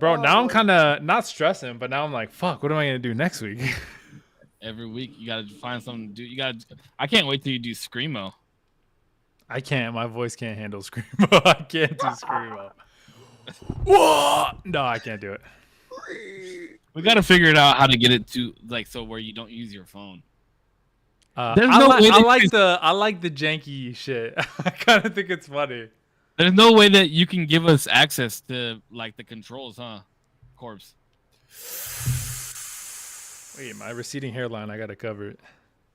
Bro, now I'm kind of not stressing, but now I'm like, fuck, what am I going to do next week? Every week you gotta find something to do. I can't wait till you do screamo. I can't. My voice can't handle screamo. I can't do screamo. Whoa! No, I can't do it. We gotta figure it out how to get it to like so where you don't use your phone. I like the janky shit. I kind of think it's funny. There's no way that you can give us access to like the controls, huh? Corpse. Wait, my receding hairline, I gotta cover it.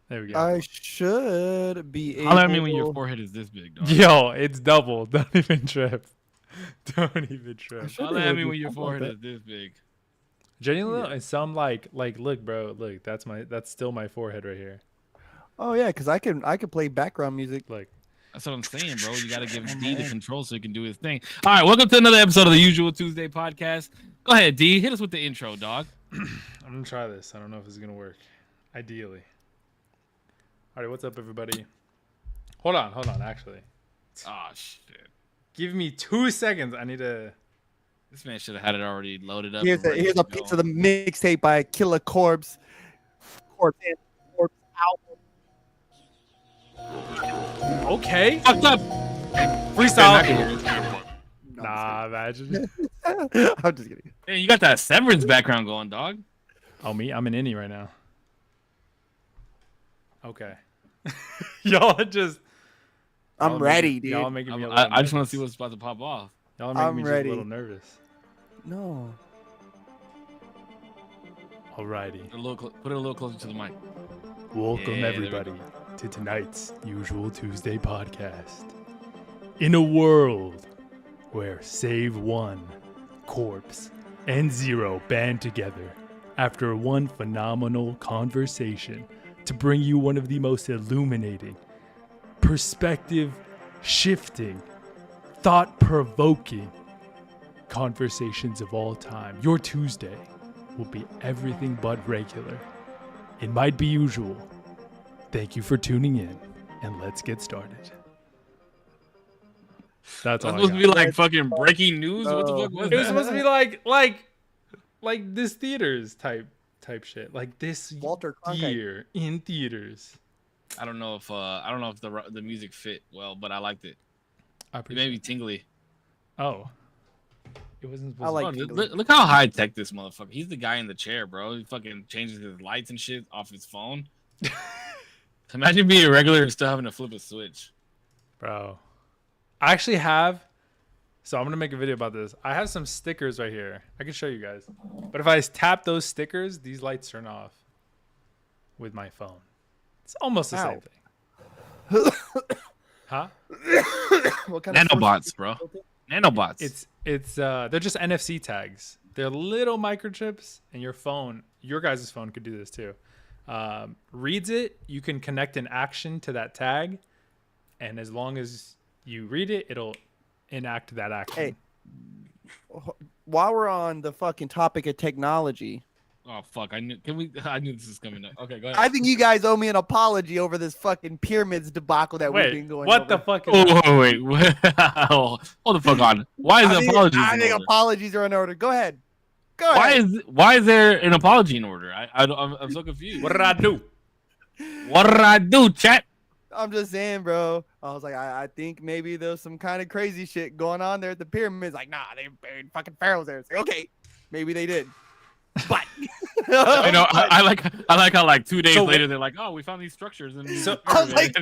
There we go. I should be able. Holler at me when your forehead is this big, dog. Yo, it's double. Don't even trip. Don't even trip. Holler at me when your forehead is this big. Genuinely, and some like look, bro, look, that's still my forehead right here. Oh yeah, because I can play background music. Like that's what I'm saying, bro. You gotta give D the control so he can do his thing. All right, welcome to another episode of the Usual Tuesday podcast. Go ahead, D. Hit us with the intro, dog. I'm gonna try this. I don't know if it's gonna work. Ideally. All right, what's up, everybody? Hold on. Actually, Oh shit. give me 2 seconds. I need to. This man should have had it already loaded up. Here's a piece of the mixtape by Killer Corpse. Corpse album. Okay. Fucked up. Freestyle. Nah, imagine. I'm just kidding. Man, you got that Severance background going, dog. Oh, me? I'm an innie right now. Okay. Y'all just. I'm ready, dude. Y'all making me a little I just want to see what's about to pop off. Y'all making me ready. just a little nervous. No. Alrighty. Put it a little closer to the mic. Welcome, Yeah, everybody, to tonight's Usual Tuesday podcast. In a world where Save One, Corpse, and Zero band together after one phenomenal conversation to bring you one of the most illuminating, perspective-shifting, thought-provoking conversations of all time, your Tuesday will be everything but regular. It might be usual. Thank you for tuning in, and let's get started. That's all. It's supposed to be like fucking breaking news. What the fuck was It was that? supposed to be like this theaters type shit. Like this Walter Cronkite. year in theaters. I don't know if the music fit well, but I liked it. I It made me tingly. Oh. It wasn't I supposed like to. tingly. Look how high tech this motherfucker. He's the guy in the chair, bro. He fucking changes his lights and shit off his phone. Imagine being a regular and still having to flip a switch. Bro. I actually have. So I'm going to make a video about this. I have some stickers right here. I can show you guys. But if I tap those stickers, these lights turn off with my phone. It's almost the same thing. Huh? What kind of Nanobots, bro. Nanobots. It's they're just NFC tags. They're little microchips, and your guys' phone could do this too. Reads it, you can connect an action to that tag, and as long as you read it, it'll enact that action. Hey, while we're on the fucking topic of technology, oh fuck! I knew this was coming up. Okay, go ahead. I think you guys owe me an apology over this fucking pyramids debacle that we've been going what over. the fuck is Oh wait, hold the fuck on. Why is the apology? I think apologies are in order. Go ahead. Go ahead. Why is there an apology in order? I'm so confused. What did I do? What did I do, chat? I'm just saying, bro. I was like, I think maybe there's some kind of crazy shit going on there at the pyramids. Like, nah, they buried fucking pharaohs there. It's like, okay, maybe they did. But I like how like 2 days later they're like, oh, we found these structures and I was like,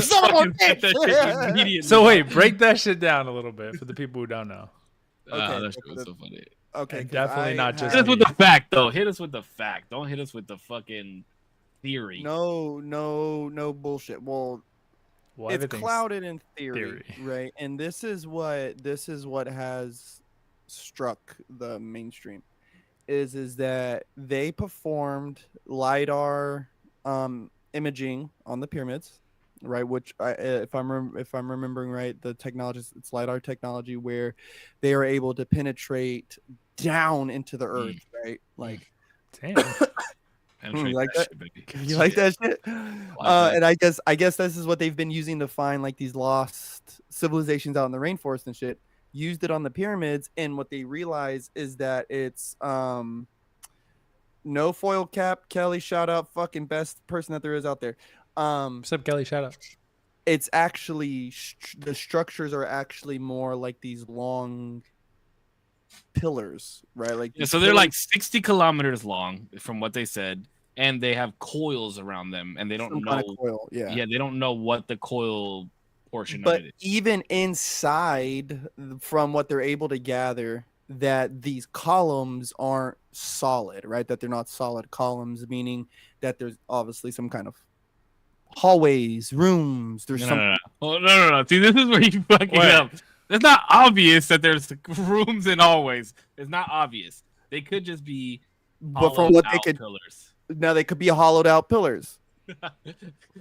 son of a bitch. So wait, break that shit down a little bit for the people who don't know. Okay. That shit was so funny. Okay, And definitely not just Hit us with the fact though. Hit us with the fact. Don't hit us with the fucking theory. No bullshit. Well, it's everything's clouded in theory, right? And this is what has struck the mainstream is that they performed LiDAR imaging on the pyramids, right? Which if I'm remembering right, the technology, it's LiDAR technology where they are able to penetrate down into the earth, right? Like, damn. You like that? You like that shit? And I guess this is what they've been using to find like these lost civilizations out in the rainforest and shit. used it on the pyramids, and what they realize is that it's no foil cap. Kelly, shout out, fucking best person that there is out there. What's up, Kelly? Shout out. It's actually the structures are actually more like these long pillars, right? Like yeah, so they're like 60 kilometers long, from what they said, and they have coils around them, and they don't some know. kind of coil, yeah. Yeah, they don't know what the coil portion But of it is. even inside, from what they're able to gather, that these columns aren't solid, right? That they're not solid columns, meaning that there's obviously some kind of hallways, rooms. There's some. No. Oh, no. See, this is where you fucking up. It's not obvious that there's rooms and hallways. It's not obvious. They could just be But from what they out could, pillars. now they could be hollowed out pillars.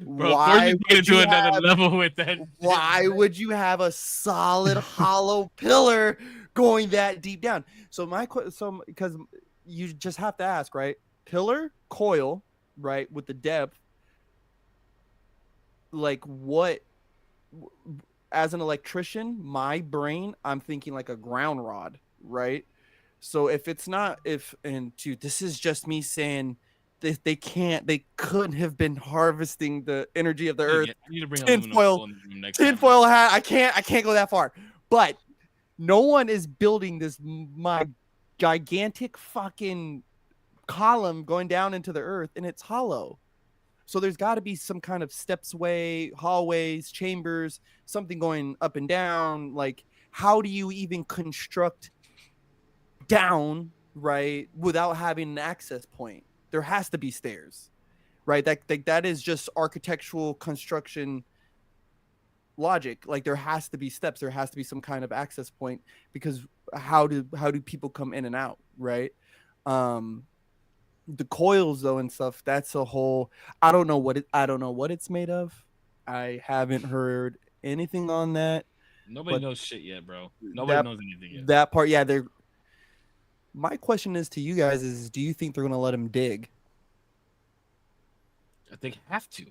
Bro, Why you get would you into another have- level with that? Why would you have a solid hollow pillar going that deep down? So because you just have to ask, right? Pillar, coil, right, with the depth. Like what? As an electrician, my brain, I'm thinking like a ground rod, right? So if it's not, this is just me saying. They couldn't have been harvesting the energy of the earth. I need to bring Tinfoil hat. I can't go that far. But no one is building this my gigantic fucking column going down into the earth, and it's hollow. So there's got to be some kind of stepsway, hallways, chambers, something going up and down. Like, how do you even construct down, right, without having an access point? There has to be stairs, right? That is just architectural construction logic. Like there has to be steps. There has to be some kind of access point, because how do people come in and out, right? The coils though and stuff. That's a whole. I don't know what it's made of. I haven't heard anything on that. Nobody knows shit yet, bro. Nobody knows anything yet. That part, yeah. My question is to you guys is, do you think they're going to let him dig? They have to.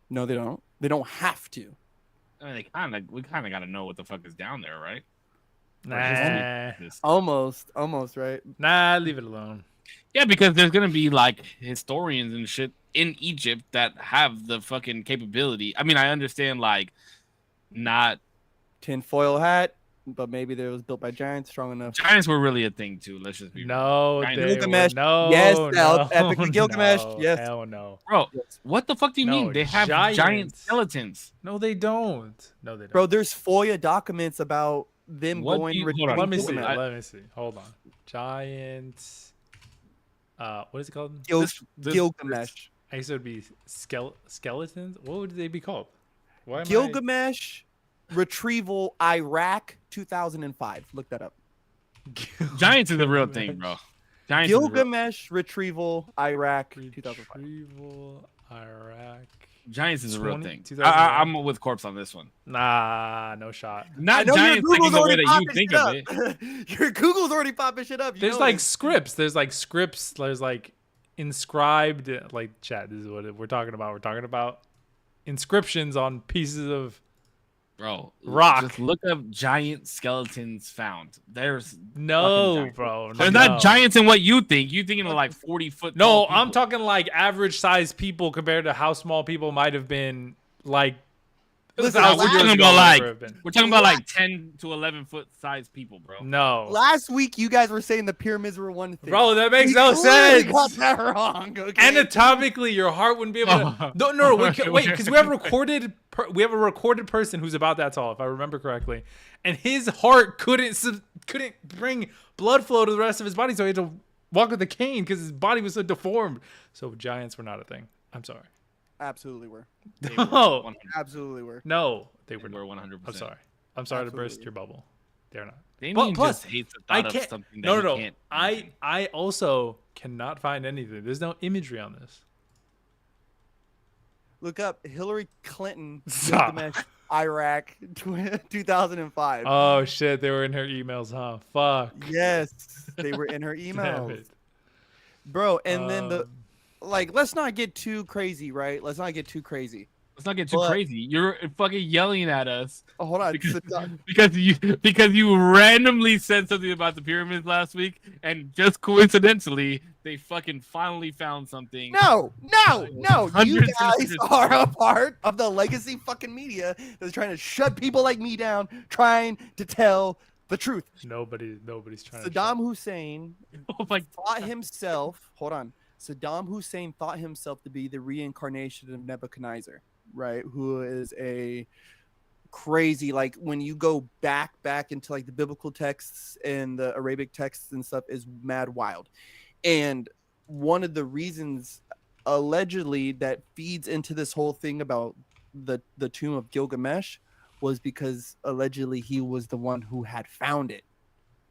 No, they don't. They don't have to. I mean, we kind of got to know what the fuck is down there, right? Nah. Almost, right? Nah, leave it alone. Yeah, because there's going to be like historians and shit in Egypt that have the fucking capability. I mean, I understand like not tinfoil hat, but maybe they was built by giants strong enough. Giants were really a thing too. Let's just be no, Gilgamesh. No, yes, no, epically Gilgamesh. No, yes, hell no, bro. What the fuck do you mean? They have giant skeletons. No, they don't. Bro, there's FOIA documents about them What going. Let me see. Let me see. Hold on. Giants. What is it called? Gilgamesh. I guess it would be skeletons. What would they be called? Gilgamesh retrieval, Iraq, 2005. Look that up. Giants is a real thing, bro. Giants Gilgamesh retrieval, Iraq, 2005. Retrieval, Iraq. Giants is a real thing. I'm with Corpse on this one. Nah, no shot. Not Giants like in the way that you think of it. Your Google's already popping shit up. There's like scripts. There's like scripts. There's like inscribed. Like chat. This is what we're talking about. We're talking about inscriptions on pieces of rock. Just look up giant skeletons found. There's no, bro. They're not giants in what you think. You thinking of like 40-foot. No, I'm talking like average sized people compared to how small people might have been. Like, listen, we're talking about like 10 to 11-foot size people, bro. No. Last week you guys were saying the pyramids were one thing. Bro, that makes no sense. Got that wrong. Okay? Anatomically, your heart wouldn't be able to. No, wait, because we have a recorded person who's about that tall, if I remember correctly, and his heart couldn't bring blood flow to the rest of his body, so he had to walk with a cane because his body was so deformed. So giants were not a thing. I'm sorry. Absolutely were. No, absolutely were. No, they were 100%. I'm sorry. I'm sorry to burst your bubble. They're not. Damien just hates the thought of something that he can't. I also cannot find anything. There's no imagery on this. Look up Hillary Clinton, Gilgamesh, Iraq, 2005. Oh shit, they were in her emails, huh? Fuck. Yes, they were in her emails, bro. And then let's not get too crazy, right? Let's not get too crazy. Let's not get too But- crazy. You're fucking yelling at us Oh, hold on. because you randomly said something about the pyramids last week, and just coincidentally, they fucking finally found something. No. You Hundreds and guys hundreds are a part of the legacy fucking media that's trying to shut people like me down, trying to tell the truth. Nobody's trying Saddam Hussein Oh my thought himself. Hold on. Saddam Hussein thought himself to be the reincarnation of Nebuchadnezzar, right? Who is a crazy, like when you go back into like the biblical texts and the Arabic texts and stuff, is mad wild. And one of the reasons allegedly that feeds into this whole thing about the tomb of Gilgamesh was because allegedly he was the one who had found it.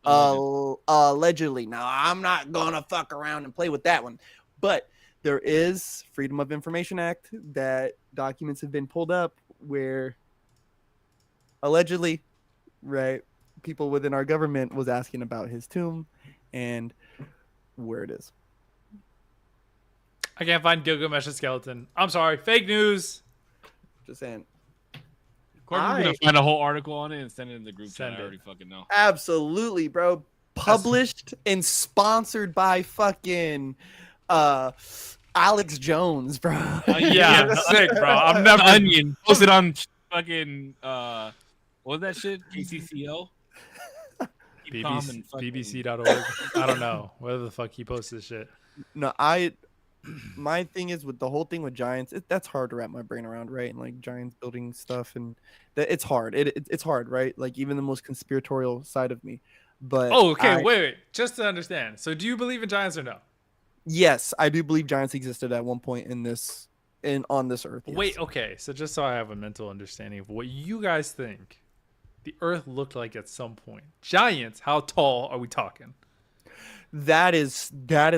Allegedly. Now I'm not gonna fuck around and play with that one, but there is Freedom of Information Act that documents have been pulled up where allegedly, right, people within our government was asking about his tomb and where it is. I can't find Gilgamesh's skeleton. I'm sorry. Fake news. Just saying. Courtney's gonna find a whole article on it and send it in the group chat. I already fucking know. Absolutely, bro. Published and sponsored by fucking Alex Jones, bro. Yeah, sick, bro. I'm never. Onion posted on fucking what was that shit? KCCO. BBC.org. I don't know whether the fuck he posts this shit. No, my thing is with the whole thing with Giants, that's hard to wrap my brain around, right? And like Giants building stuff, and it's hard. It's hard, right? Like even the most conspiratorial side of me. But wait. Just to understand. So do you believe in giants or no? Yes, I do believe giants existed at one point on this earth. Yes. Wait, okay. So just so I have a mental understanding of what you guys think the earth looked like at some point. Giants, how tall are we talking? That is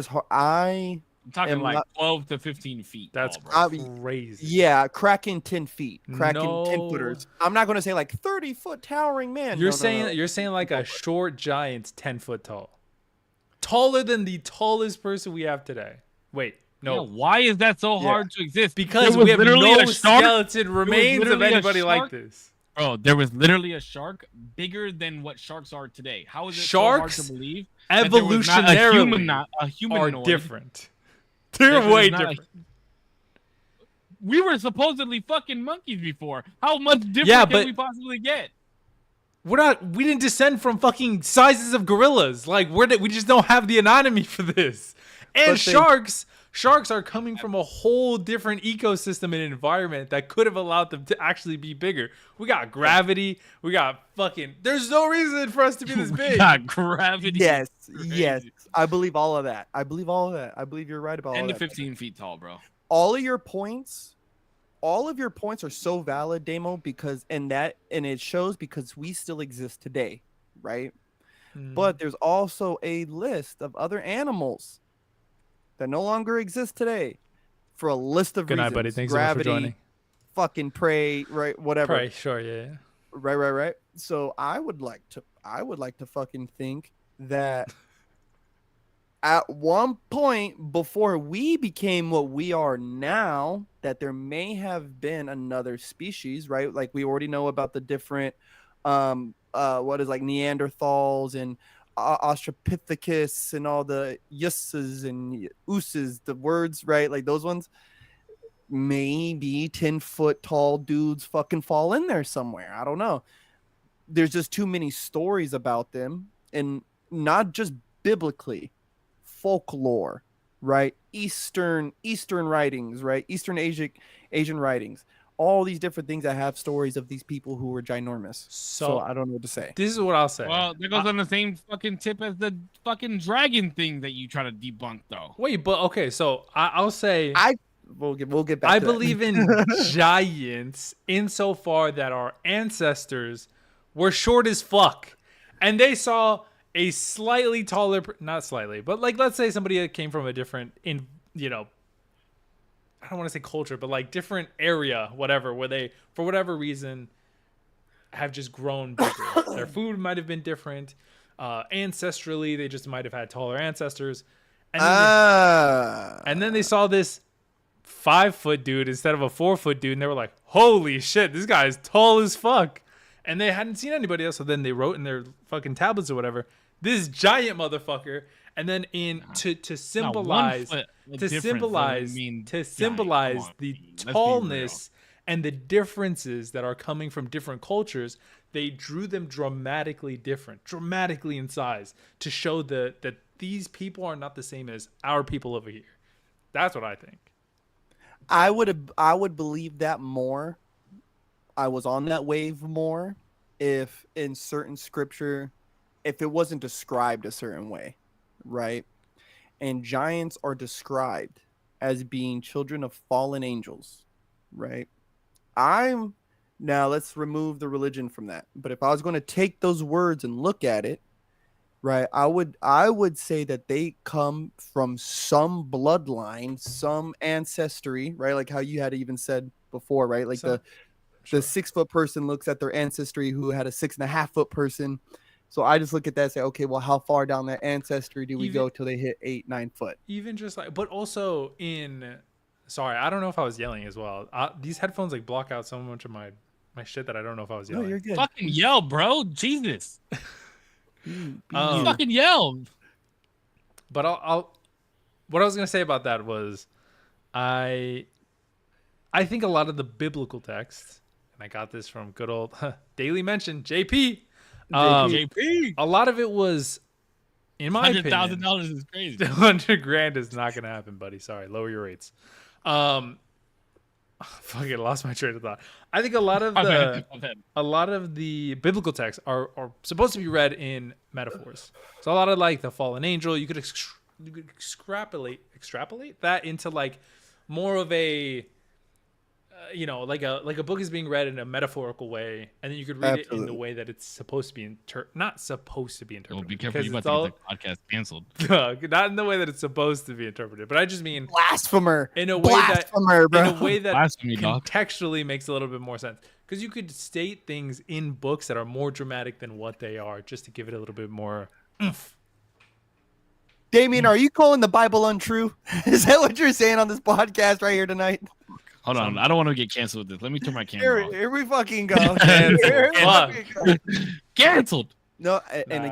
hard. I'm talking like 12 to 15 feet. That's tall, crazy. Yeah, cracking 10 feet, cracking 10 No. footers. I'm not going to say like 30-foot towering man. You're No. you're saying like a short giant's 10 foot tall. Taller than the tallest person we have today. Wait, no. Yeah, why is that so hard to exist? Because There was we have literally no a shark. skeleton remains of literally a anybody like shark. this. Bro, there was literally a shark bigger than what sharks are today. How is it Sharks so hard to believe that there was not Evolutionarily a humanoid are different. They're way different. We were supposedly fucking monkeys before. How much different can we possibly get? We didn't descend from fucking sizes of gorillas. Like we just don't have the anatomy for this. And sharks are coming from a whole different ecosystem and environment that could have allowed them to actually be bigger. We got gravity. We got fucking. There's no reason for us to be this big. We got gravity. Yes. I believe all of that. I believe you're right about all 10 that. to 15 feet tall, bro. All of your points are so valid, Damo, because and it shows because we still exist today, right? But there's also a list of other animals that no longer exist today for a list of Good reasons. night, buddy. Thanks Gravity, so much for joining. Fucking prey, right? Whatever. Prey, sure, yeah. Right. So I would like to fucking think that at one point before we became what we are now, that there may have been another species, right? Like we already know about the different what is like Neanderthals and Australopithecus and all the yusses and ooses, the words, right? Like those ones. Maybe 10-foot tall dudes fucking fall in there somewhere. I don't know. There's just too many stories about them, and not just biblically, folklore, right? Eastern writings, right? Eastern Asian writings. All these different things that have stories of these people who were ginormous. So I don't know what to say. This is what I'll say. Well, that goes on the same fucking tip as the fucking dragon thing that you try to debunk, though. Wait, but okay, so I'll say we'll get back. I to believe that. in giants insofar that our ancestors were short as fuck, and they saw a slightly taller, not slightly, but like let's say somebody that came from a different, I don't want to say culture, but like different area, whatever, where they, for whatever reason, have just grown bigger. Their food might have been different. Ancestrally, they just might have had taller ancestors. And then they saw this 5-foot dude instead of a 4-foot dude, and they were like, "Holy shit, this guy is tall as fuck," and they hadn't seen anybody else. So then they wrote in their fucking tablets or whatever, "This giant motherfucker," and then to symbolize the tallness and the differences that are coming from different cultures, they drew them dramatically in size to show that these people are not the same as our people over here. That's what I think. I would believe that more. I was on that wave more if in certain scripture, if it wasn't described a certain way, right? And giants are described as being children of fallen angels, right? Now let's remove the religion from that. But if I was going to take those words and look at it, right, I would say that they come from some bloodline, some ancestry, right? Like how you had even said before, right? Like the 6-foot person looks at their ancestry who had a 6.5-foot person. So I just look at that and say, okay, well, how far down that ancestry do we go till they hit 8-9 foot? Even just like, but also sorry, I don't know if I was yelling as well. These headphones like block out so much of my shit that I don't know if I was yelling. No, you're good. Fucking yell, bro. Jesus. Fucking yell. But what I was gonna say about that was, I think a lot of the biblical texts, and I got this from good old Daily Mention, JP. JP. A lot of it was, in my opinion, $100,000 is crazy. $200,000 is not gonna happen, buddy. Sorry, lower your rates. Fucking lost my train of thought. I think a lot of the biblical texts are supposed to be read in metaphors. So a lot of like the fallen angel, you could extrapolate that into like more of a like a book is being read in a metaphorical way, and then you could read it in the way that it's supposed to be not supposed to be interpreted. Well, be careful, you about to get the podcast canceled. Not in the way that it's supposed to be interpreted, but I just mean blasphemer in a way that contextually makes a little bit more sense. Because you could state things in books that are more dramatic than what they are, just to give it a little bit more oomph. Damien, are you calling the Bible untrue? Is that what you're saying on this podcast right here tonight? Hold on, I don't want to get canceled with this. Let me turn my camera off. Here we fucking go. Canceled. No, and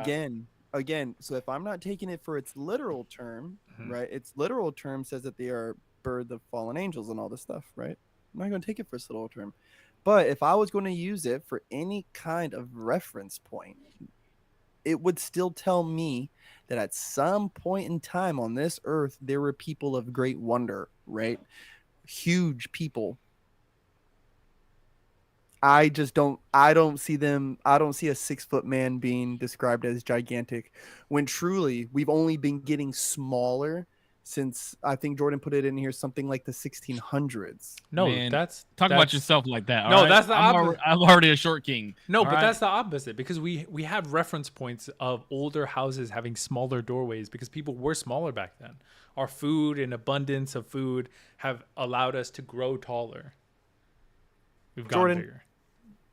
again, so if I'm not taking it for its literal term, right? Its literal term says that they are birds of fallen angels and all this stuff, right? I'm not going to take it for its literal term. But if I was going to use it for any kind of reference point, it would still tell me that at some point in time on this earth, there were people of great wonder, right? Huge people. I don't see a 6-foot man being described as gigantic when truly we've only been getting smaller since, I think Jordan put it in here, something like the 1600s. No, Man, that's about yourself like that. No, that's the opposite. I'm already a short king. No, but that's the opposite, because we have reference points of older houses having smaller doorways because people were smaller back then. Our food and abundance of food have allowed us to grow taller. We've gotten bigger.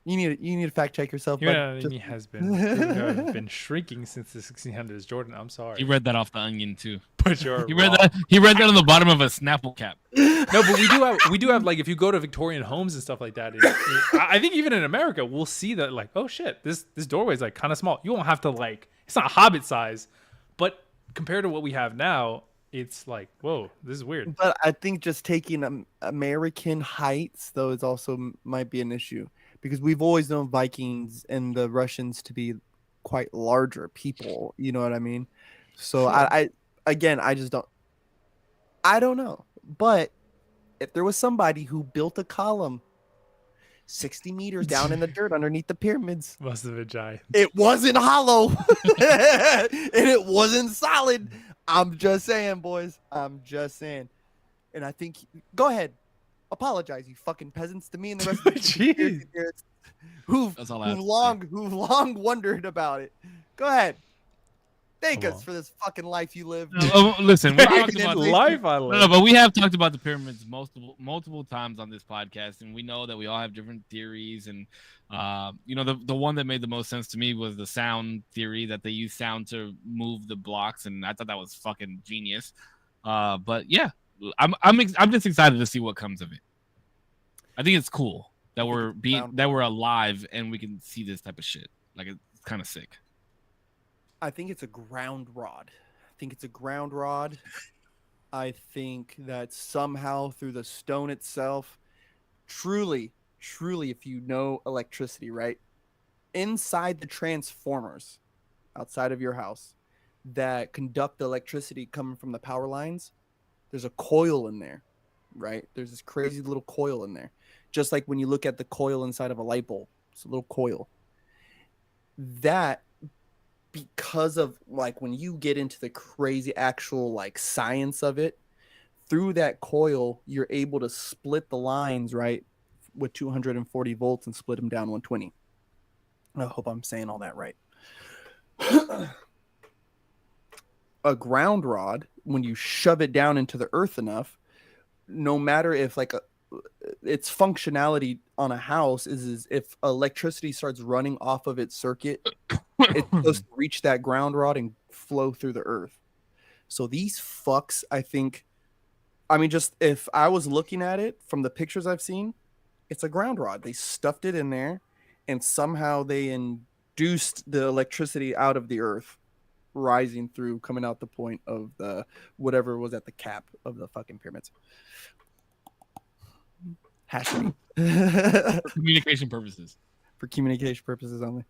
You need to fact check yourself. He has been shrinking since the 1600s. Jordan, I'm sorry. He read that off the Onion too. But he read that on the bottom of a Snapple cap. No, but we do have like, if you go to Victorian homes and stuff like that, I think even in America we'll see that like, oh shit, this doorway is like kind of small. You won't have to like, it's not Hobbit size, but compared to what we have now, it's like, whoa, this is weird. But I think just taking American heights though is also might be an issue, because we've always known Vikings and the Russians to be quite larger people. You know what I mean? So sure. I don't know. But if there was somebody who built a column 60 meters down in the dirt underneath the pyramids, must have been giant. It wasn't hollow and it wasn't solid. I'm just saying, boys. I'm just saying. And I think, go ahead. Apologize, you fucking peasants, to me and the rest of the who've long wondered about it. Go ahead. Thank us for this fucking life you live. Listen, we talked about life I live. No, but we have talked about the pyramids multiple times on this podcast, and we know that we all have different theories. And the one that made the most sense to me was the sound theory, that they use sound to move the blocks, and I thought that was fucking genius. But yeah, I'm just excited to see what comes of it. I think it's cool that we're alive and we can see this type of shit. Like it's kind of sick. I think it's a ground rod. I think that somehow through the stone itself, truly, if you know electricity, right? Inside the transformers outside of your house that conduct the electricity coming from the power lines, there's a coil in there, right? There's this crazy little coil in there. Just like when you look at the coil inside of a light bulb, it's a little coil. That, because of like when you get into the crazy actual like science of it, through that coil, you're able to split the lines, right, with 240 volts and split them down 120. I hope I'm saying all that right. A ground rod, when you shove it down into the earth enough, no matter if like its functionality on a house is if electricity starts running off of its circuit, it's supposed to reach that ground rod and flow through the earth. So these fucks, I think, I mean, just if I was looking at it from the pictures I've seen, it's a ground rod. They stuffed it in there and somehow they induced the electricity out of the earth, rising through, coming out the point of the whatever was at the cap of the fucking pyramids. Has to be. For communication purposes. For communication purposes only.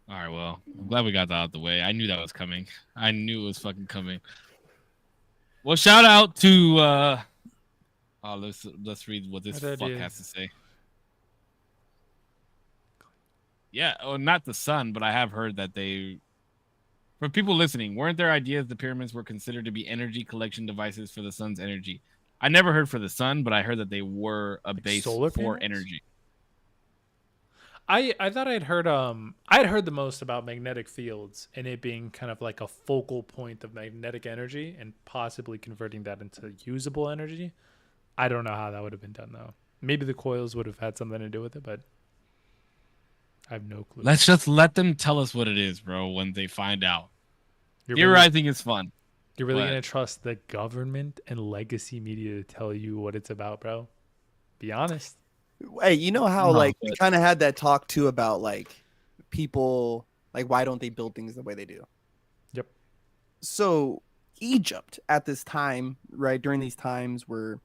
All right, well, I'm glad we got that out of the way. I knew that was coming. I knew it was fucking coming. Well, shout out to let's read what this fuck has to say. Yeah, not the sun, but I have heard that for people listening, weren't there ideas the pyramids were considered to be energy collection devices for the sun's energy? I never heard for the sun, but I heard that they were a base for pyramids? Energy. I thought I'd heard the most about magnetic fields and it being kind of like a focal point of magnetic energy and possibly converting that into usable energy. I don't know how that would have been done though. Maybe the coils would have had something to do with it, but I have no clue. Let's just let them tell us what it is, bro, when they find out. Theorizing is fun. You're really going to trust the government and legacy media to tell you what it's about, bro? Be honest. Hey, you know how we kind of had that talk too about like people, like why don't they build things the way they do? Yep. So Egypt at this time, right, during these times were,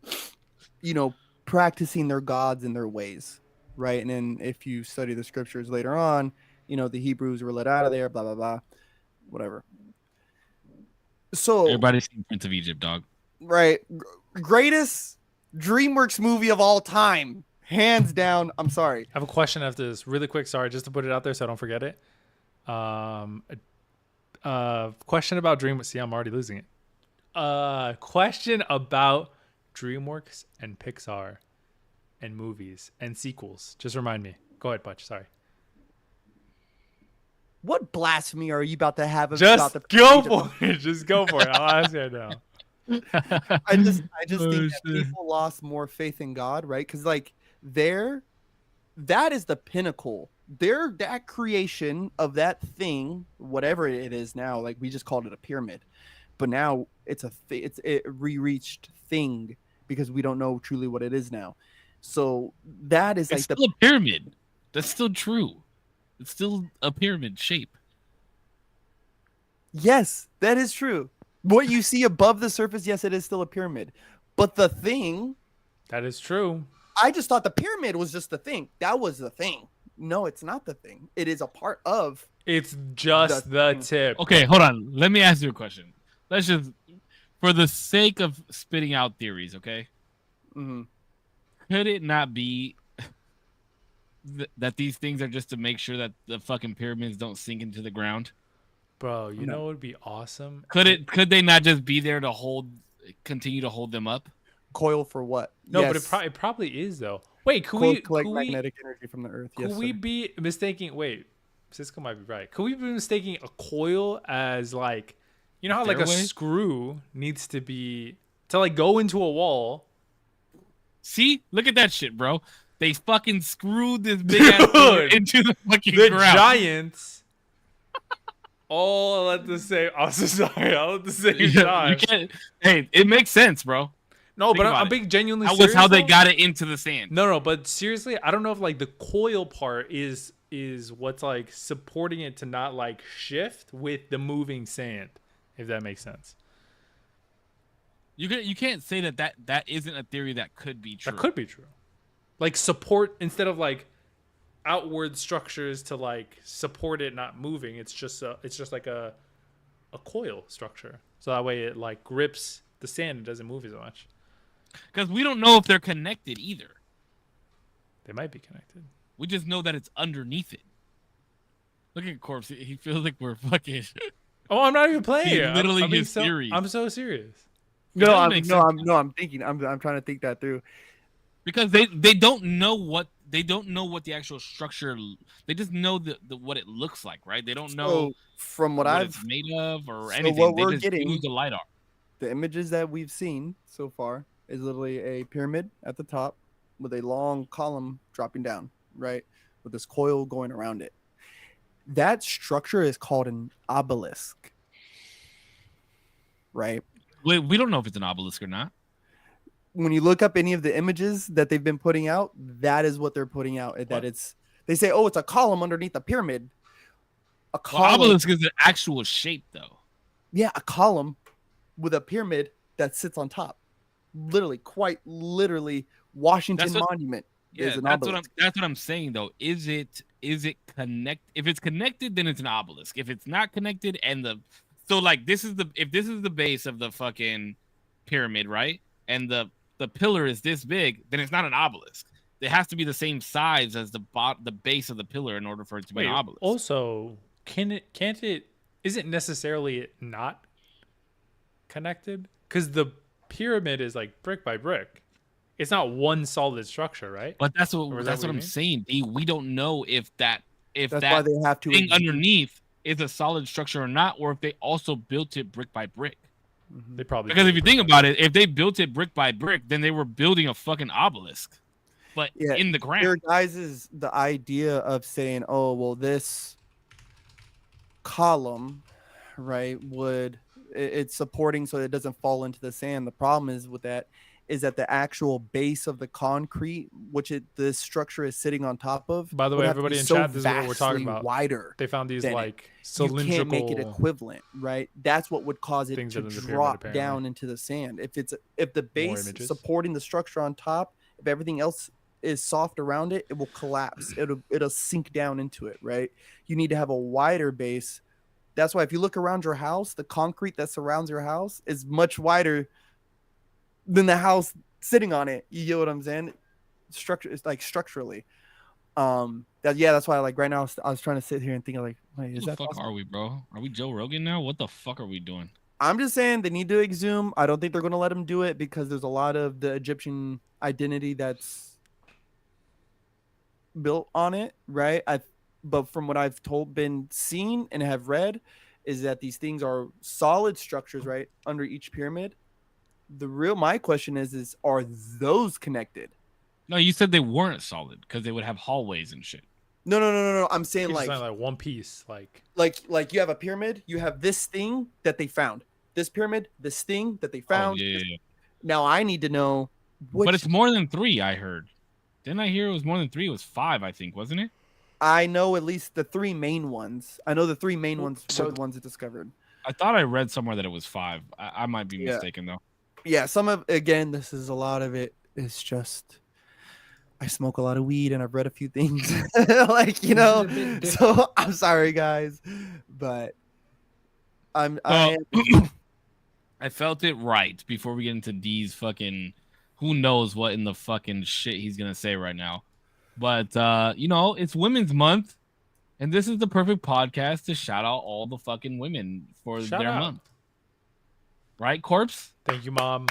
practicing their gods and their ways, right? And then if you study the scriptures later on, the Hebrews were let out of there, blah, blah, blah, whatever. So everybody's seen Prince of Egypt, dog. Right. Greatest DreamWorks movie of all time. Hands down. I'm sorry. I have a question after this really quick. Sorry, just to put it out there so I don't forget it. Question about DreamWorks. See, I'm already losing it. Question about DreamWorks and Pixar and movies and sequels. Just remind me. Go ahead, Butch. Sorry. What blasphemy are you about to have about go for it. Just go for it. I'll ask you now. I just think that people lost more faith in God, right? Because like that is the pinnacle. That creation of that thing, whatever it is now, like we just called it a pyramid, but now it's a re-reached thing because we don't know truly what it is now. So that is it's like still a pyramid. That's still true. It's still a pyramid shape. Yes, that is true. What you see above the surface, yes, it is still a pyramid. But the thing... That is true. I just thought the pyramid was just the thing. That was the thing. No, it's not the thing. It is a part of... It's just the tip. Okay, hold on. Let me ask you a question. Let's just... For the sake of spitting out theories, okay? Mm-hmm. Could it not be... that these things are just to make sure that the fucking pyramids don't sink into the ground? Bro, you know what would be awesome? Could they not just be there to continue to hold them up? Coil for what? No, yes. But it probably is though. Wait, collect magnetic energy from the earth? Could we be mistaking? Wait, Cisco might be right. Could we be mistaking a coil as like, you know how like a screw needs to be to like go into a wall? See, look at that shit, bro. They fucking screwed this big ass into the fucking ground. Giants all at the same. I'm so sorry. All at the same You time. can't. Hey, it makes sense, bro. No, Think but about I'm it. being genuinely That serious. was how they though. got it into the sand. No, but seriously, I don't know if like the coil part is what's like supporting it to not like shift with the moving sand, if that makes sense. You can't say that isn't a theory that could be true. That could be true. Like support instead of like outward structures to like support it not moving. It's just like a coil structure. So that way it like grips the sand and doesn't move as much. Because we don't know if they're connected either. They might be connected. We just know that it's underneath it. Look at Corpse. He feels like we're fucking. Oh, I'm not even playing. He's literally his so, theories. I'm so serious. I'm thinking. I'm trying to think that through. Because they don't know what the actual structure. They just know the what it looks like, right? They don't know So, from what I've it's made of or so anything. what They we're just getting- use the lidar. the images that we've seen so far is literally a pyramid at the top with a long column dropping down, right? With this coil going around it. That structure is called an obelisk, right? We don't know if it's an obelisk or not. When you look up any of the images that they've been putting out, that is what they're putting out. That they say, oh, it's a column underneath a pyramid. A column, Obelisk is the actual shape, though. yeah, a column with a pyramid that sits on top. Literally, quite literally, Washington Monument is an obelisk. That's what I'm saying, though. Is it connect? If it's connected, then it's an obelisk. If it's not connected, this is the base of the fucking pyramid, right? And the pillar is this big, then it's not an obelisk. It has to be the same size as the base of the pillar in order for it to be an obelisk. Also, is it necessarily not connected? Because the pyramid is like brick by brick. It's not one solid structure, right? But that's what I'm saying. We don't know if that's why they have to thing underneath is a solid structure or not, or if they also built it brick by brick. They probably because if you think about it, if they built it brick by brick, then they were building a fucking obelisk, but in the ground. Your guys is the idea of saying, oh well, this column, right, it's supporting so it doesn't fall into the sand. The problem is with that is that the actual base of the concrete, which this structure is sitting on top of. By the way, everybody in chat, this is what we're talking about. Wider. They found these like cylindrical. You can't make it equivalent, right? That's what would cause it to drop down into the sand. If the base supporting the structure on top, if everything else is soft around it, it will collapse. It'll sink down into it, right? You need to have a wider base. That's why if you look around your house, the concrete that surrounds your house is much wider than the house sitting on it. You get what I'm saying? It's like structurally. That's why like right now I was trying to sit here and think like, wait, is that fuck possible? Are we, bro? Are we Joe Rogan now? What the fuck are we doing? I'm just saying they need to exhume. I don't think they're going to let them do it because there's a lot of the Egyptian identity that's built on it, right? But from what I've been seen and have read is that these things are solid structures, right, under each pyramid. My question is are those connected? No, you said they weren't solid because they would have hallways and shit. No. I'm saying like one piece, like you have a pyramid, you have this thing that they found, this pyramid, this thing that they found. Oh, yeah. Now I need to know but it's more than 3. I heard. Didn't I hear it was more than 3? It was 5, I think, wasn't it? I know at least the 3 main ones. I know the 3 main ones were the ones that discovered. I thought I read somewhere that it was 5. I might be mistaken though. Yeah, this is a lot of it. It's just I smoke a lot of weed and I've read a few things, like So I'm sorry, guys, but I felt it right before we get into D's fucking. Who knows what in the fucking shit he's gonna say right now, but it's Women's Month, and this is the perfect podcast to shout out all the fucking women for their month. Right, Corpse? Thank you, Mom.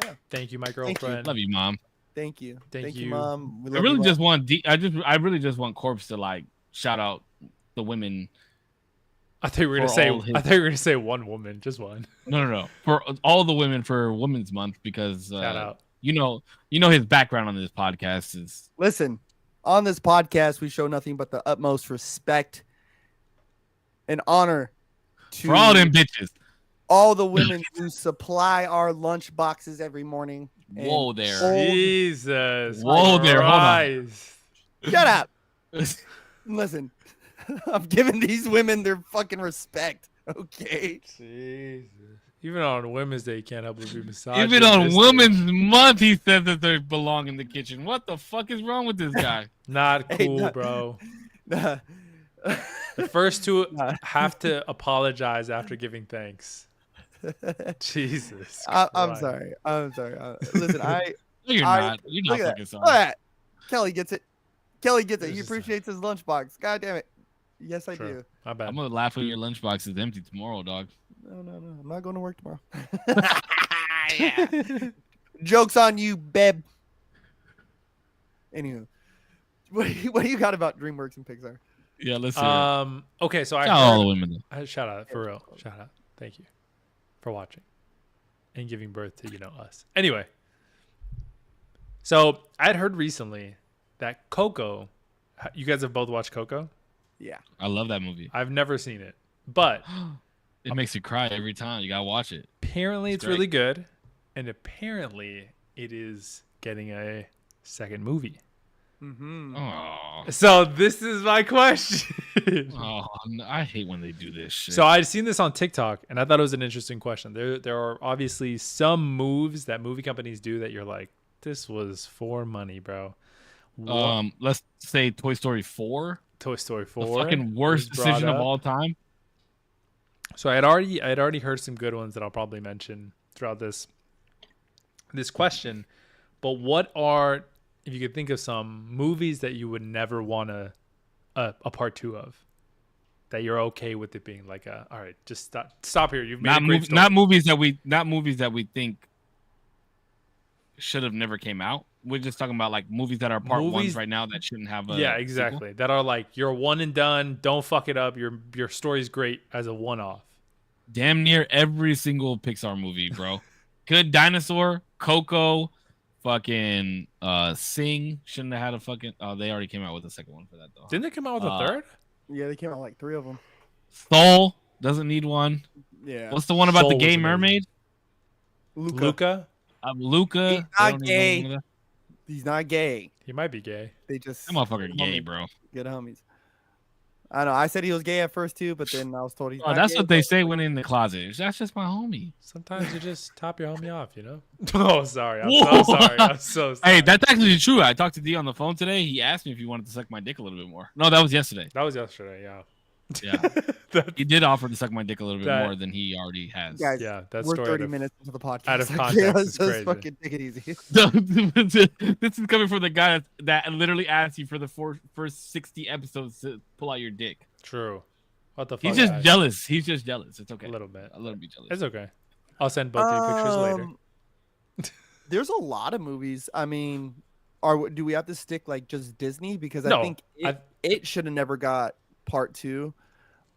Yeah. Thank you, my girlfriend. Love you, Mom. Thank you. Thank you, Mom. I really just want Corpse to like shout out the women. I thought you were gonna say one woman, just one. No. For all the women for Women's Month because shout out. You know his background on this podcast is. Listen, on this podcast we show nothing but the utmost respect and honor For all them bitches. All the women who supply our lunch boxes every morning. Whoa there. Jesus. Whoa there. Hold on. Shut up. Listen, I'm giving these women their fucking respect. Okay. Jesus. Even on Women's Day, you can't help but be misogynistic. Even on Women's Month, he said that they belong in the kitchen. What the fuck is wrong with this guy? Not cool, bro. The first two have to apologize after giving thanks. Jesus. I'm sorry. Listen, You're not fucking sorry. Look at that. Kelly gets it. He appreciates his lunchbox. God damn it. Yes, I do. My bad. I'm gonna laugh when your lunchbox is empty tomorrow, dog. No. I'm not going to work tomorrow. Yeah. Joke's on you, babe. Anywho, what do you got about DreamWorks and Pixar? Yeah, let's see. Okay, so all the women. Shout out for real. Shout out. Thank you for watching and giving birth to us. Anyway, so I'd heard recently that Coco. You guys have both watched Coco? Yeah, I love that movie. I've never seen it, but it makes you cry every time. You gotta watch it. Apparently, it's really good, and apparently, it is getting a second movie. Mm-hmm. Oh. So this is my question. I hate when they do this shit. So I'd seen this on TikTok, and I thought it was an interesting question. There are obviously some moves that movie companies do that you're like, this was for money, bro. Let's say Toy Story 4. Toy Story 4. The fucking worst decision of all time. So I had already heard some good ones that I'll probably mention throughout this question. But what are, if you could think of some movies that you would never want a part 2 of, that you're okay with it being like all right, just stop here. You've made a great story. Not movies that we think should have never came out. We're just talking about like movies that are part ones right now that shouldn't have a exactly sequel. That are like you're one and done. Don't fuck it up. Your story's great as a one-off. Damn near every single Pixar movie, bro. Good Dinosaur, Coco, fucking Sing shouldn't have had a fucking. Oh, they already came out with a second one for that though. Didn't they come out with a third? Yeah, they came out like 3 of them. Soul doesn't need one. Yeah. What's the one about Soul the gay was mermaid? Luca. Luca. He's not gay. He's not gay. He might be gay. They just that motherfucker gay, bro. Good homies. I know. I said he was gay at first too, but then I was told he's not that's gay, what they say when in the closet. That's just my homie. Sometimes you just top your homie off, Oh, sorry. I'm so sorry. Hey, that's actually true. I talked to D on the phone today. He asked me if he wanted to suck my dick a little bit more. No, that was yesterday. Yeah. Yeah. He did offer to suck my dick a little bit more than he already has. Guys, yeah, that's we're 30 minutes into the podcast. Out of context, let's it's crazy. fucking take it easy. This is coming from the guy that literally asked you for the first 60 episodes to pull out your dick. True. What the fuck? He's just jealous. He's just jealous. It's okay. A little bit jealous. It's okay. I'll send both of you pictures later. There's a lot of movies. I mean, do we have to stick like just Disney? Because I think it should have never got part 2.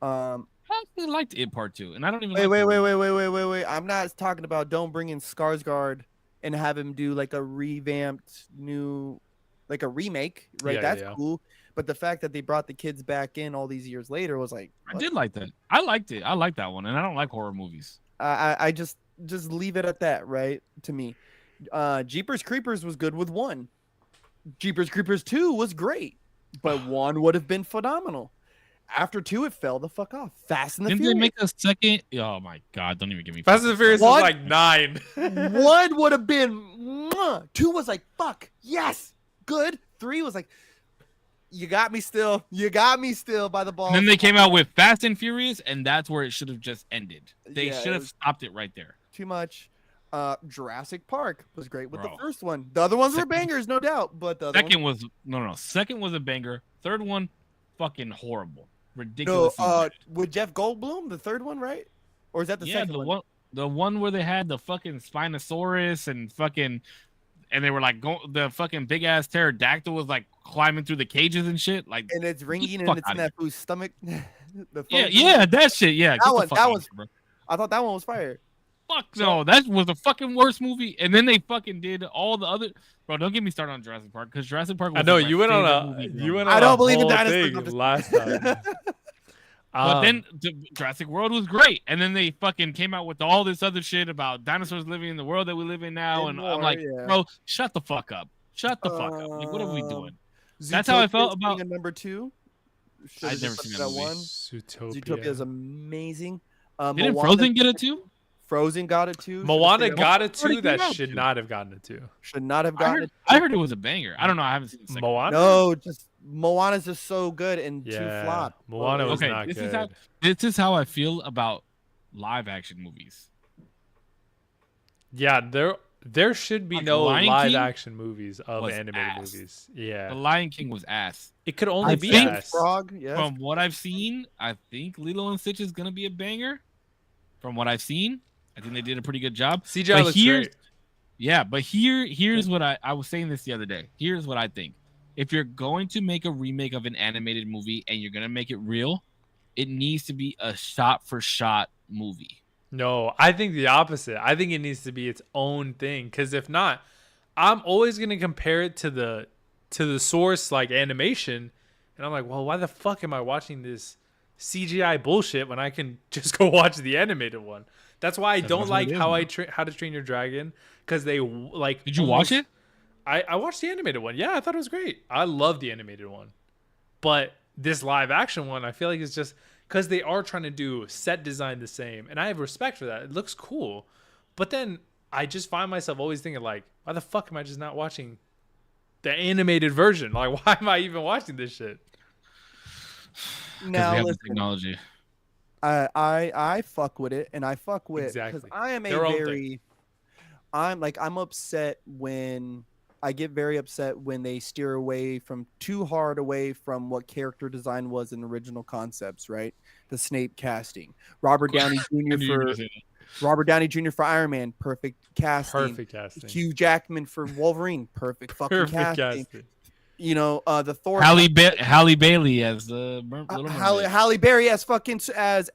I actually liked it part 2, and I don't even. Wait. I'm not talking about don't bring in Skarsgård and have him do like a revamped new, like a remake, right? Yeah, That's cool. But the fact that they brought the kids back in all these years later was like, what? I did like that. I liked it. I liked that one, and I don't like horror movies. I just leave it at that, right? To me, Jeepers Creepers was good with 1. Jeepers Creepers 2 was great, but 1 would have been phenomenal. After 2, it fell the fuck off. Fast and the Furious. Didn't they make a second? Oh my god! Don't even give me. Fast and the Furious was like 9. 1 would have been. 2 was like fuck yes, good. 3 was like, you got me still. You got me still by the ball. And then they came out with Fast and Furious, and that's where it should have just ended. They should have stopped it right there. Too much. Jurassic Park was great with the first one. The other ones were bangers, no doubt. But the second was no. Second was a banger. Third one, fucking horrible. Ridiculous. No, with Jeff Goldblum, the third one, right? Or is that the second one? The one where they had the fucking Spinosaurus and fucking, and they were like the fucking big ass pterodactyl was like climbing through the cages and shit, like, and it's ringing and it's in that fool's stomach. yeah, that shit. Yeah, that was. Bro. I thought that one was fire. Fuck no, that was the fucking worst movie. And then they fucking did all the other. Bro, don't get me started on Jurassic Park because Jurassic Park was. I know you went on a. I don't believe in dinosaurs last time. But then Jurassic World was great, and then they fucking came out with all this other shit about dinosaurs living in the world that we live in now, and I'm like, bro, shut the fuck up, shut the fuck up. Like, what are we doing? That's how I felt about number 2. I've never seen that one. Zootopia is amazing. Didn't Frozen get it too? Frozen got it too. Moana got it too. That should not have gotten it too. Should not have gotten it. I heard it was a banger. I don't know. I haven't seen the second Moana. No, just Moana's just so good and too flop. Moana was not good. This is how I feel about live action movies. Yeah, there should be no live action movies of animated movies. Yeah, The Lion King was ass. It could only be ass. Frog, yes. From what I've seen, I think Lilo and Stitch is gonna be a banger. From what I've seen, I think they did a pretty good job. CGI looks great. Yeah, but here's what I was saying this the other day. Here's what I think. If you're going to make a remake of an animated movie and you're gonna make it real, it needs to be a shot-for-shot movie. No, I think the opposite. I think it needs to be its own thing. Because if not, I'm always gonna compare it to the source like animation, and I'm like, well, why the fuck am I watching this CGI bullshit when I can just go watch the animated one? That's why I don't like How to Train Your Dragon, because they like. Did you watch it? I watched the animated one. Yeah, I thought it was great. I love the animated one, but this live action one, I feel like it's just because they are trying to do set design the same, and I have respect for that. It looks cool, but then I just find myself always thinking like, why the fuck am I just not watching the animated version? Like, why am I even watching this shit? Now, listen, technology. I fuck with it, and I fuck with because I am I'm upset when I get very upset when they steer away from too hard away from what character design was in original concepts, right? The Snape casting, Robert Downey Jr. for Iron Man, perfect casting. Hugh Jackman for Wolverine, perfect fucking casting. You know, the Thor. Halle Bailey as the Little Mermaid. Halle Berry as fucking as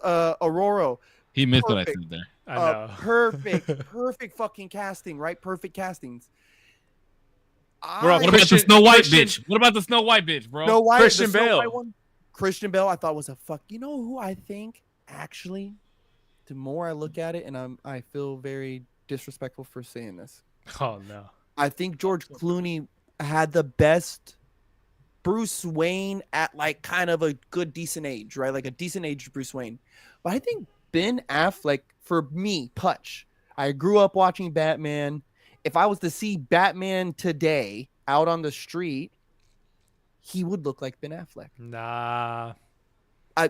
Aurora. He missed what I said there. I know. Perfect fucking casting, right? Perfect castings. Bro, what about the Snow White bitch? What about the Snow White bitch, bro? Christian Bale. Christian Bale, I thought was a fuck. You know who I think actually? The more I look at it, and I feel very disrespectful for saying this. Oh no. I think George Clooney had the best Bruce Wayne at like kind of a good decent age, right? Like a decent age Bruce Wayne. But I think Ben Affleck, for me, Putch, I grew up watching Batman. If I was to see Batman today out on the street, he would look like Ben Affleck. Nah.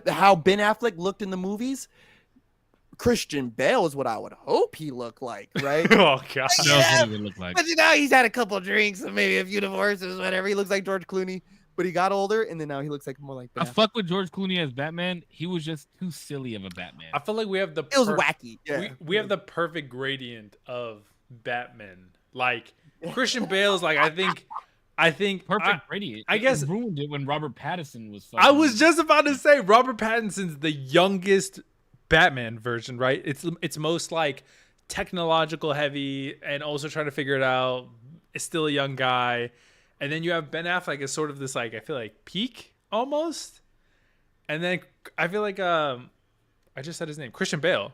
How Ben Affleck looked in the movies, Christian Bale is what I would hope he looked like, right? Oh god, yeah. What he would look like. But you know, he's had a couple of drinks and maybe a few divorces, whatever. He looks like George Clooney, but he got older, and then now he looks like more like. I fuck with George Clooney as Batman. He was just too silly of a Batman. I feel like we have the. It was wacky. Yeah, we have the perfect gradient of Batman. Like Christian Bale is like I think perfect gradient. I guess it ruined it when Robert Pattinson was. I was just about to say Robert Pattinson's the youngest Batman version, right? It's most like technological heavy and also trying to figure it out. It's still a young guy, and then you have Ben Affleck as sort of this like I feel like peak almost, and then I feel like I just said his name, Christian Bale,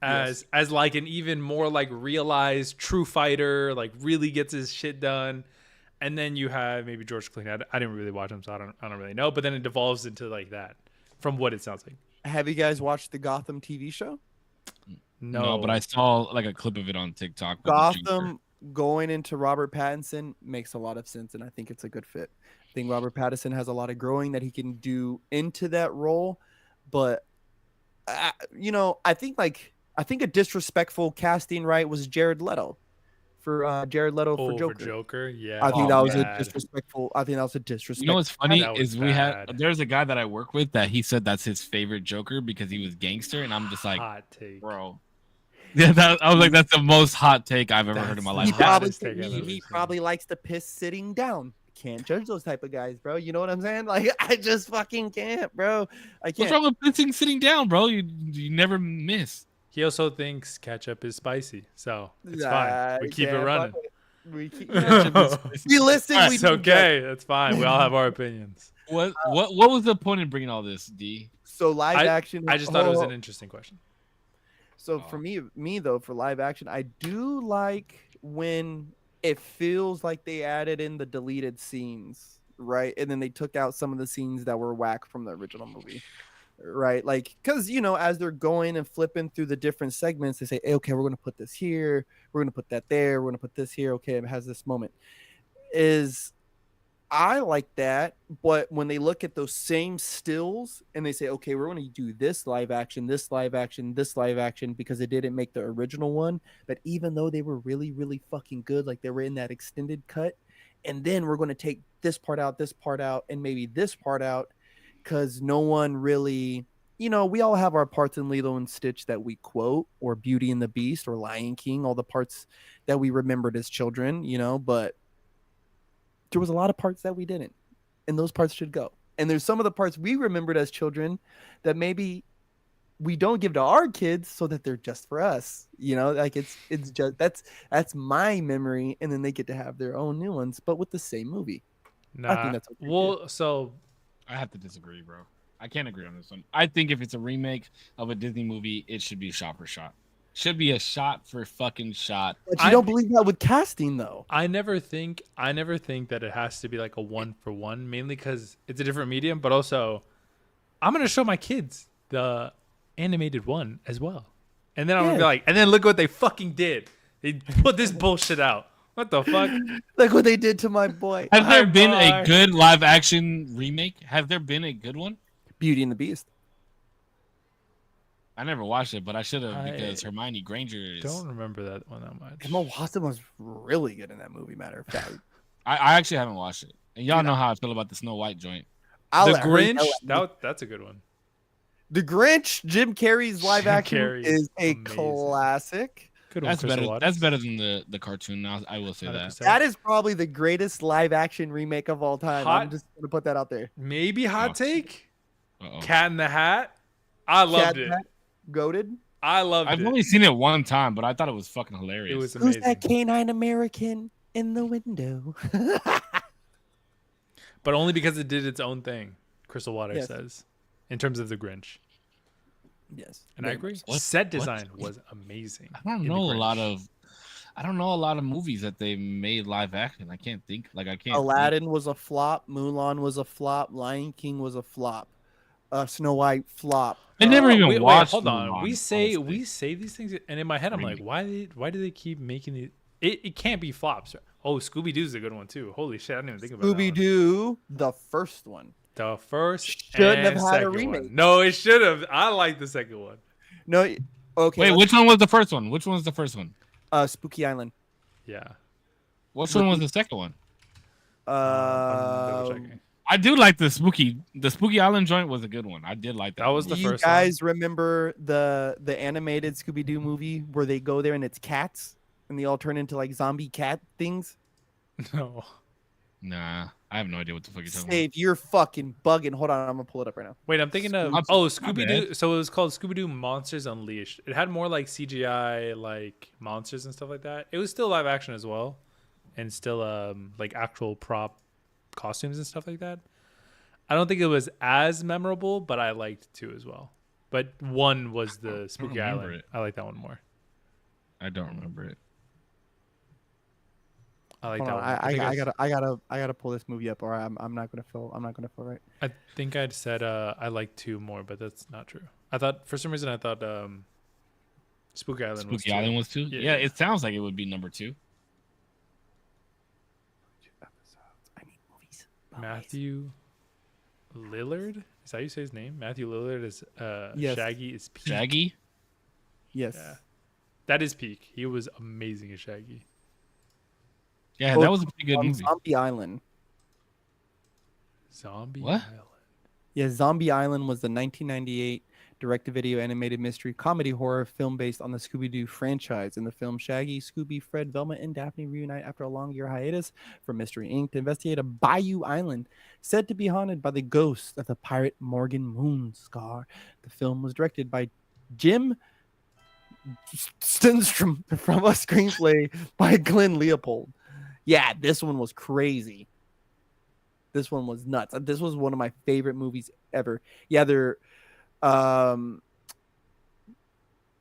as like an even more like realized true fighter, like really gets his shit done. And then you have maybe George Clooney. I didn't really watch him, so I don't really know. But then it devolves into like that, from what it sounds like. Have you guys watched the Gotham TV show? No, but I saw like a clip of it on TikTok. Gotham going into Robert Pattinson makes a lot of sense, and I think it's a good fit. I think Robert Pattinson has a lot of growing that he can do into that role, but you know, I think a disrespectful casting right was Jared Leto. For Jared Leto for Joker. For Joker, yeah. I think that was a disrespectful. I think that was a disrespectful. You know what's funny is there's a guy that I work with that he said that's his favorite Joker because he was gangster, and I'm just like, hot take, bro. Yeah, I was like, that's the most hot take I've ever heard in my life. He probably likes to piss sitting down. Can't judge those type of guys, bro. You know what I'm saying? Like, I just fucking can't, bro. I can't. What's wrong with pissing sitting down, bro? You never miss. He also thinks ketchup is spicy, so it's fine. We keep it running. We listen. That's okay. That's fine. We all have our opinions. What was the point in bringing all this, D? So live action. I just thought it was an interesting question. So for me though, for live action, I do like when it feels like they added in the deleted scenes, right? And then they took out some of the scenes that were whack from the original movie, right? Like, because as they're going and flipping through the different segments, they say, hey, okay, we're gonna put this here, we're gonna put that there, we're gonna put this here. Okay, it has this moment. I like that, but when they look at those same stills and they say, okay, we're going to do this live action, this live action, this live action, because it didn't make the original one. But even though they were really, really fucking good, like they were in that extended cut, and then we're going to take this part out, and maybe this part out, because no one really, we all have our parts in Lilo and Stitch that we quote, or Beauty and the Beast, or Lion King, all the parts that we remembered as children, but there was a lot of parts that we didn't, and those parts should go. And there's some of the parts we remembered as children that maybe we don't give to our kids so that they're just for us. Like it's just that's my memory, and then they get to have their own new ones, but with the same movie. Nah. I think that's okay. Well, so I have to disagree, bro. I can't agree on this one. I think if it's a remake of a Disney movie, it should be shot for shot. Should be a shot for fucking shot. But you don't believe that with casting, though. I never think that it has to be like a 1-for-1, mainly because it's a different medium. But also, I'm gonna show my kids the animated one as well, and then I'm gonna be like, and then look what they fucking did. They put this bullshit out. What the fuck? Look what they did to my boy. Has there been a good live action remake? Has there been a good one? Beauty and the Beast. I never watched it, but I should have because Hermione Granger is. Don't remember that one that much. Emma Watson was really good in that movie. Matter of fact, I actually haven't watched it, and y'all know how I feel about the Snow White joint. The Grinch. That's a good one. The Grinch. Jim Carrey's live action is a amazing. Classic. Good one, That's better than the cartoon. I will say 100%. That is probably the greatest live action remake of all time. I'm just gonna put that out there. Maybe hot take. Cat in the Hat. I loved it. Goated. I loved it. I've only seen it one time, but I thought it was fucking hilarious. It was amazing. Who's that canine American in the window? But only because it did its own thing, Crystal Water says, in terms of the Grinch. Yes. And I agree. Set design was amazing. I don't know a lot of movies that they made live action. I can't think. Aladdin was a flop. Mulan was a flop. Lion King was a flop. Snow White flop. I never even watched. Hold on. We say these things, and in my head I'm like, why do they keep making these? It can't be flops. Oh, Scooby Doo's a good one too. Holy shit, I didn't even think about Scooby Doo, the first one. The first shouldn't have had a remake. One. No, it should have. I like the second one. No, okay. Wait, which one was the first one? Which one was the first one? Spooky Island. Yeah. Which one was the second one? I do like the Spooky Island joint was a good one. I did like that. That was the first one. You guys remember the animated Scooby Doo movie where they go there and it's cats and they all turn into like zombie cat things? No. Nah, I have no idea what the fuck you're talking about. You're fucking bugging. Hold on, I'm gonna pull it up right now. Wait, I'm thinking of Scooby Doo. So it was called Scooby Doo Monsters Unleashed. It had more like CGI like monsters and stuff like that. It was still live action as well, and still like actual prop costumes and stuff like that. I don't think it was as memorable, but I liked two as well. But one was the Spooky Island. I like that one more. I don't remember it. I like that one. I gotta pull this movie up, or I'm not gonna feel right. I think I'd said I like two more, but that's not true. I thought for some reason Spooky Island was two. Yeah, it sounds like it would be number 2. Matthew Lillard, is that how you say his name? Matthew Lillard is yes. Shaggy is Peak. Shaggy? Yes. Yeah. That is Peak. He was amazing as Shaggy. Yeah, that was a pretty good movie. Zombie Island. Island. Yeah, Zombie Island was the 1998 direct-to-video animated mystery comedy horror film based on the Scooby-Doo franchise. In the film, Shaggy, Scooby, Fred, Velma, and Daphne reunite after a long year hiatus from Mystery Inc. to investigate a bayou island said to be haunted by the ghost of the pirate Morgan Moonscar. The film was directed by Jim Stenstrom from a screenplay by Glenn Leopold. Yeah, this one was crazy. This one was nuts. This was one of my favorite movies ever. Yeah,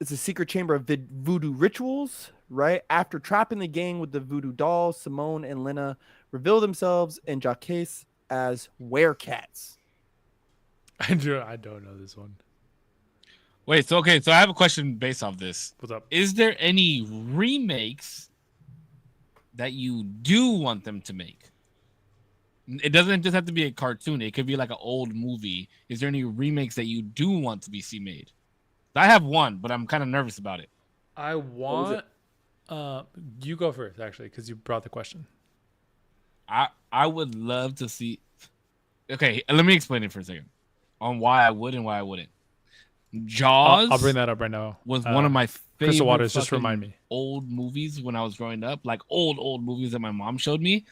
it's a secret chamber of voodoo rituals, right? After trapping the gang with the voodoo dolls, Simone and Lena reveal themselves and Jacques as werecats. I don't know this one. Wait, so I have a question based off this. What's up? Is there any remakes that you do want them to make? It doesn't just have to be a cartoon. It could be like an old movie. Is there any remakes that you do want to be made? I have one, but I'm kind of nervous about it. I want. You go first, actually, because you brought the question. I would love to see. Okay, let me explain it for a second on why I would and why I wouldn't. Jaws. I'll bring that up right now. Was one of my favorite Crystal Waters, just remind me. Old movies when I was growing up, like old movies that my mom showed me.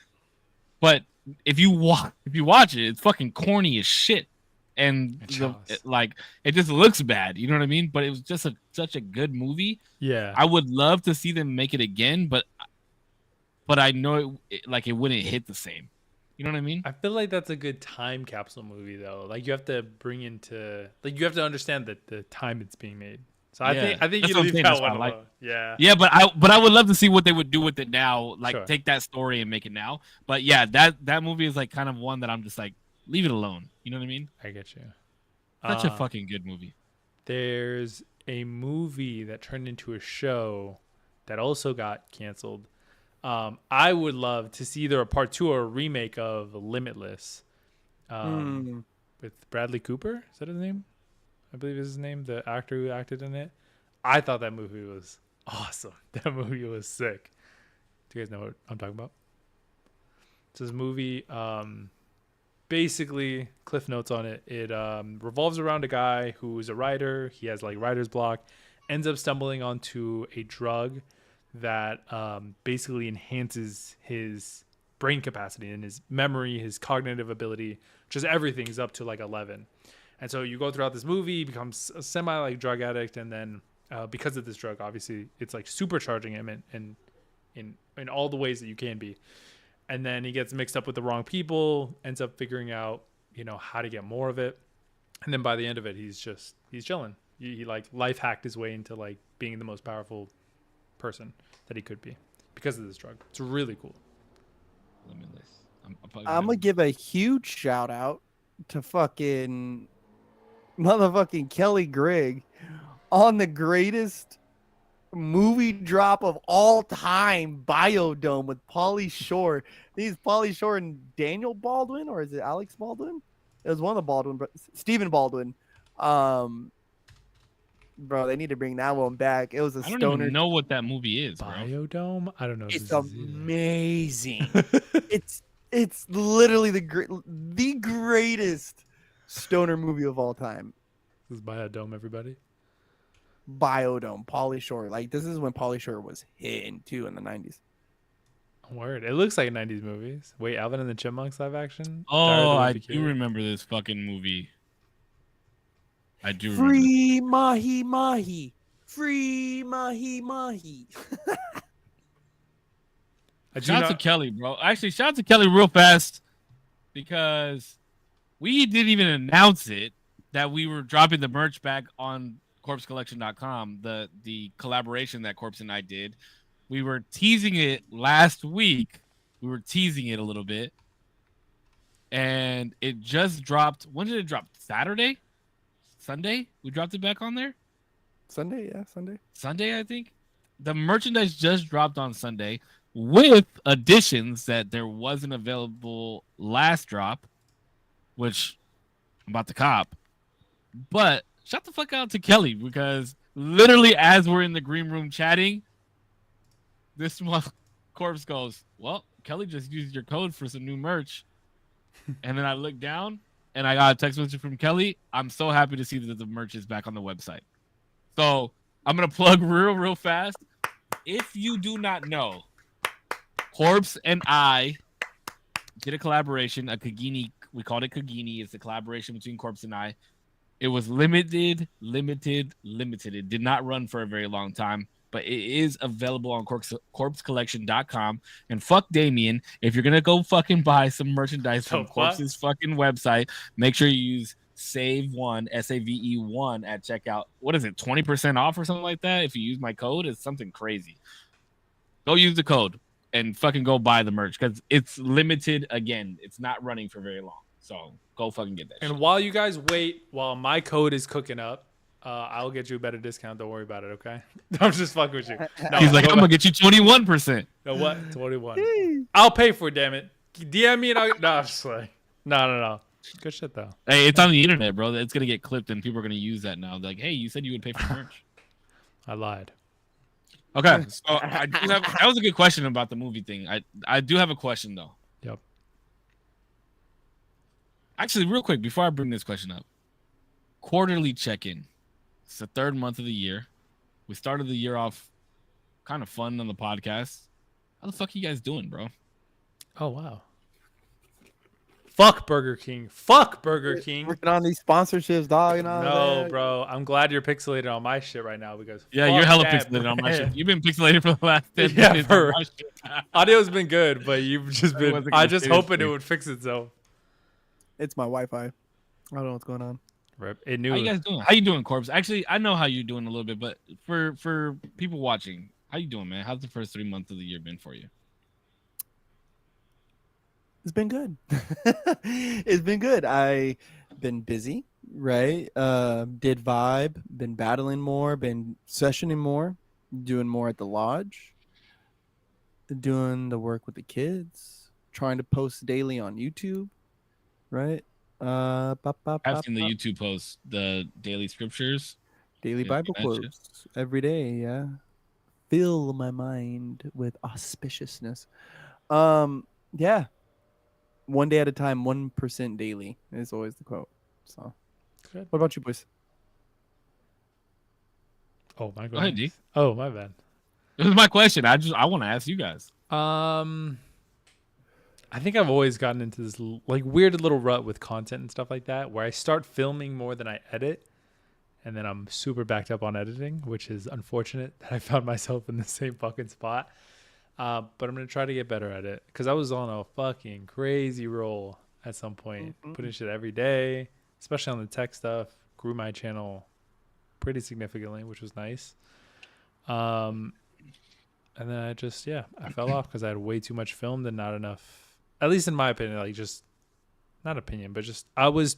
But if you watch it, it's fucking corny as shit, and it just looks bad. You know what I mean? But it was just such a good movie. Yeah, I would love to see them make it again, but I know it wouldn't hit the same. You know what I mean? I feel like that's a good time capsule movie, though. Like, you have to bring into, like, you have to understand that the time it's being made. So I think you leave that one alone. Yeah, but I would love to see what they would do with it now. Like, take that story and make it now. But yeah, that movie is like kind of one that I'm just like, leave it alone. You know what I mean? I get you. Such a fucking good movie. There's a movie that turned into a show that also got canceled. I would love to see either a part 2 or a remake of Limitless, with Bradley Cooper. Is that his name? I believe is his name, the actor who acted in it. I thought that movie was awesome. That movie was sick. Do you guys know what I'm talking about? It's this movie, basically, cliff notes on it. It revolves around a guy who's a writer. He has like writer's block, ends up stumbling onto a drug that basically enhances his brain capacity and his memory, his cognitive ability, just everything is up to like 11. And so you go throughout this movie, he becomes a semi like drug addict, and then because of this drug, obviously it's like supercharging him in all the ways that you can be. And then he gets mixed up with the wrong people, ends up figuring out, how to get more of it. And then by the end of it, he's chilling. He like life hacked his way into like being the most powerful person that he could be because of this drug. It's really cool. Limitless. I'm gonna give a huge shout out to fucking motherfucking Kelly Grigg on the greatest movie drop of all time, Biodome, with Pauly Shore. These Pauly Shore and Daniel Baldwin, or is it Alex Baldwin? It was one of the Baldwin, but Stephen Baldwin. Bro, they need to bring that one back. It was a stoner. I don't even know what that movie is, bro. Biodome? I don't know. It's amazing. It's literally the greatest stoner movie of all time. This is Biodome, everybody. Biodome, Pauly Shore. Like, this is when Pauly Shore was hitting too in the 90s. Word. It looks like 90s movies. Wait, Alvin and the Chipmunks live action? Oh, I do remember this fucking movie. I do Free Mahi Mahi. Free Mahi Mahi. Shout out to Kelly, bro. Actually, shout out to Kelly real fast because we didn't even announce it that we were dropping the merch back on corpsecollection.com, the collaboration that Corpse and I did. We were teasing it last week. We were teasing it a little bit. And it just dropped. When did it drop? Saturday? Sunday? We dropped it back on there? Sunday, yeah, Sunday. Sunday, I think. The merchandise just dropped on Sunday with additions that there wasn't available last drop, which I'm about to cop. But shout the fuck out to Kelly because literally as we're in the green room chatting, this one Corpse goes, well, Kelly just used your code for some new merch. And then I look down and I got a text message from Kelly. I'm so happy to see that the merch is back on the website. So I'm going to plug real fast. If you do not know, Corpse and I did a collaboration, a Kagini. We called it Kagini. It's a collaboration between Corpse and I. It was limited. It did not run for a very long time. but it is available on corpsecollection.com. And fuck Damien, if you're gonna go fucking buy some merchandise from Corpse's fucking website, make sure you use SAVE1 SAVE1 at checkout. What is it, 20% off or something like that? If you use my code, it's something crazy. Go use the code and fucking go buy the merch because it's limited again. It's not running for very long. So go fucking get that And shit. while you guys wait, while my code is cooking up, I'll get you a better discount. Don't worry about it, okay? I'm just fucking with you. No, He's like, I'm gonna get you 21%. No, what? 21. I'll pay for it, damn it. DM me and I'll... No, I'm just like... No. Good shit, though. Hey, it's on the internet, bro. It's gonna get clipped and people are gonna use that now. They're like, hey, you said you would pay for merch. I lied. Okay, so I do have... That was a good question about the movie thing. I do have a question, though. Yep. Actually, real quick, before I bring this question up. Quarterly check-in. It's the third month of the year. We started the year off kind of fun on the podcast. How the fuck are you guys doing, bro? Oh, wow. Fuck Burger King. Fuck Burger King. Working on these sponsorships, dog. And all No, that. bro. I'm glad you're pixelated on my shit right now because Yeah, fuck you're hella that, pixelated on my man. shit. You've been pixelated for the last 10 Yeah, minutes. for- on my shit. Audio's been good, but you've just I been... wasn't I gonna just say this hoping it shit. would fix itself. It's my Wi-Fi. I don't know what's going on. Rip. It knew How it. you guys doing? How you doing, Corpse? Actually, I know how you're doing a little bit, but for people watching, how you doing, man? How's the first 3 months of the year been for you? It's been good. It's been good. I been busy, right? Did vibe, been battling more, been sessioning more, doing more at the lodge, doing the work with the kids, trying to post daily on YouTube, right? I've seen the YouTube post, the daily scriptures. daily Yeah, Bible that shit. quotes every day. Yeah, fill my mind with auspiciousness. Yeah, one day at a time, 1% daily is always the quote. So, Good. what about you, boys? Oh, my Go ahead, G. Oh, my bad. This is my question. I want to ask you guys. I think I've always gotten into this like weird little rut with content and stuff like that where I start filming more than I edit and then I'm super backed up on editing, which is unfortunate that I found myself in the same fucking spot. But I'm going to try to get better at it because I was on a fucking crazy roll at some point, putting shit every day, especially on the tech stuff. Grew my channel pretty significantly, which was nice. And then I fell off because I had way too much filmed and not enough. At least in my opinion, like just not opinion, but just I was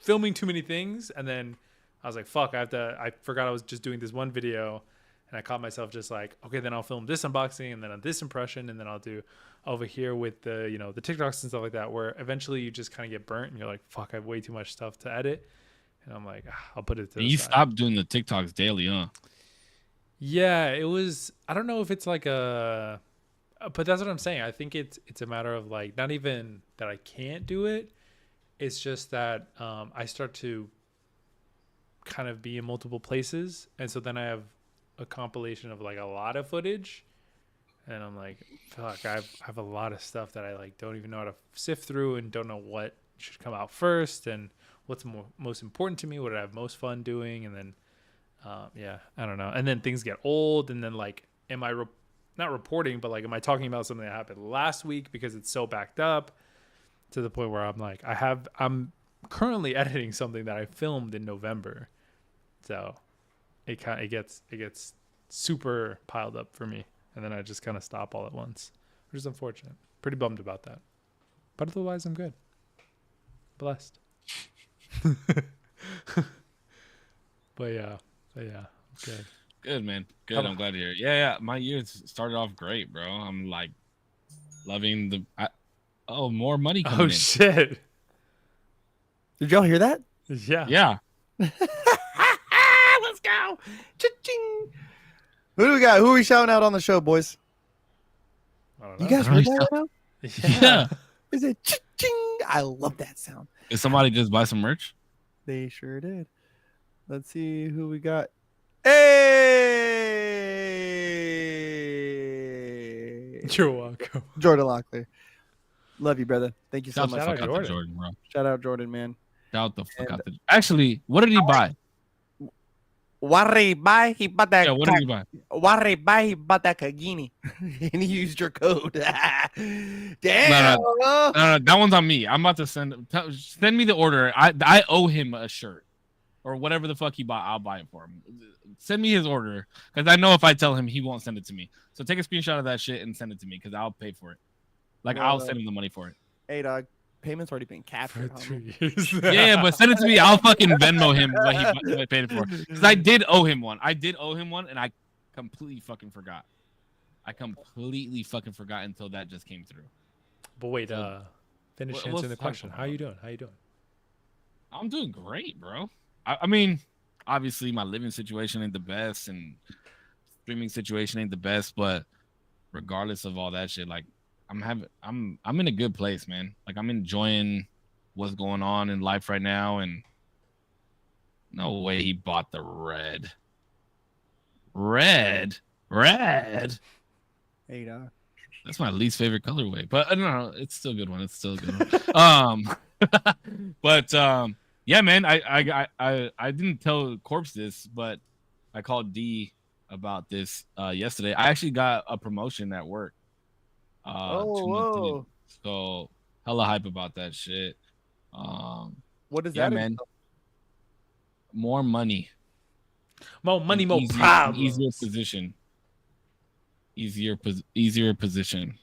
filming too many things. And then I was like, fuck, I forgot I was just doing this one video. And I caught myself just like, okay, then I'll film this unboxing and then on this impression. And then I'll do over here with the, the TikToks and stuff like that, where eventually you just kind of get burnt and you're like, fuck, I have way too much stuff to edit. And I'm like, I'll put it to the You side. stopped doing the TikToks daily, huh? Yeah, it was. I don't know if it's like but that's what I'm saying. I think it's a matter of like not even that I can't do it. It's just that I start to kind of be in multiple places, and so then I have a compilation of like a lot of footage, and I'm like, fuck, I have a lot of stuff that I like don't even know how to sift through and don't know what should come out first and what's most important to me, what I have most fun doing, and then. I don't know. And then things get old, and then like, am I not reporting, but like, am I talking about something that happened last week because it's so backed up to the point where I'm like, I'm currently editing something that I filmed in November, so it gets super piled up for me, and then I just kind of stop all at once, which is unfortunate. Pretty bummed about that, but otherwise I'm good, blessed. But yeah, good. Good, man. Good. How I'm glad to hear it. Yeah. My year started off great, bro. I'm like loving more money coming Oh in. shit! Did y'all hear that? Yeah. Yeah. Let's go. Cha-ching. Who do we got? Who are we shouting out on the show, boys? I don't You know. guys heard that right now? Yeah. Is it cha-ching? I love that sound. Did somebody just buy some merch? They sure did. Let's see who we got. Hey! You're welcome. Jordan Locklear. Love you, brother. Thank you so Shout the much. Shout fuck out out to Jordan. Jordan, bro. Shout out Jordan, man. Shout the fuck And- out to. Actually, what did he buy? Worry by he bought that. Yeah, what did you buy? Worry by he bought that Kagini, and he used your code. Damn. No, that one's on me. I'm about to send me the order. I owe him a shirt or whatever the fuck he bought. I'll buy it for him. Send me his order because I know if I tell him, he won't send it to me. So take a screenshot of that shit and send it to me because I'll pay for it. Like I'll send him the money for it. Hey dog, payment's already been captured. For 2 years. Yeah, but send it to me. I'll fucking Venmo him what he paid it for. Because I did owe him one. And I completely fucking forgot. Until that just came through. But wait, finish answering the question. How you doing? I'm doing great, bro. I mean, obviously my living situation ain't the best and streaming situation ain't the best, but regardless of all that shit, like I'm in a good place, man. Like I'm enjoying what's going on in life right now, and no way he bought the red. Hey dog. That's my least favorite colorway, but no, it's still a good one. But yeah, man, I didn't tell Corpse this, but I called D about this yesterday. I actually got a promotion at work. 2 months in. So hella hype about that shit. What is yeah, that? Man. More money. More money, more easier, problems. Easier position.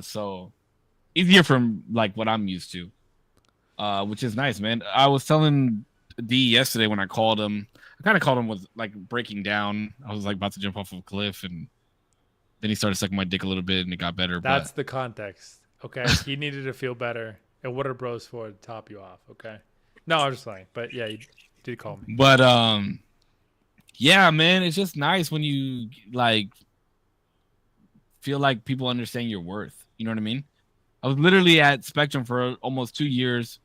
So easier from like what I'm used to. Which is nice, man. I was telling D yesterday when I called him. I kind of called him with like breaking down. I was like about to jump off of a cliff, and then he started sucking my dick a little bit, and it got better. That's the context. Okay, he needed to feel better. And what are bros for to top you off? Okay. No, I'm just lying. But yeah, you did call me. But yeah, man, it's just nice when you like feel like people understand your worth. You know what I mean? I was literally at Spectrum for almost 2 years.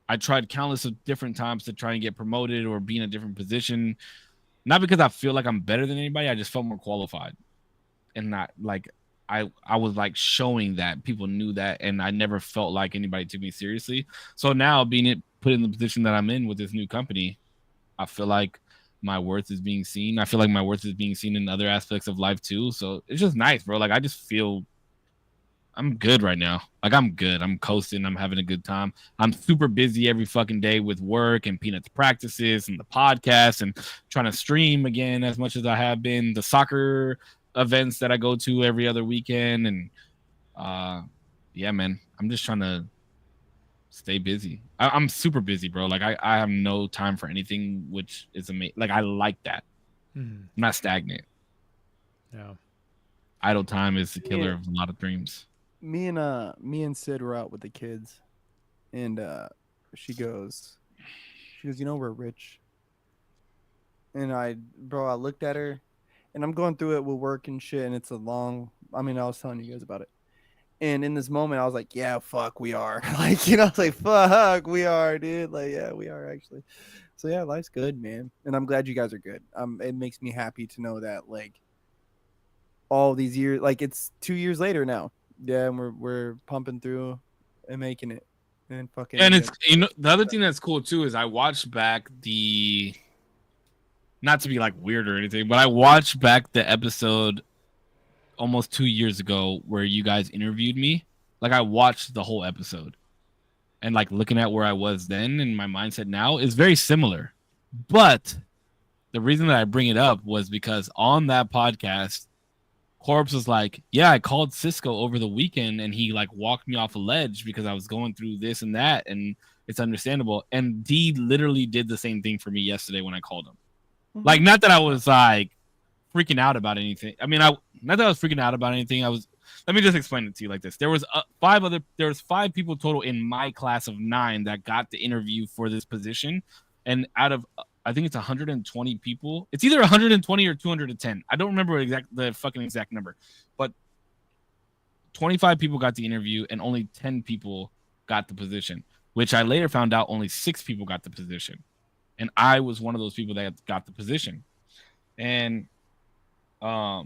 I tried countless of different times to try and get promoted or be in a different position. Not because I feel like I'm better than anybody. I just felt more qualified. And not like I was like showing that people knew that, and I never felt like anybody took me seriously. So now being put in the position that I'm in with this new company, I feel like my worth is being seen. I feel like my worth is being seen in other aspects of life too. So it's just nice, bro. Like I just feel I'm good right now. Like I'm good. I'm coasting. I'm having a good time. I'm super busy every fucking day with work and Peanuts practices and the podcast and trying to stream again as much as I have been. The soccer events that I go to every other weekend, and yeah, man, I'm just trying to stay busy. I'm super busy, bro. Like I have no time for anything, which is amazing. Like I like that. I'm not stagnant. Yeah. Idle time is the killer of a lot of dreams. Me and Sid were out with the kids, and she goes, you know, we're rich. And I looked at her, and I'm going through it with work and shit, and it's a long. I mean, I was telling you guys about it, and in this moment, I was like, yeah, fuck, we are. Like, you know, it's like, fuck, we are, dude. Like, yeah, we are actually. So yeah, life's good, man, and I'm glad you guys are good. It makes me happy to know that, like, all these years, like it's 2 years later now. Yeah, and we're pumping through and making it, and fucking. And it's, you know, the other thing that's cool too is I watched back the, not to be like weird or anything, but I watched back the episode almost 2 years ago where you guys interviewed me. Like I watched the whole episode, and like looking at where I was then and my mindset now is very similar. But the reason that I bring it up was because on that podcast, Corpse was like, yeah, I called Cisco over the weekend and he like walked me off a ledge because I was going through this and that, and it's understandable. And D literally did the same thing for me yesterday when I called him. Mm-hmm. Like, not that I was like freaking out about anything. I mean, not that I was freaking out about anything. Let me just explain it to you like this. There was 5 people total in my class of 9 that got the interview for this position. And out of, I think it's 120 people. It's either 120 or 210. I don't remember the fucking exact number, but 25 people got the interview and only 10 people got the position, which I later found out only 6 people got the position. And I was one of those people that got the position. And I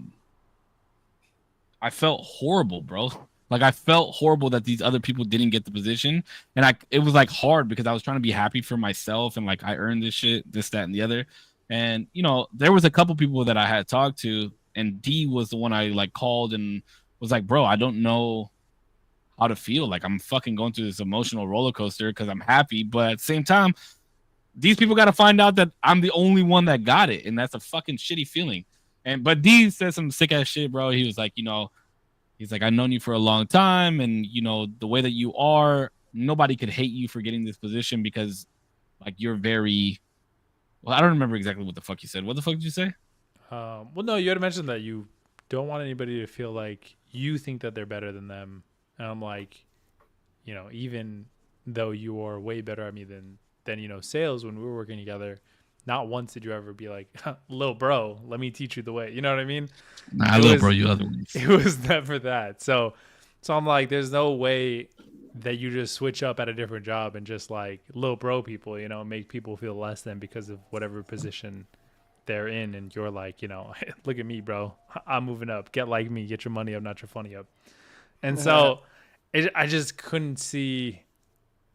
felt horrible, bro. Like I felt horrible that these other people didn't get the position. And it was like hard because I was trying to be happy for myself and like I earned this shit, this, that, and the other. And there was a couple people that I had talked to, and D was the one I like called and was like, bro, I don't know how to feel. Like, I'm fucking going through this emotional roller coaster because I'm happy, but at the same time, these people got to find out that I'm the only one that got it, and that's a fucking shitty feeling. But D said some sick ass shit, bro. He was like, he's like, I've known you for a long time, and the way that you are, nobody could hate you for getting this position because, like, you're very. Well, I don't remember exactly what the fuck you said. What the fuck did you say? Well, no, you had mentioned that you don't want anybody to feel like you think that they're better than them, and I'm like, even though you are way better at me than sales when we were working together, not once did you ever be like, little bro, let me teach you the way. You know what I mean? Nah, little bro, you other ones. It was never that. So I'm like, there's no way that you just switch up at a different job and just like little bro people, make people feel less than because of whatever position they're in. And you're like, look at me, bro. I'm moving up. Get like me. Get your money up, not your funny up. And so I just couldn't see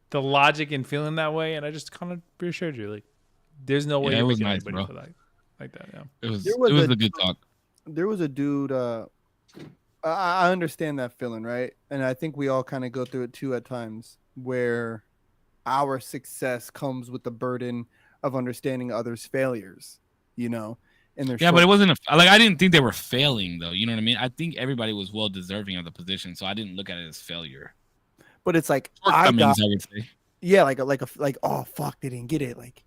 the logic in feeling that way. And I just kind of reassured you, like, there's no way it you're was making nice, anybody bro. feel like that. Yeah. It was a good talk. There was a dude. I understand that feeling, right? And I think we all kind of go through it too at times, where our success comes with the burden of understanding others' failures, and their but it wasn't like I didn't think they were failing though. You know what I mean? I think everybody was well deserving of the position, so I didn't look at it as failure. But it's like I would say. Yeah, like oh fuck, they didn't get it, like,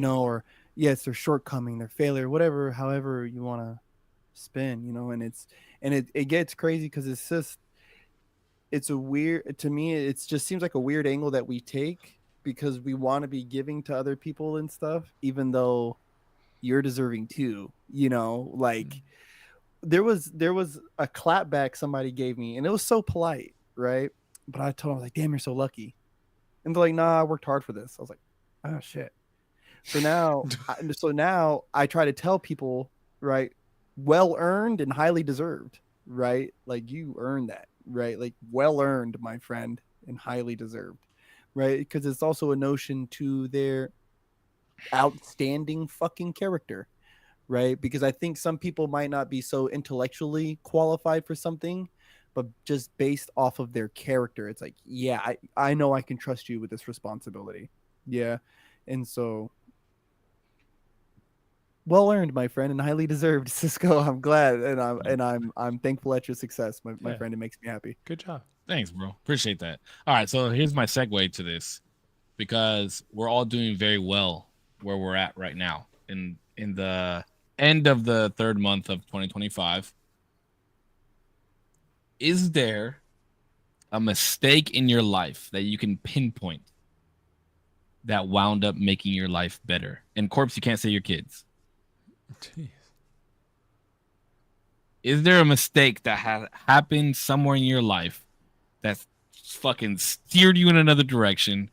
or it's their shortcoming, their failure, whatever, however you want to spin, and it gets crazy because it's a weird, to me, it just seems like a weird angle that we take because we want to be giving to other people and stuff, even though you're deserving too, like there was a clap back somebody gave me and it was so polite, right? But I told them, I was like, damn, you're so lucky. And they're like, nah, I worked hard for this. I was like, oh shit. So now I try to tell people, right, well earned and highly deserved, right? Like, you earned that, right? Like, well earned, my friend, and highly deserved, right? Because it's also a notion to their outstanding fucking character, right? Because I think some people might not be so intellectually qualified for something, but just based off of their character, it's like, yeah, I know I can trust you with this responsibility. Yeah. And so, well earned, my friend, and highly deserved, Cisco. I'm glad, and I'm thankful at your success, my friend. It makes me happy. Good job. Thanks, bro. Appreciate that. All right, so here's my segue to this, because we're all doing very well where we're at right now in the end of the third month of 2025. Is there a mistake in your life that you can pinpoint that wound up making your life better? And Corpse, you can't say your kids. Jeez. Is there a mistake that has happened somewhere in your life that fucking steered you in another direction,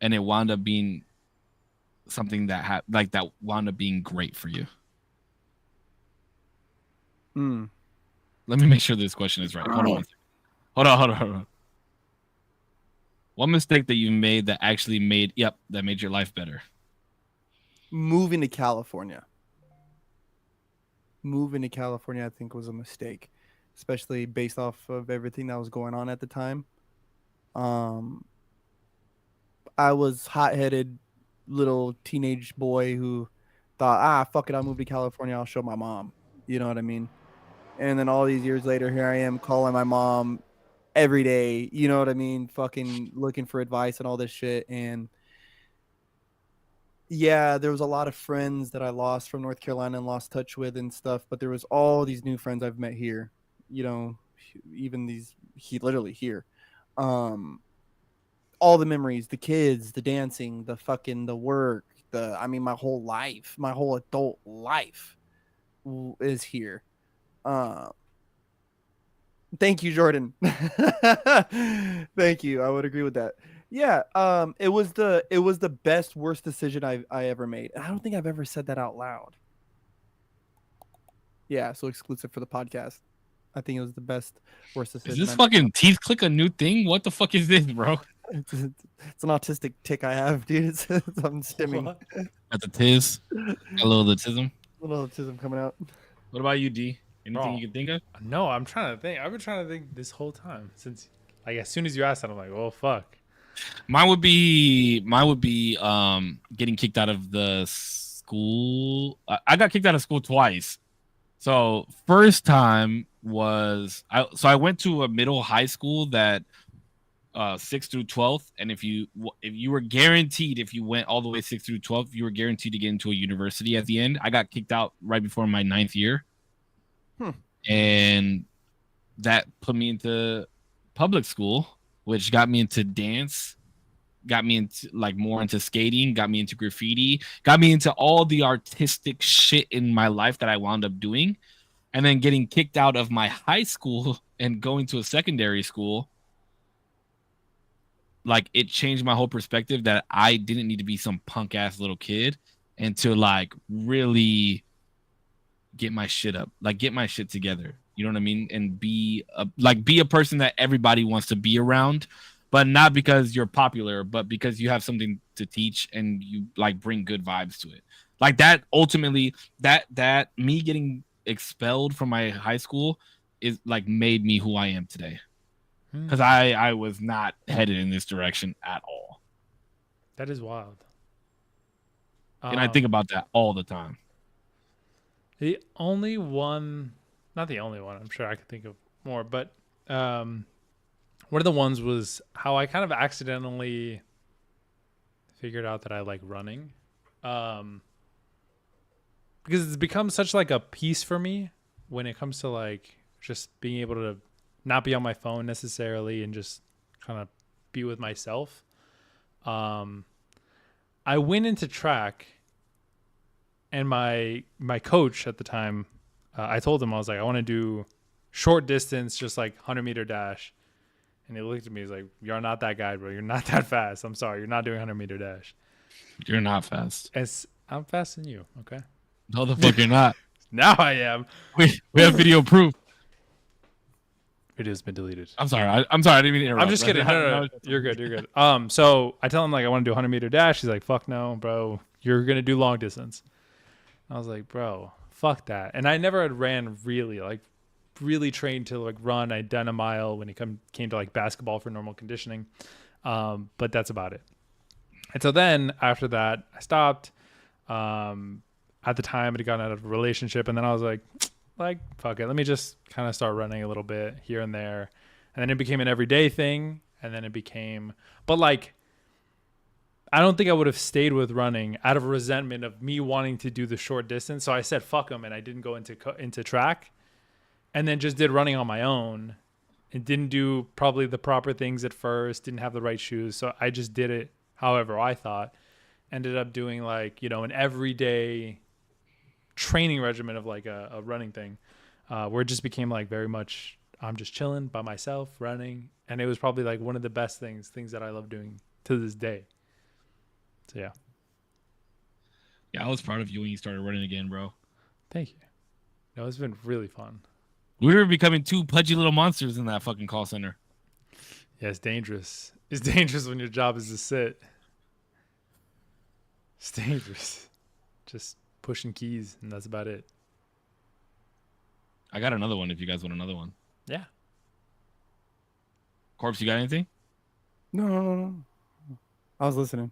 and it wound up being something that that wound up being great for you? Let me make sure this question is right. Hold on. One mistake that you made that actually made your life better. Moving to California. I think, was a mistake, especially based off of everything that was going on at the time. I was hot-headed little teenage boy who thought, fuck it, I'll move to California, I'll show my mom. You know what I mean? And then all these years later, here I am calling my mom every day, you know what I mean? Fucking looking for advice and all this shit. And yeah, there was a lot of friends that I lost from North Carolina and lost touch with and stuff, but there was all these new friends I've met here, even literally here. All the memories, the kids, the dancing, the work, my whole life, my whole adult life is here. Thank you, Jordan. Thank you. I would agree with that. Yeah. It was the best, worst decision I ever made. I don't think I've ever said that out loud. Yeah. So exclusive for the podcast. I think it was the best, worst decision. Is this fucking teeth click a new thing? What the fuck is this, bro? It's an autistic tick I have, dude. I'm stimming. Got the tiz. Got a little autism. Little autism coming out. What about you, D? Anything Bro. you can think of? No, I'm trying to think. I've been trying to think this whole time since, like, as soon as you asked that, I'm like, oh fuck. Mine would be getting kicked out of the school. I got kicked out of school twice. So first time was I went to a middle high school that 6th through 12th, and if you were guaranteed, if you went all the way 6th through 12th, you were guaranteed to get into a university at the end. I got kicked out right before my 9th year. And that put me into public school, which got me into dance, got me into like more into skating, got me into graffiti, got me into all the artistic shit in my life that I wound up doing. And then getting kicked out of my high school and going to a secondary school, like it changed my whole perspective that I didn't need to be some punk ass little kid and to like really get my shit up, like get my shit together. You know what I mean? And be a person that everybody wants to be around, but not because you're popular, but because you have something to teach and you like bring good vibes to it. Like that ultimately, that me getting expelled from my high school is like made me who I am today. Because I was not headed in this direction at all. That is wild. And I think about that all the time. The only one, not the only one, I'm sure I could think of more, but one of the ones was how I kind of accidentally figured out that I like running. Because it's become such like a piece for me when it comes to like just being able to not be on my phone necessarily and just kind of be with myself. I went into track. And my coach at the time, I told him, I was like, I want to do short distance, just like 100-meter dash. And he looked at me, he's like, you're not that guy, bro. You're not that fast. I'm sorry. You're not doing 100-meter dash. You're not fast. I'm faster than you, okay? No, the fuck you're not. Now I am. We have video proof. Video's been deleted. I'm sorry. I'm sorry. I didn't mean to interrupt. I'm just kidding. No. You're good. You're good. So I tell him, like, I want to do 100-meter dash. He's like, fuck no, bro. You're going to do long distance. I was like, bro, fuck that. And I never had ran really trained to like run. I'd done a mile when it came to like basketball for normal conditioning. But that's about it. And so then after that, I stopped. At the time, I had gotten out of a relationship. And then I was like, fuck it. Let me just kind of start running a little bit here and there. And then it became an everyday thing. And then it became, but like, I don't think I would have stayed with running out of resentment of me wanting to do the short distance. So I said, fuck them. And I didn't go into track and then just did running on my own and didn't do probably the proper things at first, didn't have the right shoes. So I just did it however I thought. Ended up doing like, you know, an everyday training regimen of like a running thing where it just became like very much, I'm just chilling by myself running. And it was probably like one of the best things that I love doing to this day. So yeah. Yeah, I was proud of you when you started running again, bro. Thank you. No, it's been really fun. We were becoming two pudgy little monsters in that fucking call center. Yeah, it's dangerous. It's dangerous when your job is to sit. It's dangerous. Just pushing keys, and that's about it. I got another one if you guys want another one. Yeah. Corpse, you got anything? No. I was listening.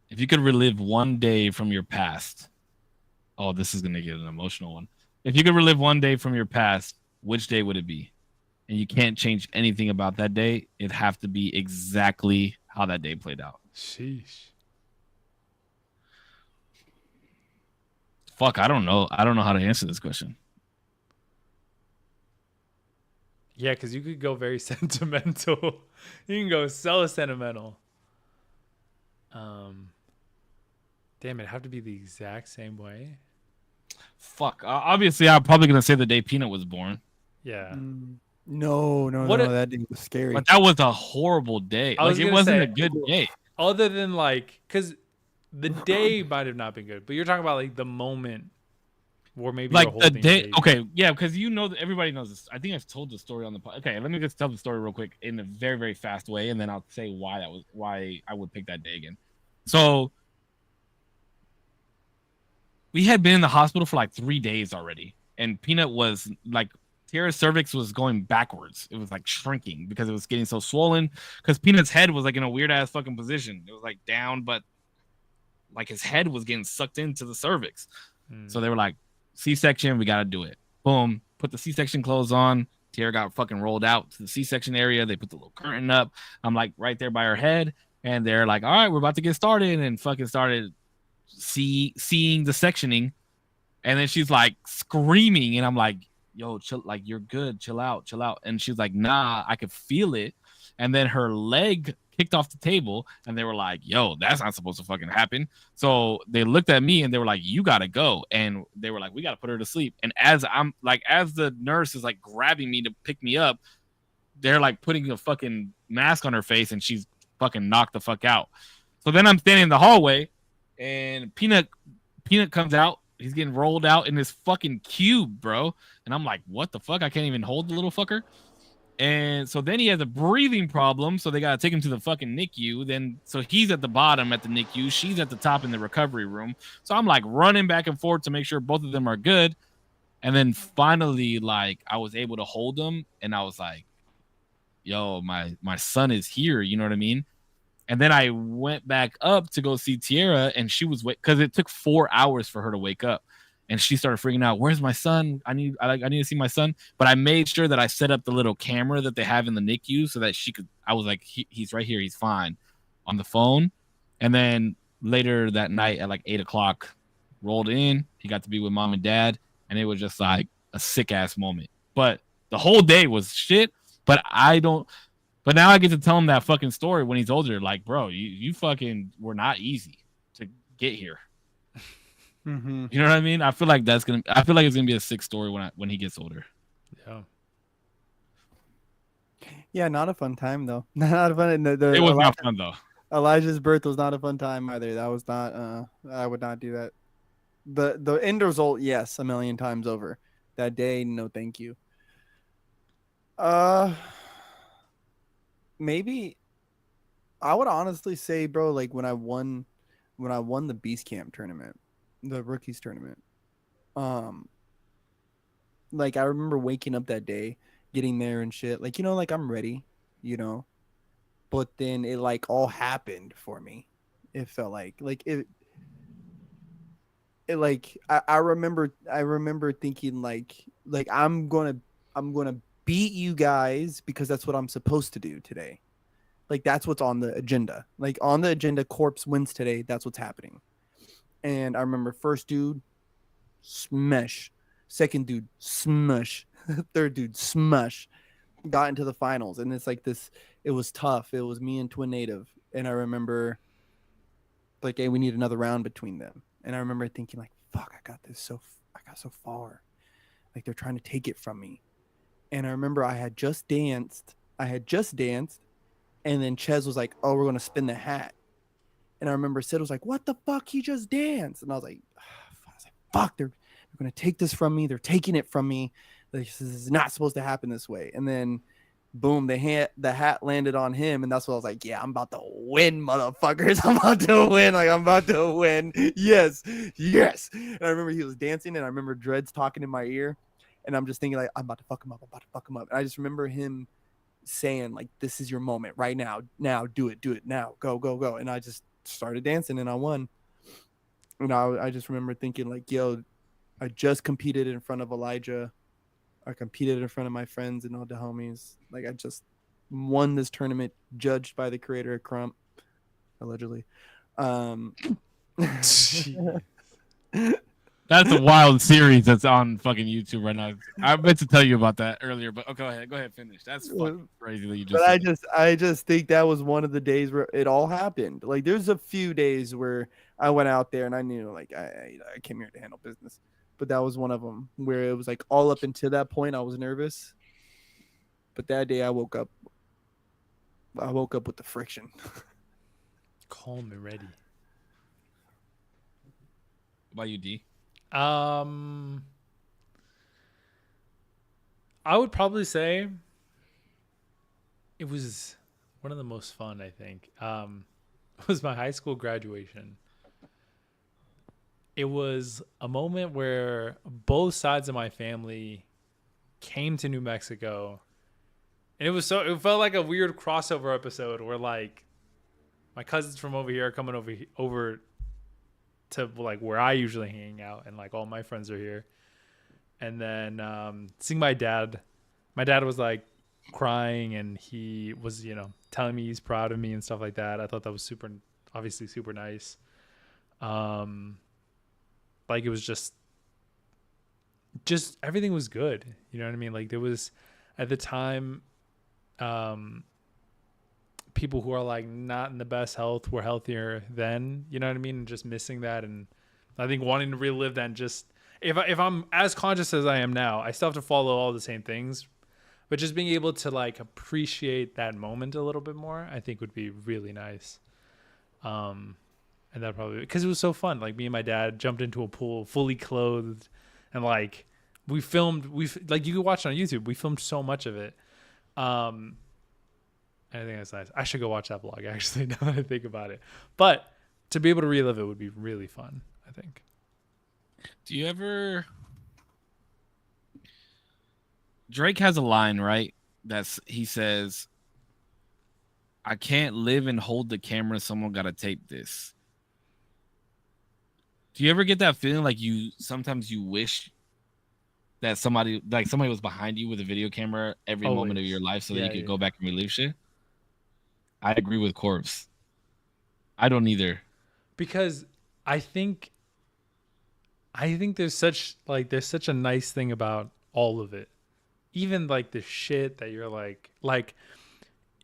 If you could relive one day from your past, oh, this is gonna get an emotional one. If you could relive one day from your past, which day would it be? And you can't change anything about that day. It'd have to be exactly how that day played out. Sheesh. Fuck, I don't know. I don't know how to answer this question. Yeah, because you could go very sentimental. You can go so sentimental. Damn, it'd have to be the exact same way. Fuck. Obviously, I'm probably gonna say the day Peanut was born. Yeah. No, that day was scary. But that was a horrible day. Like it wasn't a good day. Other than like, because the day might have not been good, but you're talking about like the moment. or maybe like you're the holding day. baby. Okay, yeah, because you know that everybody knows this. I think I've told the story on the podcast. Okay, let me just tell the story real quick in a very, very fast way, and then I'll say why I would pick that day again. So we had been in the hospital for like 3 days already, and Peanut was like Tiara's cervix was going backwards. It was like shrinking because it was getting so swollen. Because Peanut's head was like in a weird ass fucking position. It was like down, but like his head was getting sucked into the cervix. So they were like, C-section, we gotta do it. Boom, put the C-section clothes on. Tiara got fucking rolled out to the C-section area. They put the little curtain up. I'm like right there by her head, and they're like, all right, we're about to get started, and fucking started seeing the sectioning. And then she's like screaming, and I'm like, yo, chill, like you're good, chill out. And she's like, nah, I could feel it. And then her leg kicked off the table, and they were like, yo, that's not supposed to fucking happen. So they looked at me and they were like, you gotta go. And they were like, we gotta put her to sleep. And as the nurse is like grabbing me to pick me up, they're like putting a fucking mask on her face, and she's fucking knocked the fuck out. So then I'm standing in the hallway, and Peanut comes out. He's getting rolled out in this fucking cube, bro. And I'm like, what the fuck? I can't even hold the little fucker. And so then he has a breathing problem. So they got to take him to the fucking NICU. Then, so he's at the bottom at the NICU. She's at the top in the recovery room. So I'm like running back and forth to make sure both of them are good. And then finally, like, I was able to hold them. And I was like, yo, my son is here. You know what I mean? And then I went back up to go see Tiara, and she was because it took 4 hours for her to wake up, and she started freaking out. Where's my son? I need to see my son. But I made sure that I set up the little camera that they have in the NICU so that she could. I was like, he's right here, he's fine, on the phone. And then later that night at like 8:00, rolled in. He got to be with mom and dad, and it was just like a sick ass moment. But the whole day was shit. But But now I get to tell him that fucking story when he's older. Like, bro, you fucking were not easy to get here. Mm-hmm. You know what I mean? I feel like it's gonna be a sick story when he gets older. Yeah. Yeah, not a fun time though. Not a fun. It was not fun though. Elijah's birth was not a fun time either. That was not. I would not do that. The end result, yes, a million times over. That day, no, thank you. Maybe I would honestly say, bro, like when I won the Beast Camp tournament, the rookies tournament, like I remember waking up that day, getting there and shit, like, you know, like I'm ready, you know, but then it like all happened for me. It felt like it like I remember thinking like I'm gonna beat you guys because that's what I'm supposed to do today. Like that's what's on the agenda. Like on the agenda, Corpse wins today. That's what's happening. And I remember first dude, smash. Second dude, smush. Third dude, smush. Got into the finals. And it's like this, it was tough. It was me and Twin Native. And I remember like, hey, we need another round between them. And I remember thinking like, fuck, I got so far. Like they're trying to take it from me. And I remember I had just danced, and then Ches was like, oh, we're going to spin the hat. And I remember Sid was like, what the fuck? He just danced. And I was like, fuck, they're going to take this from me. They're taking it from me. This is not supposed to happen this way. And then, boom, the hat landed on him. And that's what I was like, yeah, I'm about to win, motherfuckers. I'm about to win. Like, I'm about to win. Yes. And I remember he was dancing, and I remember Dreads talking in my ear. And I'm just thinking, like, I'm about to fuck him up. And I just remember him saying, like, this is your moment right now. Now, do it now. Go. And I just started dancing, and I won. And I just remember thinking, like, yo, I just competed in front of Elijah. I competed in front of my friends and all the homies. Like, I just won this tournament judged by the creator of Crump, allegedly. That's a wild series that's on fucking YouTube right now. I meant to tell you about that earlier, but go ahead, finish. That's fucking crazy that you just. But I just think that was one of the days where it all happened. Like there's a few days where I went out there and I knew like I came here to handle business, but that was one of them where it was like all up until that point I was nervous, but that day I woke up with the friction. Calm and ready. What about you, D? I would probably say it was one of the most fun, I think. Was my high school graduation. It was a moment where both sides of my family came to New Mexico. And it felt like a weird crossover episode where like my cousins from over here are coming over to like where I usually hang out, and like all my friends are here. And then seeing my dad was like crying, and he was, telling me he's proud of me and stuff like that. I thought that was obviously super nice. Like it was just everything was good. You know what I mean? Like there was at the time, people who are like not in the best health were healthier then, you know what I mean? And just missing that. And I think wanting to relive that, and just, if I'm as conscious as I am now, I still have to follow all the same things, but just being able to like appreciate that moment a little bit more, I think would be really nice. And that probably, because it was so fun. Like me and my dad jumped into a pool fully clothed, and like we like, you can watch it on YouTube. We filmed so much of it. I think that's nice. I should go watch that vlog actually, now that I think about it. But to be able to relive it would be really fun, I think. Do you ever... Drake has a line, right? He says, "I can't live and hold the camera. Someone got to tape this." Do you ever get that feeling like sometimes you wish that somebody was behind you with a video camera every Always. moment of your life, so that you could go back and relive shit? I agree with Corpse. I don't either. Because I think there's such a nice thing about all of it. Even like the shit that you're like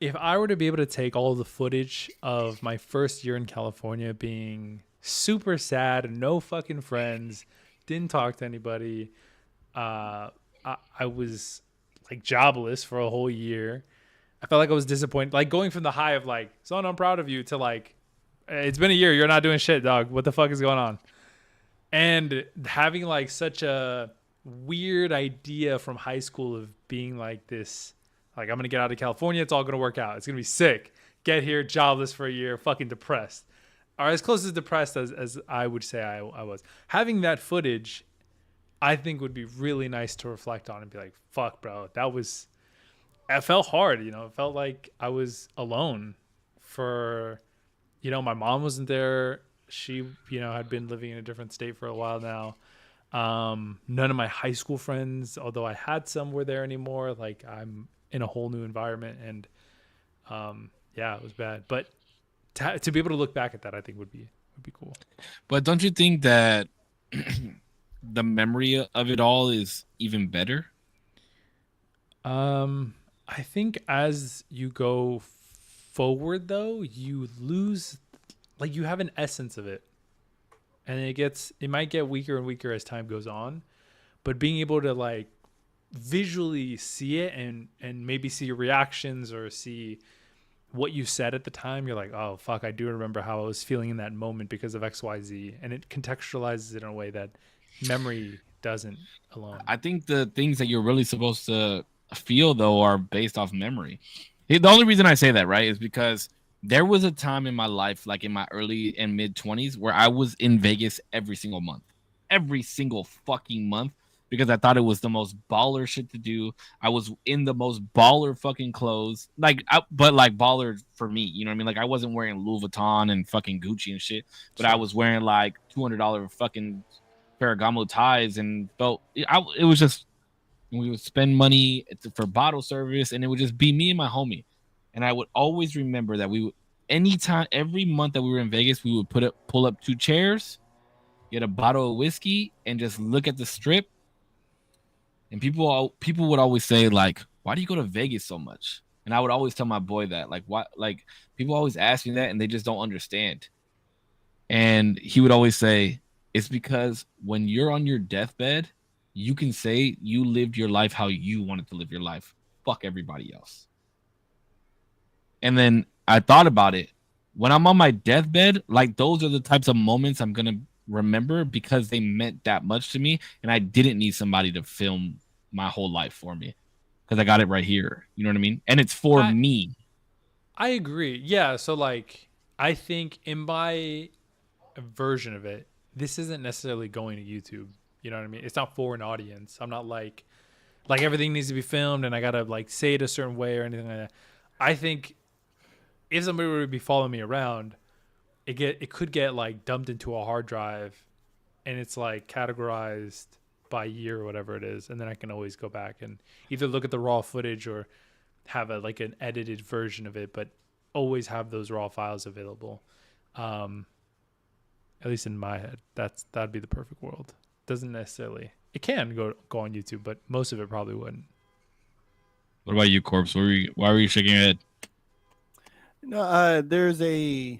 if I were to be able to take all the footage of my first year in California being super sad, no fucking friends, didn't talk to anybody, I was like jobless for a whole year. I felt like I was disappointed, like going from the high of like, "Son, I'm proud of you," to like, "It's been a year, you're not doing shit, dog. What the fuck is going on?" And having like such a weird idea from high school of being like this, like, I'm gonna get out of California, it's all gonna work out, it's gonna be sick, get here jobless for a year, fucking depressed, or as close as depressed as I would say I was. Having that footage, I think, would be really nice to reflect on and be like, fuck bro, it felt hard, it felt like I was alone for, my mom wasn't there. She, had been living in a different state for a while now. None of my high school friends, although I had some, were there anymore. Like, I'm in a whole new environment, and yeah, it was bad. But to be able to look back at that, I think would be cool. But don't you think that the memory of it all is even better? I think as you go forward, though, you lose, like, you have an essence of it. And it might get weaker and weaker as time goes on, but being able to like visually see it and maybe see your reactions or see what you said at the time, you're like, oh fuck, I do remember how I was feeling in that moment because of XYZ, and it contextualizes it in a way that memory doesn't alone. I think the things that you're really supposed to feel, though, are based off memory. The only reason I say that, right, is because there was a time in my life, like in my early and mid 20s, where I was in Vegas every single fucking month, because I thought it was the most baller shit to do. I was in the most baller fucking clothes, but like baller for me, you know what I mean? Like, I wasn't wearing Louis Vuitton and fucking Gucci and shit, but I was wearing like $200 fucking Ferragamo ties and felt it was just, we would spend money for bottle service, and it would just be me and my homie. And I would always remember that every month that we were in Vegas, we would pull up 2 chairs, get a bottle of whiskey, and just look at the strip. And people would always say, like, "Why do you go to Vegas so much?" And I would always tell my boy that, like, why? Like, people always ask me that, and they just don't understand. And he would always say, "It's because when you're on your deathbed, you can say you lived your life how you wanted to live your life. Fuck everybody else." And then I thought about it. When I'm on my deathbed, like, those are the types of moments I'm going to remember because they meant that much to me, and I didn't need somebody to film my whole life for me because I got it right here. You know what I mean? And it's for me. I agree. Yeah. So like, I think in my version of it, this isn't necessarily going to YouTube. You know what I mean? It's not for an audience. I'm not like everything needs to be filmed and I gotta like say it a certain way or anything like that. I think if somebody were to be following me around, it could get like dumped into a hard drive, and it's like categorized by year or whatever it is, and then I can always go back and either look at the raw footage or have like an edited version of it, but always have those raw files available. At least in my head, that'd be the perfect world. Doesn't necessarily. It can go on YouTube, but most of it probably wouldn't. What about you, Corpse? Why were you shaking your head? No, there's a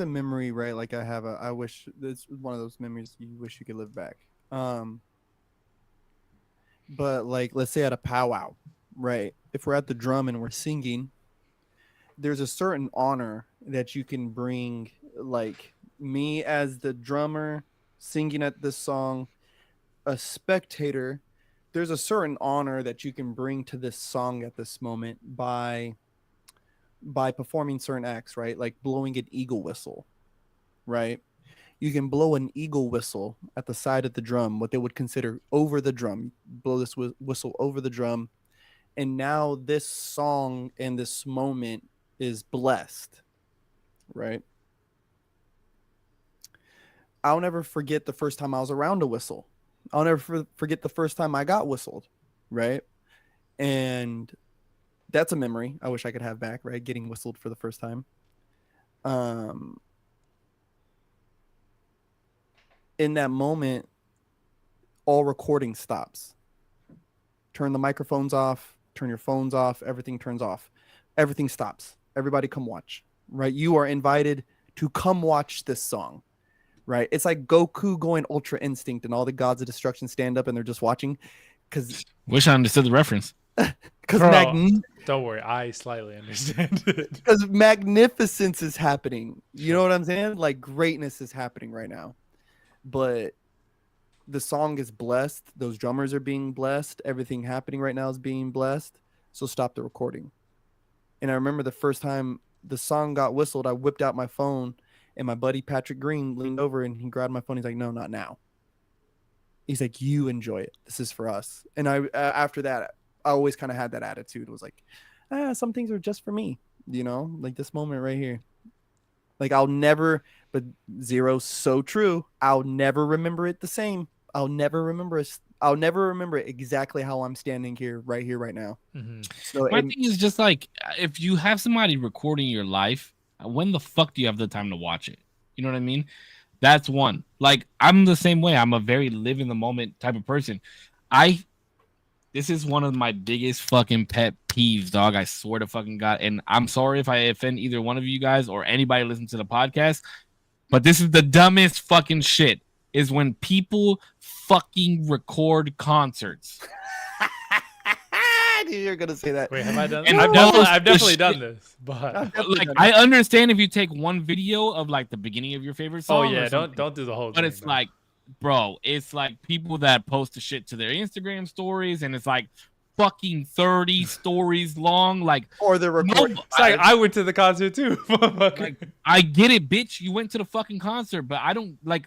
memory, right? Like I wish it's one of those memories you wish you could live back. But like, let's say at a powwow, right? If we're at the drum and we're singing, there's a certain honor that you can bring, like me as the drummer singing at this song, a spectator, there's a certain honor that you can bring to this song at this moment by performing certain acts, right? Like blowing an eagle whistle, right? You can blow an eagle whistle at the side of the drum, what they would consider over the drum. Blow this whistle over the drum, and now this song and this moment is blessed, right? I'll never forget the first time I was around a whistle. I'll never forget the first time I got whistled, right? And that's a memory I wish I could have back, right? Getting whistled for the first time. In that moment, all recording stops. Turn the microphones off, turn your phones off, everything turns off. Everything stops. Everybody come watch, right? You are invited to come watch this song, right? It's like Goku going Ultra Instinct and all the gods of destruction stand up and they're just watching. Wish I understood the reference. Don't worry, I slightly understand it. Because magnificence is happening. You know what I'm saying? Like greatness is happening right now. But the song is blessed. Those drummers are being blessed. Everything happening right now is being blessed. So stop the recording. And I remember the first time the song got whistled, I whipped out my phone and my buddy Patrick Green leaned over and he grabbed my phone. He's like, no, not now. He's like, you enjoy it. This is for us. And I after that, I always kind of had that attitude. It was like, some things are just for me, you know, like this moment right here. Like I'll never, but Zero's so true. I'll never remember it the same. I'll never remember it exactly how I'm standing here, right now. Mm-hmm. So My thing is just like, if you have somebody recording your life, when the fuck do you have the time to watch it? You know what I mean? That's one. Like, I'm the same way. I'm a very live in the moment type of person. This is one of my biggest fucking pet peeves, dog. I swear to fucking God. And I'm sorry if I offend either one of you guys or anybody listening to the podcast, but this is the dumbest fucking shit, is when people fucking record concerts. I knew you were gonna say that. Wait, have I done And that? I've definitely done this, but like, I understand if you take one video of like the beginning of your favorite song. Oh yeah, don't do the whole thing. But it's like, bro, it's like people that post the shit to their Instagram stories, and it's like fucking 30 stories long. Like, or the recording. It's like I went to the concert too. Like, I get it, bitch. You went to the fucking concert, but I don't like.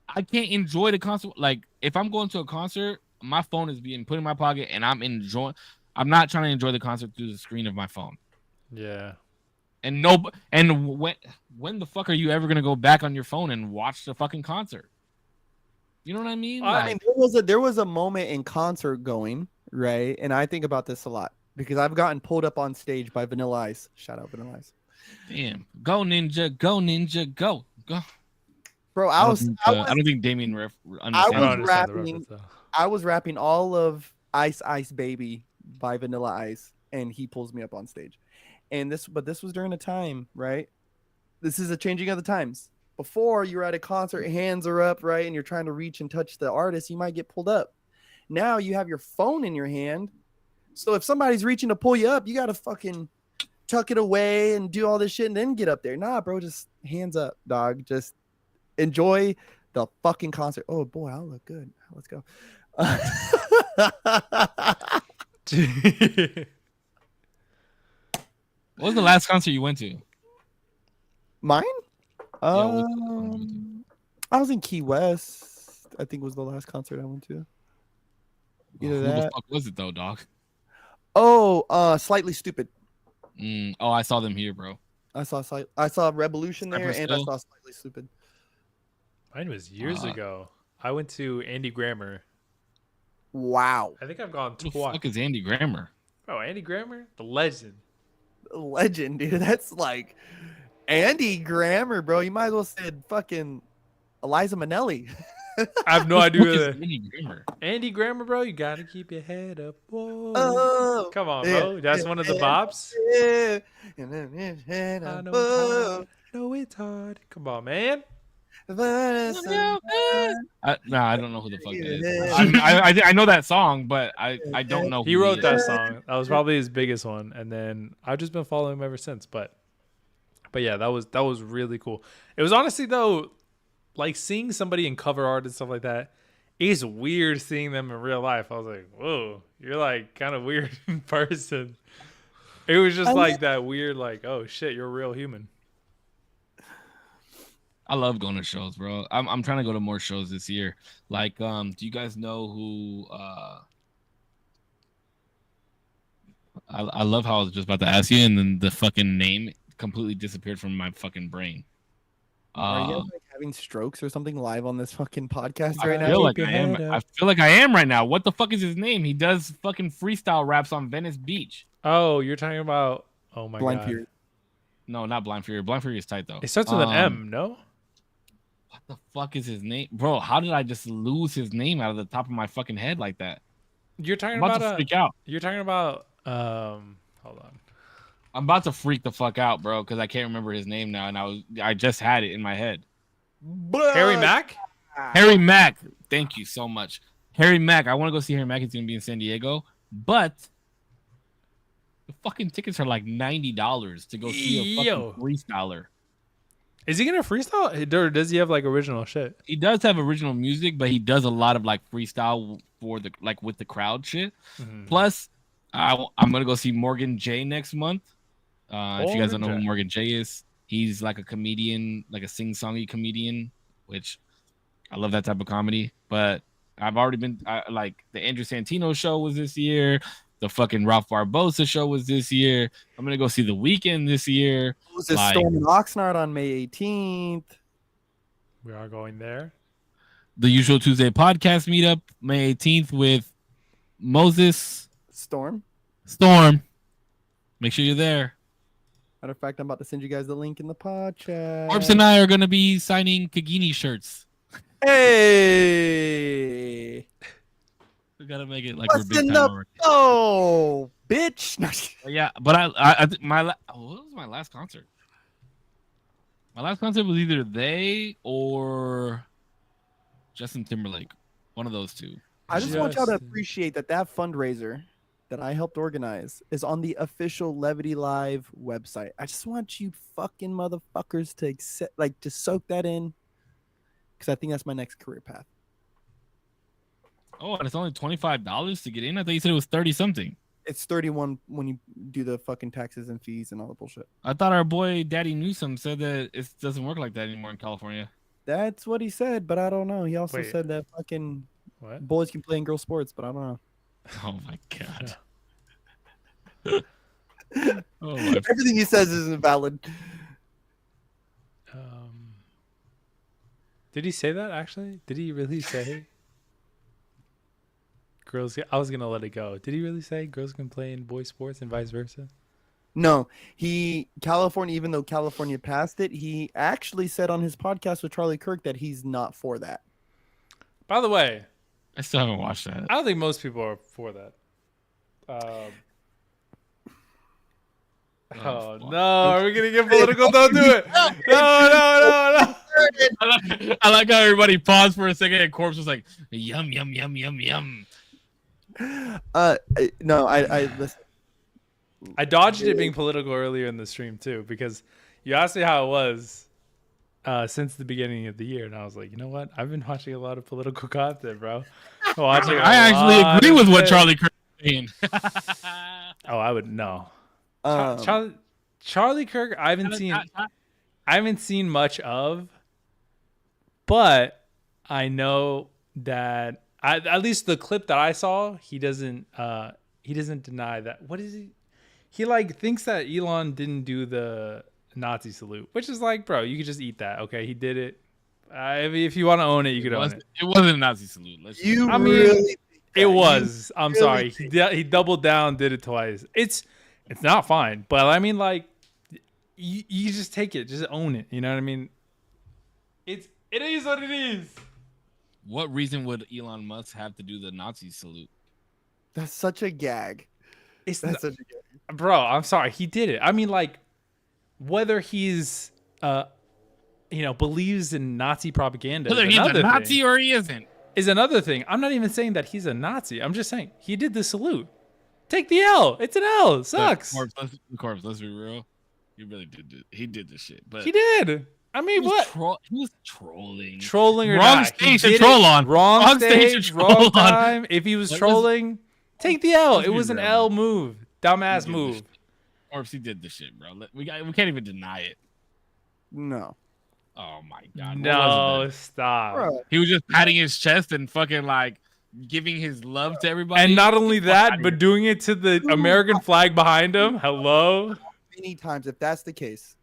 I can't enjoy the concert. Like, if I'm going to a concert, my phone is being put in my pocket, and I'm enjoying. I'm not trying to enjoy the concert through the screen of my phone. Yeah. And when the fuck are you ever gonna go back on your phone and watch the fucking concert? You know what I mean? I mean, there was a moment in concert going, right? And I think about this a lot because I've gotten pulled up on stage by Vanilla Ice. Shout out Vanilla Ice. Damn. Go Ninja, go. Bro, I don't think Damien understands. I was rapping all of Ice Ice Baby by Vanilla Ice, and he pulls me up on stage. And this was during a time, right? This is a changing of the times. Before, you're at a concert, hands are up, right? And you're trying to reach and touch the artist, you might get pulled up. Now you have your phone in your hand. So if somebody's reaching to pull you up, you got to fucking tuck it away and do all this shit and then get up there. Nah, bro, just hands up, dog. Just enjoy the fucking concert. Oh boy, I'll look good. Let's go. What was the last concert you went to? Mine? Yeah, what was the last one you went to? I was in Key West. I think was the last concert I went to. Either Who that. the fuck was it though, dog? Oh, Slightly Stupid. Oh, I saw them here, bro. I saw Revolution there, Cypress and I Hill? saw Slightly Stupid. Mine was years ago. I went to Andy Grammer. Wow, I think I've gone Who the twice. fuck is Andy Grammer? Oh, Andy Grammer, the legend. legend, dude. That's like Andy Grammer, bro. You might as well said fucking Eliza Minnelli. I have no Who idea. is Who Andy Grammer? Andy Grammer, bro, you gotta keep your head up. Whoa. Oh, Come on, bro. That's one of the bops. yeah. I know it's hard. No, it's hard. Come on, man. I don't know who the fuck that is. I know that song, but I don't know. He who wrote is. that song. That was probably his biggest one, and then I've just been following him ever since. But yeah, that was really cool. It was honestly though, like seeing somebody in cover art and stuff like that. It's weird seeing them in real life. I was like, whoa, you're like kind of weird in person. It was just like that weird, like, oh shit, you're a real human. I love going to shows, bro. I'm trying to go to more shows this year. Like, do you guys know who? I love how I was just about to ask you, and then the fucking name completely disappeared from my fucking brain. Are you guys, like, having strokes or something live on this fucking podcast I right feel now? like I am. I feel like I am right now. What the fuck is his name? He does fucking freestyle raps on Venice Beach. Oh, you're talking about? Oh my Blind god. Fury. No, not Blind Fury. Blind Fury is tight though. It starts with an M, no? What the fuck is his name, bro? How did I just lose his name out of the top of my fucking head like that? You're talking I'm about about to freak out. You're talking about hold on. I'm about to freak the fuck out, bro, because I can't remember his name now, and I just had it in my head. Harry Mack? Harry Mack. Thank you so much, Harry Mack. I want to go see Harry Mack. He's gonna be in San Diego, but the fucking tickets are like $90 to go see a fucking freestyler. Is he gonna freestyle, or does he have like original shit? He does have original music, but he does a lot of like freestyle for the like with the crowd shit. Mm-hmm. Plus, I'm gonna go see Morgan J next month. If you guys don't know who Morgan J is, he's like a comedian, like a sing-songy comedian, which I love that type of comedy. But I've already been like the Andrew Santino show was this year. The fucking Ralph Barbosa show was this year. I'm gonna go see The Weeknd this year. Was this Storm in Oxnard on May 18th? We are going there. The Usual Tuesday podcast meetup May 18th with Moses Storm. Make sure you're there. Matter of fact, I'm about to send you guys the link in the pod chat. Orbs and I are gonna be signing Kagini shirts. Hey. We gotta make it like we're What's big in time the already. oh, bitch? Yeah, but what was my last concert? My last concert was either they or Justin Timberlake. One of those two. I just want y'all to appreciate that fundraiser that I helped organize is on the official Levity Live website. I just want you fucking motherfuckers to accept, like, to soak that in, because I think that's my next career path. Oh, and it's only $25 to get in. I thought you said it was 30 something. It's 31 when you do the fucking taxes and fees and all the bullshit. I thought our boy Daddy Newsom said that it doesn't work like that anymore in California. That's what he said, but I don't know. He also Wait. said that fucking What? boys can play in girl sports, but I don't know. Oh my god. Oh my. Everything he says isn't valid. Did he say that actually? Did he really say girls? I was gonna let it go. Did he really say girls can play in boys sports and vice versa? No, California, even though California passed it, he actually said on his podcast with Charlie Kirk that he's not for that. By the way, I still haven't watched that. I don't think most people are for that. Oh no, are we gonna get political? Don't do it. No. I like how everybody paused for a second and Corpse was like, yum, yum, yum, yum, yum. No, I listen. I dodged it being political earlier in the stream too, because you asked me how it was since the beginning of the year, and I was like, you know what? I've been watching a lot of political content, bro. I actually agree with what Charlie Kirk is saying. Oh, I would no. Charlie Kirk, I haven't seen much of, but I know that at least the clip that I saw, he doesn't deny that. What is he? He like thinks that Elon didn't do the Nazi salute, which is like, bro, you could just eat that. Okay, he did it. If you want to own it, you could own it. It wasn't a Nazi salute. It was. I'm sorry. He doubled down, did it twice. It's not fine, but I mean, like, you just take it, just own it. You know what I mean? It is what it is. What reason would Elon Musk have to do the Nazi salute? That's such a gag. Such a gag. Bro, I'm sorry. He did it. I mean, like, whether he's, believes in Nazi propaganda, whether he's a Nazi or he isn't, is another thing. I'm not even saying that he's a Nazi. I'm just saying he did the salute. Take the L. It's an L. It sucks. Corpse, let's be real. He really did it. He did this shit. But he did. I mean, what? He was trolling. Trolling or wrong not? Stage to troll on. Wrong stage, wrong time. If he was trolling, take the L. It was an L move. Dumbass move. Corpse, he did this shit, bro. We can't even deny it. No. Oh my god. No, stop. Bro. He was just patting his chest and fucking like giving his love to everybody. And not only that, but doing it to the American flag behind him. Hello. Many times, if that's the case.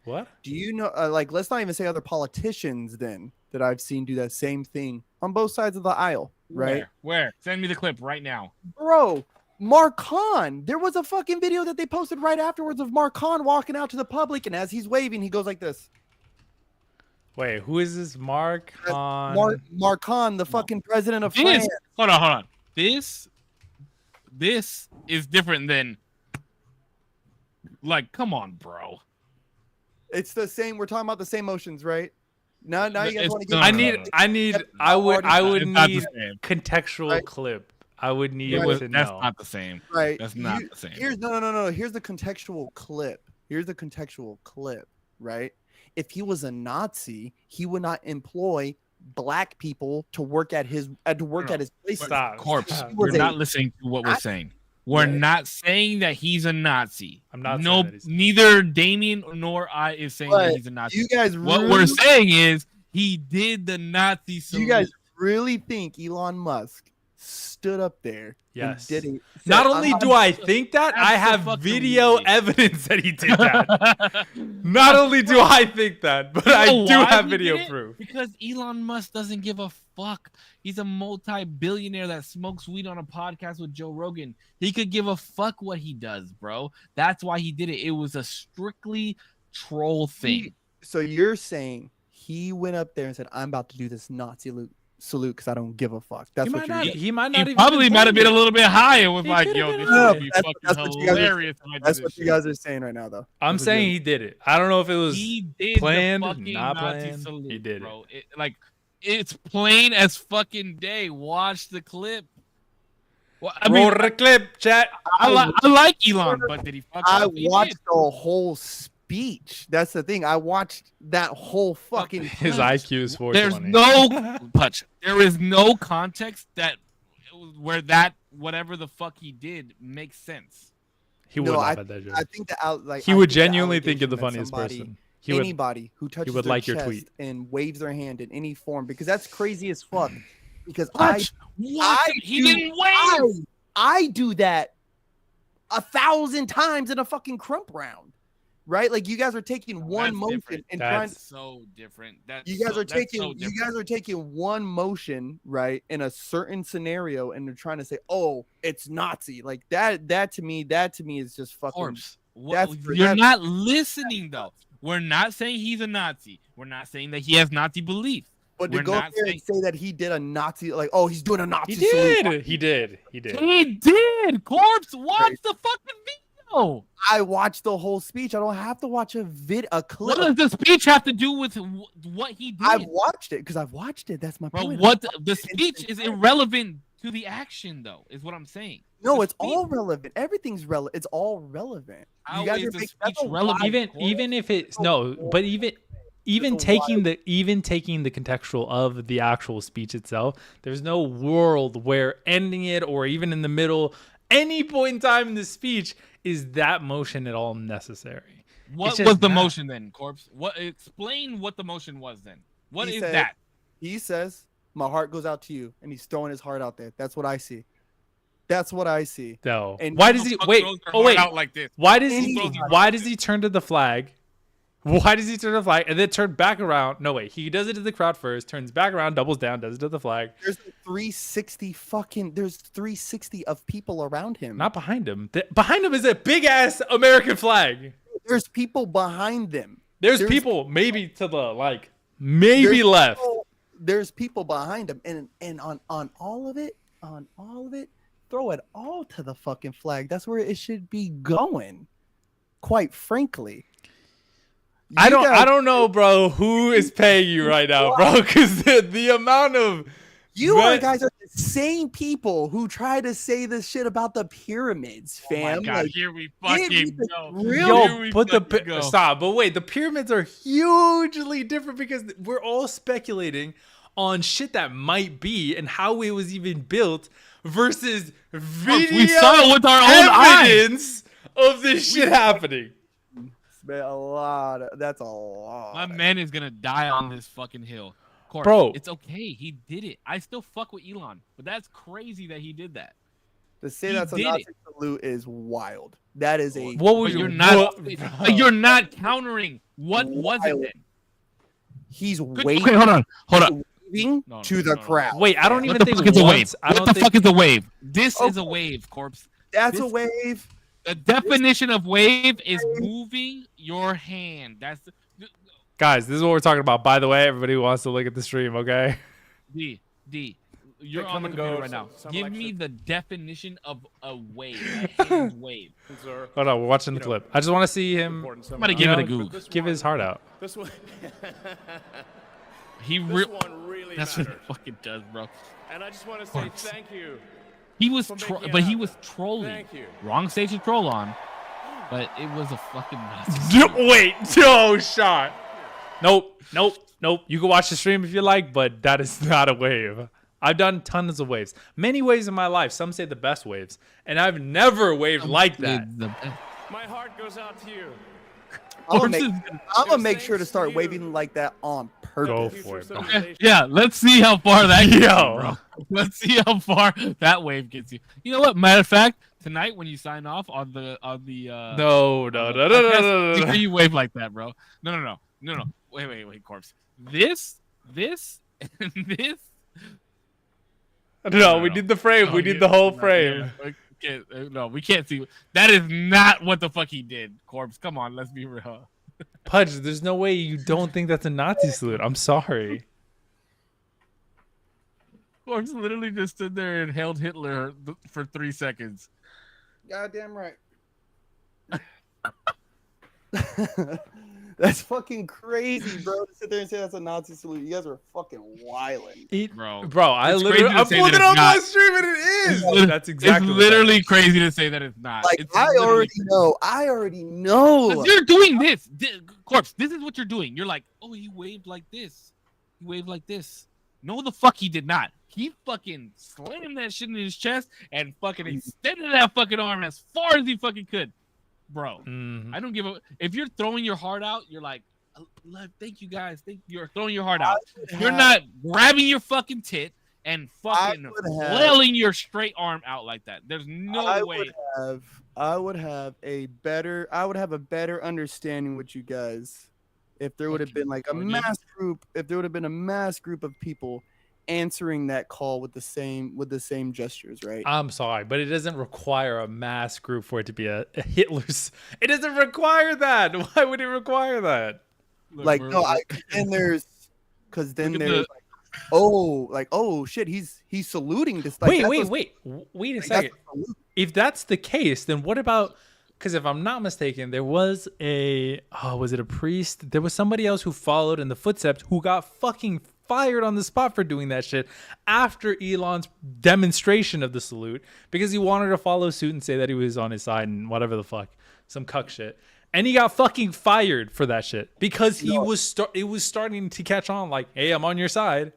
What? Do you know, let's not even say other politicians then that I've seen do that same thing on both sides of the aisle, right? Where? Send me the clip right now. Bro, Mark Khan. There was a fucking video that they posted right afterwards of Mark Khan walking out to the public, and as he's waving, he goes like this. Wait, who is this? Mark Khan? Mark Khan, the fucking president of France. Hold on. This is different than, like, come on, bro. It's the same. We're talking about the same motions, right? Now you guys want to get. I would need contextual clip. I would need to know. That's not the same. Right. That's not the same. No. Here's the contextual clip. Right. If he was a Nazi, he would not employ black people to work at his place. Stop. Corpse. You're not listening to what we're saying. We're not saying that he's a Nazi. I'm not. No, neither Damien nor I is saying that he's a Nazi. You guys, what we're saying is he did the Nazi salute. You guys really think Elon Musk stood up there? Yes. And did it? Not only do I think that, I have video evidence that he did that. Not only do I think that, but I do have video proof. Because Elon Musk doesn't give a fuck. He's a multi-billionaire that smokes weed on a podcast with Joe Rogan. He could give a fuck what he does, bro. That's why he did it. It was a strictly troll thing. So you're saying he went up there and said, "I'm about to do this Nazi salute because I don't give a fuck." That's what you're saying. He might not. He probably might have been a little bit high and was like, "Yo, this would be fucking hilarious." That's what you guys are saying right now, though. I'm saying he did it. I don't know if it was planned, not Nazi planned. Salute, he did bro. It's plain as fucking day. Watch the clip. Well, Roll the clip, chat. I like Elon, but did he fuck up? I watched the whole speech. That's the thing. I watched that whole fucking. His IQ is 420. There's no touch. There is no context where whatever the fuck he did makes sense. He would not have that joke. I think he would genuinely think you're the funniest person. Anybody who touches would their like your chest tweet and waves their hand in any form, because that's crazy as fuck. Because he didn't wave. I do that 1,000 times in a fucking crump round, right? Like you guys are taking one motion and trying. That's so different. You guys are taking one motion, right, in a certain scenario, and they're trying to say, "Oh, it's Nazi." Like that. That to me is just fucking. Corpse. You're not listening though. We're not saying he's a Nazi. We're not saying that he has Nazi beliefs. But to go there and say that he did a Nazi, like, oh, he's doing a Nazi. He did. Salute. He did. Corpse, watch the fucking video. I watched the whole speech. I don't have to watch a clip. What does the speech have to do with what he did? I've watched it because I've watched it. That's my point. What the speech is irrelevant to the action, though, is what I'm saying. No, The it's speech- all relevant. Everything's relevant. It's all relevant. How You guys is are the making speech that's a relevant? wild- even if it's no, but even a taking the contextual of the actual speech itself, there's no world where ending it or even in the middle, any point in time in the speech is that motion at all necessary. What It's just was the not. motion then, Corpse? What? Explain what the motion was then. What He is said- that? He says, "My heart goes out to you," and he's throwing his heart out there. That's what I see. That's what I see. No. And Why who does the he fuck wait? throws their Oh heart wait. out like this? Why does And he? he throws their Why does he turn to the flag? Why does he turn to the flag and then turn back around? No wait. He does it to the crowd first, turns back around, doubles down, does it to the flag. There's 360 of people around him. Not behind him. Behind him is a big ass American flag. There's people behind them. There's people maybe to the maybe There's left. There's people behind him, and on all of it, throw it all to the fucking flag. That's where it should be going. Quite frankly, I don't know, bro. Who is paying you right now, bro? Because the amount of guys are the same people who try to say this shit about the pyramids, Oh my fam. God, Like, here we give me fucking the go. real- Here we put fucking go. stop. But wait, the pyramids are hugely different because we're all speculating on shit that might be and how it was even built versus video We saw it with our own eyes. evidence of this shit happening. Man, that's a lot. My man is gonna die on this fucking hill. Corpse, Bro. it's okay. He did it. I still fuck with Elon, but that's crazy that he did that. To say He that's a did Nazi it. salute is wild. That is a What was But your you're not. what- But you're not countering. What was it Wild. then? he's Good- waving okay, hold on. to the no. crowd. Wait, I don't even What the think fuck is a wave? once. I What don't the think fuck is a wave? This Oh. is a wave, Corpse. That's a this- wave. The definition of wave is moving your hand. That's guys, this is what we're talking about. By the way, everybody who wants to look at the stream, okay? D. You're They on come the and computer go, right now. some Give like me to- the definition of a wave. A hand wave. Are Hold on, we're watching the You know, clip. I just want to see him important, some Somebody are give not. it a know, Google. This give his one- heart out. This one, He this re- one really That's what matters. he fucking does, bro. And I just want to say Corpse. thank you. He was, For making it but he happen. was trolling. Thank you. Wrong stage to troll on, but it was a fucking Nazi. Wait, no shot. Nope. You can watch the stream if you like, but that is not a wave. I've done tons of waves. Many waves in my life. Some say the best waves. And I've never waved like that. My heart goes out to you. I'm Corpse gonna There's make sure to things start you- waving like that on Go purpose. for it, bro. Yeah, let's see how far that gets you, Yo. bro. Let's see how far that wave gets you. You know what? Matter of fact, tonight when you sign off on the No. podcast, make sure you wave like that, bro. No. Wait, Corpse. This, and this. No, we need the frame. We need the whole frame. No, we can't see. That is not what the fuck he did, Corpse. Come on, let's be real. Pudge, there's no way you don't think that's a Nazi salute. I'm sorry. Corpse literally just stood there and held Hitler for 3 seconds. Goddamn right. That's fucking crazy, bro. To sit there and say that's a Nazi salute. You guys are fucking wilding. Bro, I it's literally, crazy to I say pulled that it it's up not. on stream and it is. That's exactly. It's what that literally is. crazy to say that it's not. Like It's I literally already know. I already know. 'Cause you're doing this. Corpse, this is what you're doing. You're like, oh, he waved like this. He waved like this. No, the fuck he did not. He fucking slammed that shit in his chest and fucking extended that fucking arm as far as he fucking could. Bro, Mhm. I don't give a... If you're throwing your heart out, you're like, thank you guys. You're throwing your heart out. You're not grabbing your fucking tit and fucking would have- flailing your straight arm out like that. There's no way. I would have a better understanding with you guys if there would have been like a Fucking mass group. If there would have been a mass group of people answering that call with the same gestures, right? I'm sorry, but it doesn't require a mass group for it to be a Hitler's. It doesn't require that. Why would it require that? Look, Like we're- no, we're- and there's because then Look at there's oh shit, he's saluting this. Like, Wait that's a like, second. that's a salute. If that's the case, then what about? Because if I'm not mistaken, there was was it a priest? There was somebody else who followed in the footsteps who got fucking fired on the spot for doing that shit after Elon's demonstration of the salute because he wanted to follow suit and say that he was on his side and whatever the fuck, some cuck shit. And he got fucking fired for that shit because it was starting to catch on like, hey, I'm on your side.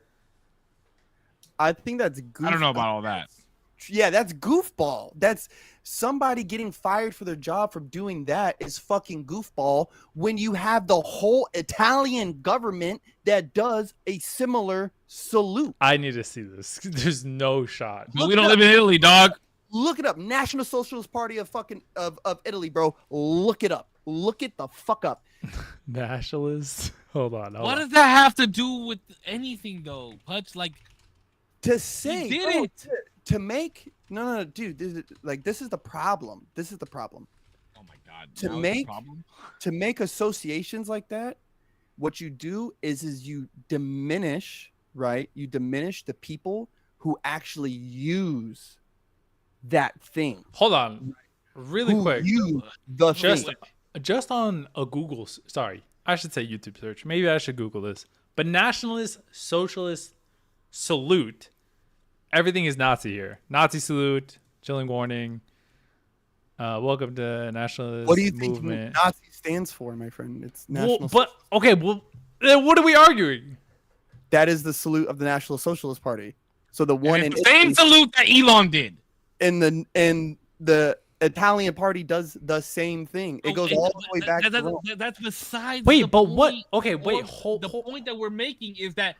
I think that's goofball. I don't know about all that. Yeah, that's goofball. That's somebody getting fired for their job from doing that is fucking goofball when you have the whole Italian government that does a similar salute. I need to see this. There's no shot. But we don't live in Italy, dog. Look it up. National Socialist Party of fucking of Italy, bro. Look it up. Look it the fuck up. Nationalist? Hold on. What does that have to do with anything, though? Putz, like, To say he did it. To make no, dude. This is the problem. This is the problem. Oh my god. To now it's a make problem? to make associations like that, what you do is you diminish, right? You diminish the people who actually use that thing. Hold on. Really Who quick. use the thing. Just on a Google, sorry, I should say YouTube search. Maybe I should Google this. But nationalist, socialist salute. Everything is Nazi here. Nazi salute, chilling warning. Welcome to nationalist What do you think movement. Nazi stands for, my friend? It's national. Then what are we arguing? That is the salute of the National Socialist Party. So the one in And it's the same Italy, salute that Elon did. in the Italian party does the same thing. It goes all the way back to Rome. That's besides. Wait, the but what? point. Okay, wait. The point that we're making is that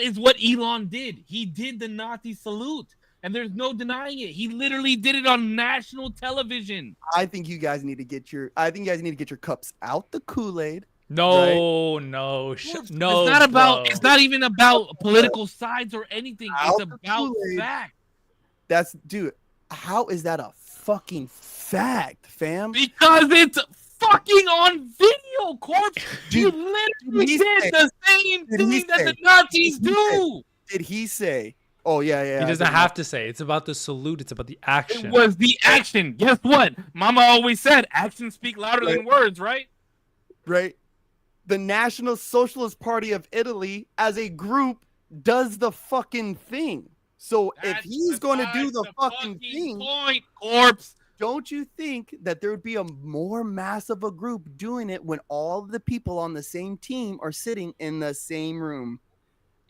is what Elon did. He did the Nazi salute, and there's no denying it. He literally did it on national television. I think you guys need to get your cups out the Kool-Aid. No. No, it's not about. Bro. It's not even about political sides or anything. Out It's the about Kool-Aid. fact. Dude, how is that a fucking fact, fam? Because it's fucking on video, Corpse. You literally he did say- the same did he thing that say- the Nazis did he do. Did he say? Oh yeah. He doesn't have to say. It's about the salute. It's about the action. It was the action. Guess what? Mama always said actions speak louder than words, right? Right. The National Socialist Party of Italy, as a group, does the fucking thing. So if he's going to do the fucking thing, point, Corpse. don't you think that there would be a more massive a group doing it when all of the people on the same team are sitting in the same room?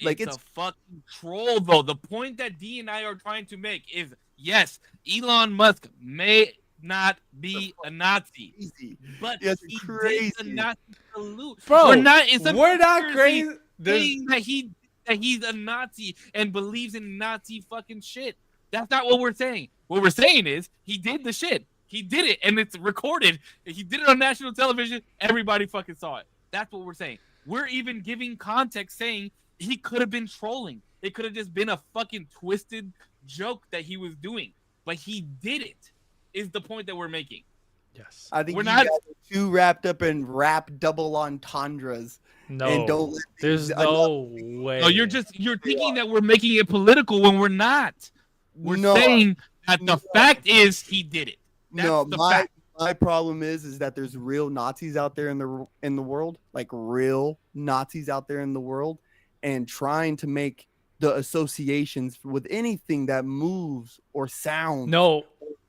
Like It's a fucking troll, though. The point that D and I are trying to make is, yes, Elon Musk may not be a Nazi, crazy. but That's he crazy. did the Nazi salute. Bro, we're not. It's a we're not conspiracy crazy. There's- saying that he's a Nazi and believes in Nazi fucking shit. That's not what we're saying. What we're saying is he did the shit. He did it, and it's recorded. He did it on national television. Everybody fucking saw it. That's what we're saying. We're even giving context, saying he could have been trolling. It could have just been a fucking twisted joke that he was doing, but he did it. Is the point that we're making? Yes. I think We're you not- guys are too wrapped up in rap double entendres. No. And don't let There's these- no way. No, you're thinking that we're making it political when we're not. We're No. saying that the No. fact is he did it. That's No, the my fact. my problem is that there's real Nazis out there in the world, like real Nazis out there in the world, and trying to make the associations with anything that moves or sounds, No.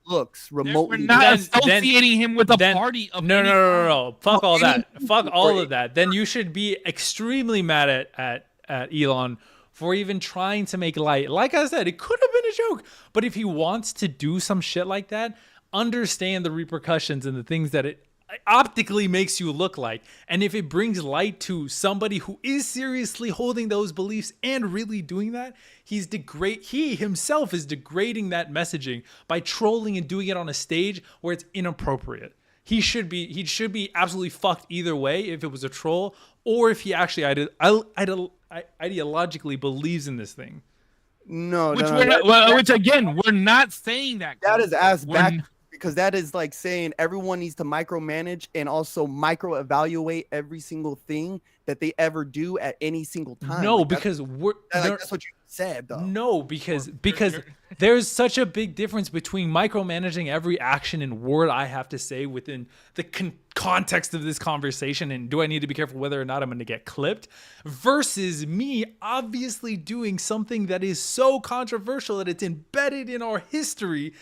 looks We're remotely. not Then- associating him with a then- party of No. any No. Fuck all that. any- Fuck all of that. Then you should be extremely mad at Elon for even trying to make light. Like I said, it could have been a joke. But if he wants to do some shit like that, understand the repercussions and the things that it optically makes you look like. And if it brings light to somebody who is seriously holding those beliefs and really doing that, he himself is degrading that messaging by trolling and doing it on a stage where it's inappropriate. He should be absolutely fucked either way if it was a troll or if he actually ideologically believes in this thing. No, Which no, we're no, not, which again, we're not saying that. that is ass We're back n- because that is like saying everyone needs to micromanage and also micro evaluate every single thing that they ever do at any single time. No, Like, because we're that's what you said, though. no, because there's such a big difference between micromanaging every action and word I have to say within the context of this conversation and do I need to be careful whether or not I'm going to get clipped versus me obviously doing something that is so controversial that it's embedded in our history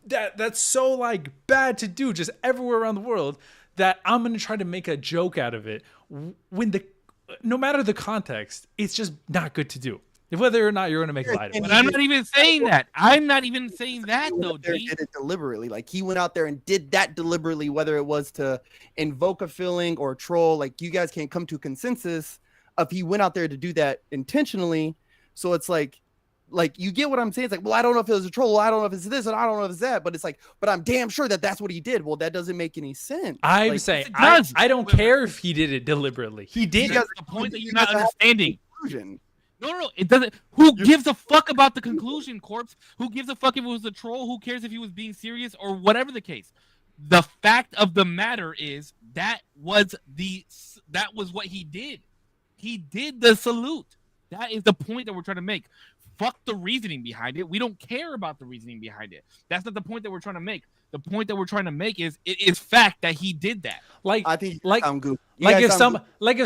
that's so like bad to do just everywhere around the world that I'm going to try to make a joke out of it when no matter the context, it's just not good to do. Whether or not you're going to make light of it. But I'm not even saying that. I'm not even saying that, though, He did it deliberately. Like, he went out there and did that deliberately, whether it was to invoke a feeling or troll. Like, you guys can't come to a consensus of he went out there to do that intentionally. So it's like you get what I'm saying? It's like, well, I don't know if it was a troll. I don't know if it's this and I don't know if it's that. But it's like, but I'm damn sure that that's what he did. Well, that doesn't make any sense. I'm like, saying, I don't care if he did it deliberately. He did it. That's the point that you're not understanding. No, it doesn't. You're Gives a fuck about the conclusion, Corpse? Who gives a fuck if it was a troll? Who cares if he was being serious or whatever the case? The fact of the matter is that was what he did. He did the salute. That is the point that we're trying to make. Fuck the reasoning behind it. We don't care about the reasoning behind it. That's not the point that we're trying to make. The point that we're trying to make is it is fact that he did that. Like, I think I'm good. If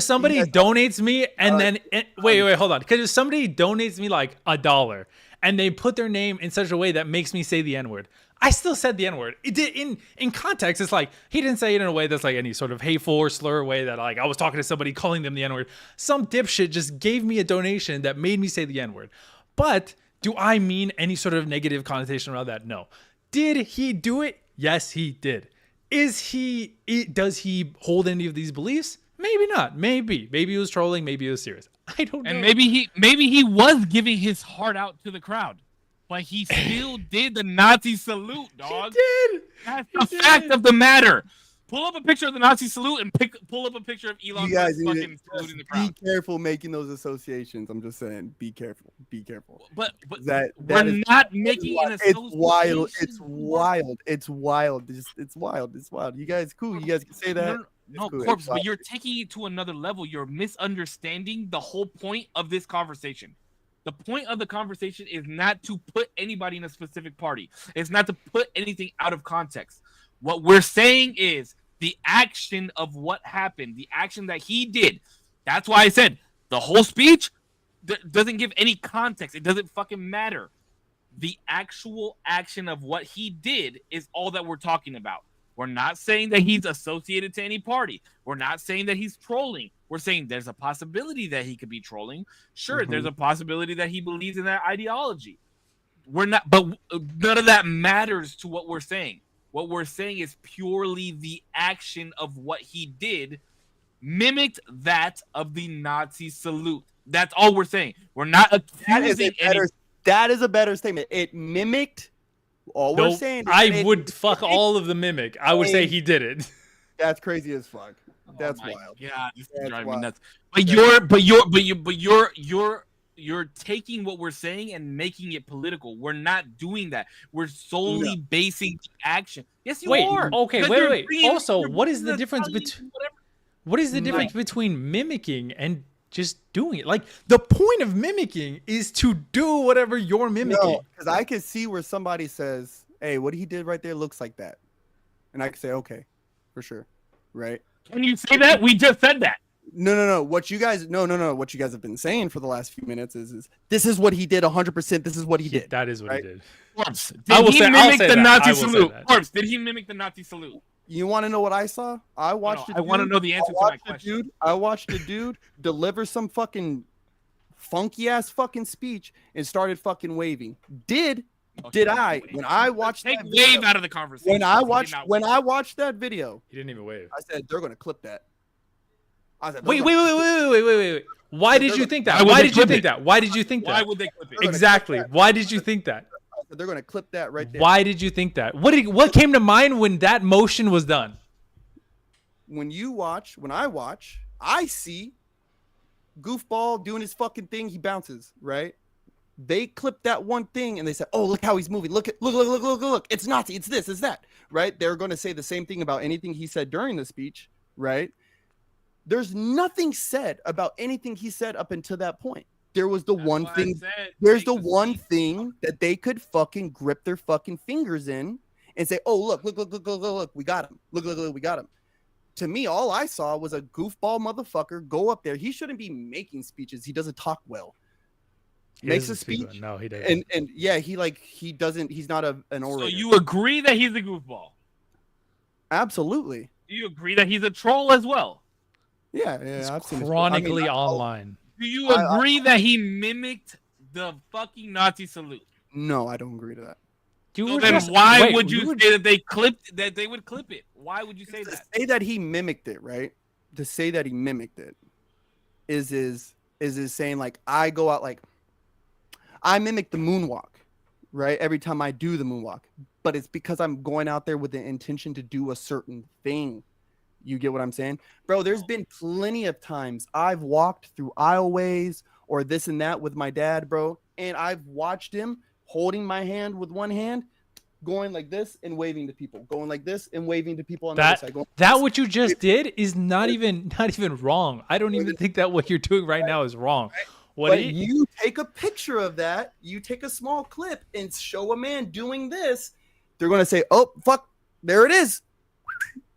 somebody donates me and then wait, hold on. Because if somebody donates me like $1 and they put their name in such a way that makes me say the N-word, I still said the N-word. It did in context. It's like he didn't say it in a way that's like any sort of hateful or slur way that like I was talking to somebody calling them the N-word. Some dipshit just gave me a donation that made me say the N-word. But do I mean any sort of negative connotation around that? No. Did he do it? Yes, he did. Does he hold any of these beliefs? Maybe not. Maybe he was trolling. Maybe he was serious. I don't know. And maybe he was giving his heart out to the crowd, but he still did the Nazi salute, dog. He did. That's the fact of the matter. Pull up a picture of the Nazi salute and pull up a picture of Elon Musk fucking saluting the crowd. Be careful making those associations. I'm just saying, be careful. Be careful. But that we're is, not making an association. It's wild. It's wild. It's wild. It's wild. It's wild. You guys, cool. You guys can say that. No, cool. Corpse, but you're taking it to another level. You're misunderstanding the whole point of this conversation. The point of the conversation is not to put anybody in a specific party. It's not to put anything out of context. What we're saying is the action of what happened, the action that he did. That's why I said the whole speech doesn't give any context. It doesn't fucking matter. The actual action of what he did is all that we're talking about. We're not saying that he's associated to any party. We're not saying that he's trolling. We're saying there's a possibility that he could be trolling. Sure, there's a possibility that he believes in that ideology. We're not, but none of that matters to what we're saying. What we're saying is purely the action of what he did mimicked that of the Nazi salute. That's all we're saying. We're not accusing that is a better statement. It mimicked. All we're saying is I would fuck all of the mimic. I would say he did it. That's crazy as fuck. That's wild. Yeah, this is driving wild. me nuts. You're taking what we're saying and making it political. We're not doing that. We're solely basing the action. Yes, you are. Okay, wait. Also, what is the difference between between mimicking and just doing it? Like, the point of mimicking is to do whatever you're mimicking. No, because I can see where somebody says, "Hey, what he did right there looks like that," and I can say, "Okay, for sure, right." Can you say that? We just said that. No. What you guys have been saying for the last few minutes is this is what he did 100%. This is what he did. That is what he did. Corpse, did he mimic the Nazi salute? Corpse, did he mimic the Nazi salute? You want to know what I saw? I want to know the answer to my question. I watched a dude deliver some fucking funky ass fucking speech and started fucking waving. Did I? When I watched take that video, wave out of the conversation. When I watched that video, he didn't even wave. I said they're gonna clip that. I said, wait. Why did you think that? Why did you think that? Why did you think that? Why would they clip it? Exactly. Why did you think that? They're gonna clip that right there. Why did you think that? What came to mind when that motion was done? When I watch, I see goofball doing his fucking thing. He bounces, right? They clipped that one thing and they said, "Oh, look how he's moving. Look. It's Nazi. It's this. It's that." Right? They're going to say the same thing about anything he said during the speech, right? There's nothing said about anything he said up until that point. There was the one thing. There's the one thing that they could fucking grip their fucking fingers in and say, "Oh, look, we got him. Look, we got him." to me, all I saw was a goofball motherfucker go up there. He shouldn't be making speeches. He doesn't talk well. Makes a speech. No, he doesn't. And yeah, he doesn't. He's not an orator. So you agree that he's a goofball? Absolutely. Do you agree that he's a troll as well? Yeah, It's I've seen his- chronically online. Do you agree that he mimicked the fucking Nazi salute? No, I don't agree to that. So then why would you say that they would clip it? Why would you say To that? say that he mimicked it, right? To say that he mimicked it is saying like I go out like I mimic the moonwalk, right? Every time I do the moonwalk, but it's because I'm going out there with the intention to do a certain thing. You get what I'm saying? Bro, there's been plenty of times I've walked through aisleways or this and that with my dad, bro, and I've watched him holding my hand with one hand, going like this and waving to people, going like this and waving to people on the other side. That what you just did is not even wrong. I don't even think that what you're doing right now is wrong. But you take a picture of that, you take a small clip and show a man doing this, they're gonna say, "Oh fuck, there it is."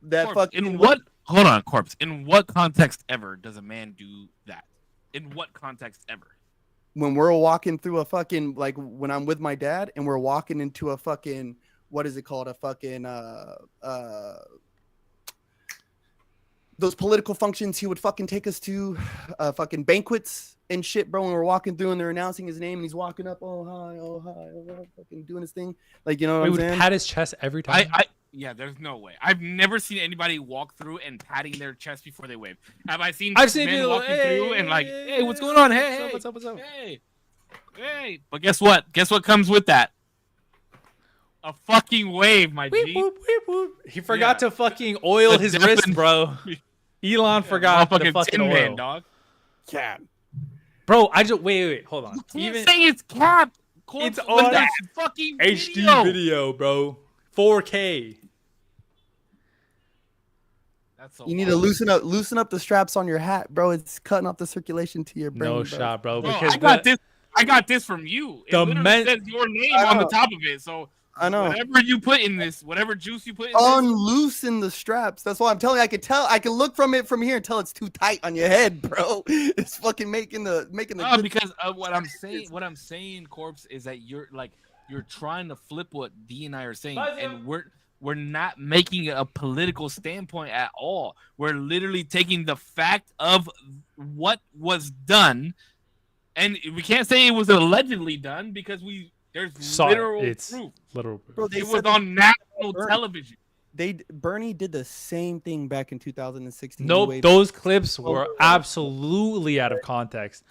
That Corpse, fucking hold on, Corpse. In what context ever does a man do that? In what context ever? when we're walking through a fucking like when I'm with my dad and we're walking into a fucking what is it called? A fucking those political functions he would fucking take us to, fucking banquets and shit, bro. And we're walking through and they're announcing his name and he's walking up, oh hi, fucking doing his thing, like you know what I'm would saying? pat his chest every time. Yeah, there's no way. I've never seen anybody walk through and patting their chest before they wave. I've seen men people walking through and like, hey, what's going on? Hey, what's up? hey. But guess what? Guess what comes with that? A fucking wave, my G. Weep, whoop, weep, whoop. He forgot to fucking oil his wrist, bro. Elon forgot the fucking oil. Man, dog. Cap. Bro, I just wait, hold on. You can't say it's cap. It's With on that fucking HD video, bro. 4K. That's so You need to loosen up the straps on your hat, bro. It's cutting off the circulation to your brain. No bro. shot, bro. Bro, Because I got this from you. It literally says your name on the top of it. So I know. whatever you put in this, whatever juice you put in this, Unloosen the straps. That's why I'm telling you. I can tell. I can look from here and tell it's too tight on your head, bro. It's fucking making the. No, because what I'm saying, Corpse, is that you're trying to flip what D and I are saying, and we're not making a political standpoint at all. We're literally taking the fact of what was done, and we can't say it was allegedly done because there's literal proof. Literal Bro, It was on national television. Bernie did the same thing back in 2016. Nope, those clips were absolutely out of context.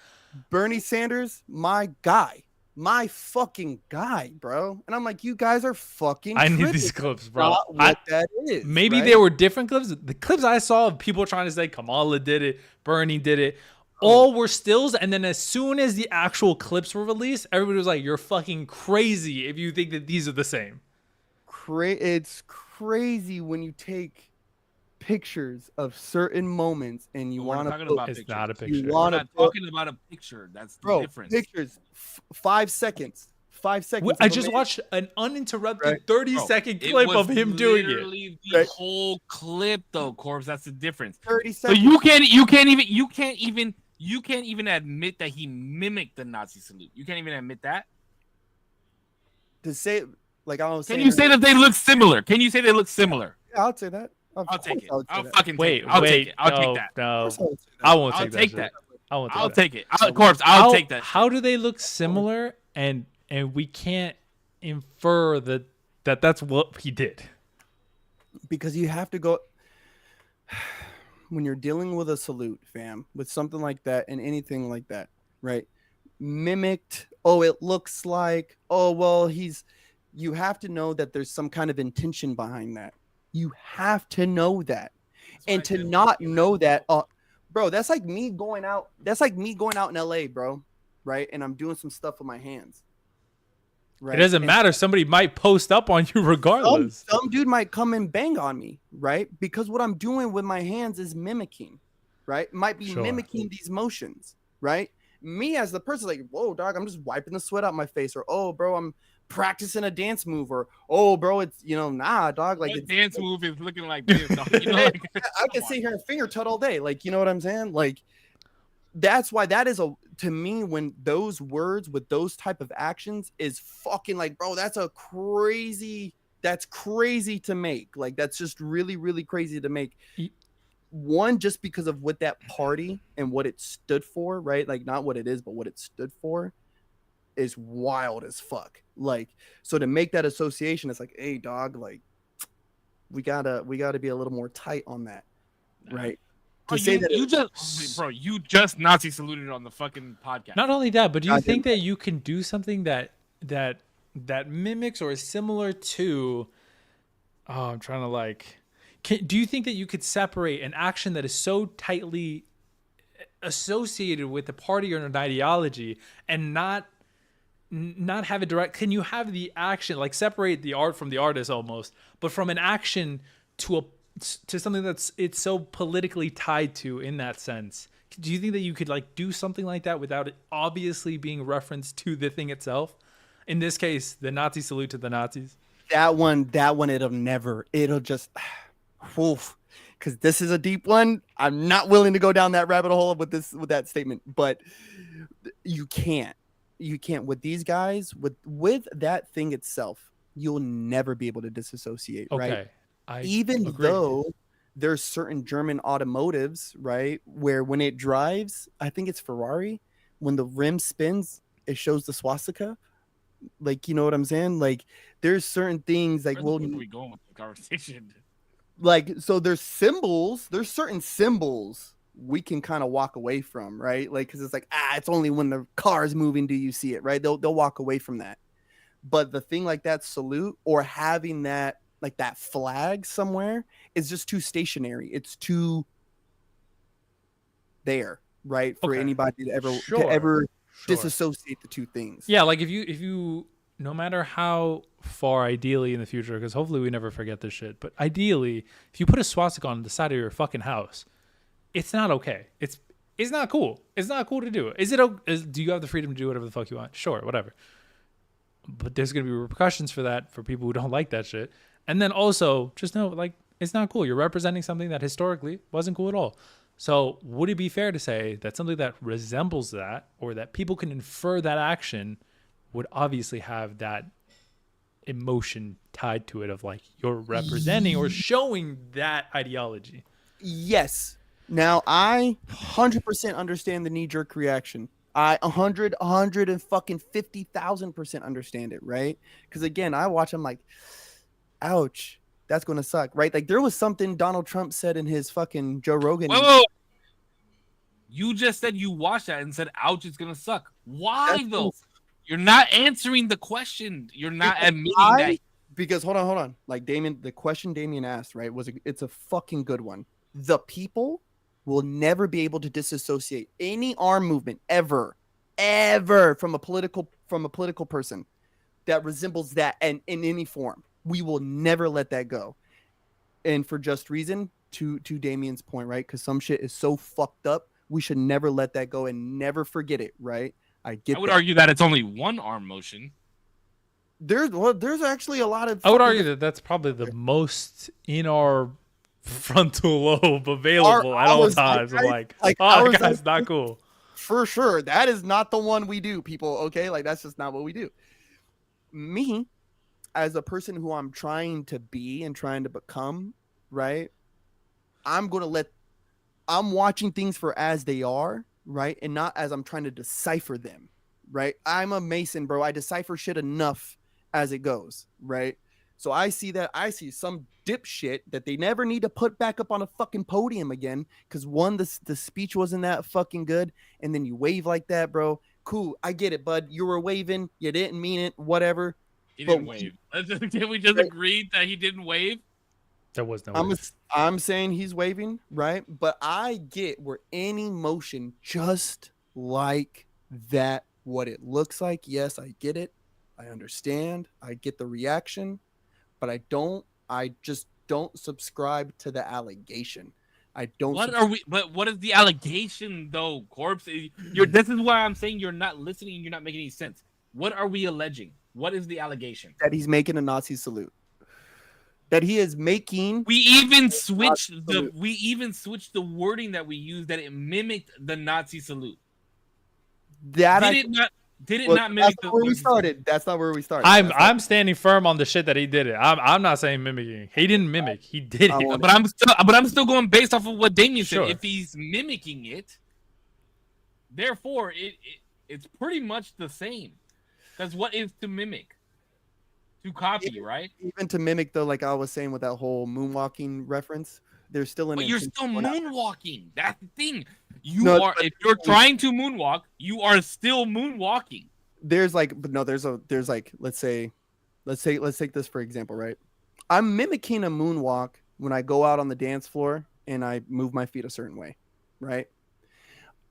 Bernie Sanders, my guy. My fucking guy, bro. And I'm like, you guys are fucking I need tripping. these clips, bro. Not what that is. Maybe right? they were different clips. The clips I saw of people trying to say Kamala did it, Bernie did it, all were stills. And then as soon as the actual clips were released, everybody was like, you're fucking crazy if you think that these are the same. It's crazy when you take pictures of certain moments and you want to. It's not a picture. You We're want not talking about a picture. That's the difference. Pictures. 5 seconds. 5 seconds. I just watched an uninterrupted 30-second It clip was of him doing it. literally the whole clip, though, Corpse. That's the difference. 30 So seconds. you can't even admit that he mimicked the Nazi salute. You can't even admit that. To say, like I was saying. Can you say that they look similar? Can you say they look similar? Yeah, I'll say that. I'll take it. I'll that. fucking Wait, take it. I'll take it. I'll no, take that. no. I'll say that. I won't I'll take take that. that. I won't I'll take take it. Corpse, I'll take that. How do they look similar and we can't infer that that's what he did? Because you have to go when you're dealing with a salute, fam, with something like that and anything like that, right? Mimicked. Oh, it looks like. Oh, well, you have to know that there's some kind of intention behind that. You have to know that. And to not know that, bro, that's like me going out. That's like me going out in LA, bro. Right? And I'm doing some stuff with my hands. Right? It doesn't matter. Somebody might post up on you regardless. Some dude might come and bang on me, right? Because what I'm doing with my hands is mimicking, right? Might be mimicking these motions, right? Me as the person, like, whoa, dog, I'm just wiping the sweat out my face, or oh, bro, practicing a dance move, or oh, bro, it's nah, dog. Like What it's dance move is looking like this? Dog? You know, like, I can sit here and finger tut all day. Like, you know what I'm saying? Like, that's why that is to me, when those words with those type of actions is fucking like, bro, that's crazy to make. Like, that's just really, really crazy to make. One, just because of what that party and what it stood for, right? Like, not what it is, but what it stood for is wild as fuck. Like, so to make that association, it's like, hey, dog, like, we gotta be a little more tight on that, right? Bro, you just Nazi saluted on the fucking podcast. Not only that, but do you think that you can do something that mimics or is similar to? Oh, I'm trying to like. Do you think that you could separate an action that is so tightly associated with the party or an ideology and not have it direct? Can you have the action, like separate the art from the artist almost, but from an action to something it's so politically tied to in that sense? Do you think that you could like do something like that without it obviously being referenced to the thing itself? In this case, the Nazi salute to the Nazis. That one, it'll just, because this is a deep one. I'm not willing to go down that rabbit hole with that statement, but you can't with these guys, with that thing itself, you'll never be able to disassociate, right? Even though there's certain German automotives, right, where when it drives, I think it's Ferrari, when the rim spins, it shows the swastika. Like, you know what I'm saying? Like, there's certain things like, where are we going with the conversation? Like, so there's certain symbols we can kind of walk away from, right? Like, because it's like, it's only when the car is moving do you see it, right? They'll walk away from that. But the thing like that salute or having that, like that flag somewhere, is just too stationary. It's too there, right? For anybody to ever disassociate the two things. Yeah, like if you no matter how far ideally in the future, because hopefully we never forget this shit, but ideally, if you put a swastika on the side of your fucking house, it's not okay. It's not cool. It's not cool to do. Do you have the freedom to do whatever the fuck you want? Sure, whatever. But there's gonna be repercussions for that for people who don't like that shit. And then also just know, like, it's not cool. You're representing something that historically wasn't cool at all. So would it be fair to say that something that resembles that, or that people can infer that action, would obviously have that emotion tied to it of like you're representing or showing that ideology? Yes. Now, I 100% understand the knee-jerk reaction. I 150,000% understand it, right? Because again, I watch them like, ouch, that's going to suck, right? Like, there was something Donald Trump said in his fucking Joe Rogan. Whoa. You just said you watched that and said, ouch, it's going to suck. Why, though? You're not answering the question. You're not admitting that. Because, hold on. Like, the question Damien asked, right, it's a fucking good one. The people will never be able to disassociate any arm movement ever from a political person that resembles that and in any form. We will never let that go. And for just reason, to Damien's point, right? Because some shit is so fucked up, we should never let that go and never forget it, right? I would argue that it's only one arm motion. There's actually a lot of. I would argue that that's probably the most in our frontal lobe available at all times. I'm like, that guy's not cool. For sure, that is not the one we do, people. Okay, like that's just not what we do. Me, as a person who I'm trying to be and trying to become, right? I'm watching things for as they are, right? And not as I'm trying to decipher them, right? I'm a Mason, bro. I decipher shit enough as it goes, right? So I see some dipshit that they never need to put back up on a fucking podium again because one, the speech wasn't that fucking good, and then you wave like that, bro. Cool, I get it, bud. You were waving, you didn't mean it, whatever. He didn't wave. Did we just agree that he didn't wave? There was no wave. I'm saying he's waving, right? But I get where any motion just like that, what it looks like. Yes, I get it. I understand. I get the reaction, but I just don't subscribe to the allegation. I don't. But what is the allegation though, Corpse? This is why I'm saying you're not listening. You're not making any sense. What are we alleging? What is the allegation? That he's making a Nazi salute. That he is making. We even switched the wording that we used, that it mimicked the Nazi salute. That Did it not mimic that's not where we started. That's not where we started. I'm standing firm on the shit that he did it. I'm not saying mimicking. He didn't mimic. He did it. But I'm still going based off of what Damien Sure. said. If he's mimicking it, therefore it's pretty much the same. Because what is to mimic? To copy, right? Even to mimic, though, like I was saying with that whole moonwalking reference, there's still an. But you're still moonwalking. That's the thing. If you're trying to moonwalk, you are still moonwalking. There's like, let's take this for example, right? I'm mimicking a moonwalk when I go out on the dance floor and I move my feet a certain way, right?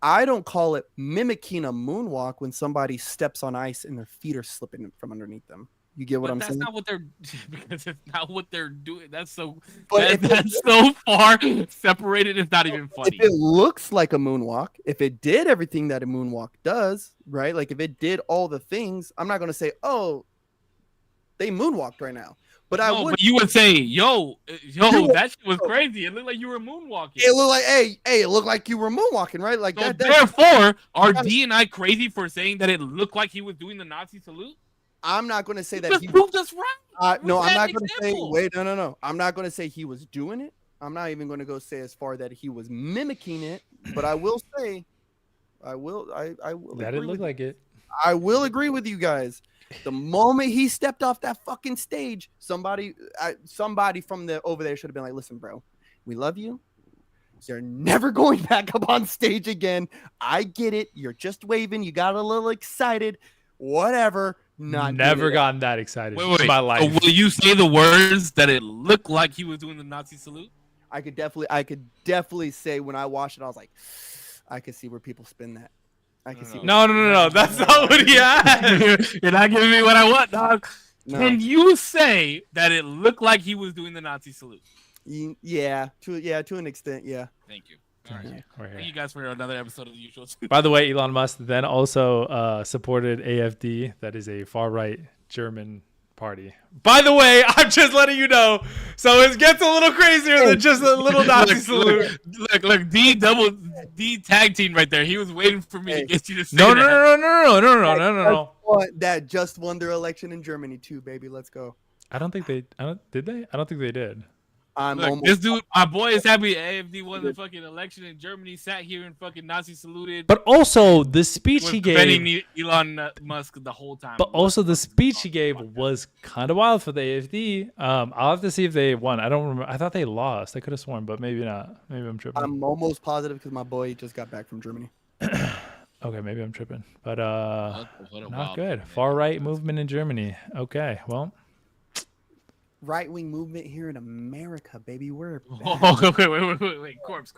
I don't call it mimicking a moonwalk when somebody steps on ice and their feet are slipping from underneath them. You get what I'm saying? That's not what they're because it's not what they're doing. That's so far separated. It's not even funny. If it looks like a moonwalk, if it did everything that a moonwalk does, right? Like if it did all the things, I'm not going to say, oh, they moonwalked right now. But but you would say, yo, that shit was crazy. It looked like you were moonwalking. It looked like, hey, it looked like you were moonwalking, right? Like so therefore, are D and I crazy for saying that it looked like he was doing the Nazi salute? I'm not going to say that he proved us right. No, I'm not going to say. Wait, no. I'm not going to say he was doing it. I'm not even going to go say as far that he was mimicking it. But I will say, I will. That it looked like it. I will agree with you guys. The moment he stepped off that fucking stage, somebody from the over there should have been like, "Listen, bro, we love you. You're never going back up on stage again. I get it. You're just waving. You got a little excited. Whatever." Never gotten that excited in my life. So will you say the words that it looked like he was doing the Nazi salute? I could definitely say when I watched it, I was like, I could see where people spin that. I can see. No. That's not what he had. You're not giving me what I want, dog. No. Can you say that it looked like he was doing the Nazi salute? Yeah, to an extent, yeah. Thank you. All right. Thank you guys for another episode of The Usual. By the way, Elon Musk then also supported AfD, that is a far-right German party. By the way, I'm just letting you know. So it gets a little crazier than just a little Nazi salute. Look, D tag team right there. He was waiting for me to get you to say No. That just won their election in Germany too, baby. Let's go. I don't think they did. Look, this dude, my boy is happy AfD won the fucking election in Germany, sat here and fucking Nazi saluted. But also the speech he gave, Elon Musk the whole time. But also the speech he gave was kind of wild for the AfD. I'll have to see if they won. I don't remember. I thought they lost. I could have sworn, but maybe not. Maybe I'm tripping. I'm almost positive because my boy just got back from Germany. Okay, maybe I'm tripping, but not good. Far right movement in Germany. Okay, well. Right-wing movement here in America, baby. We're wait. Corpse.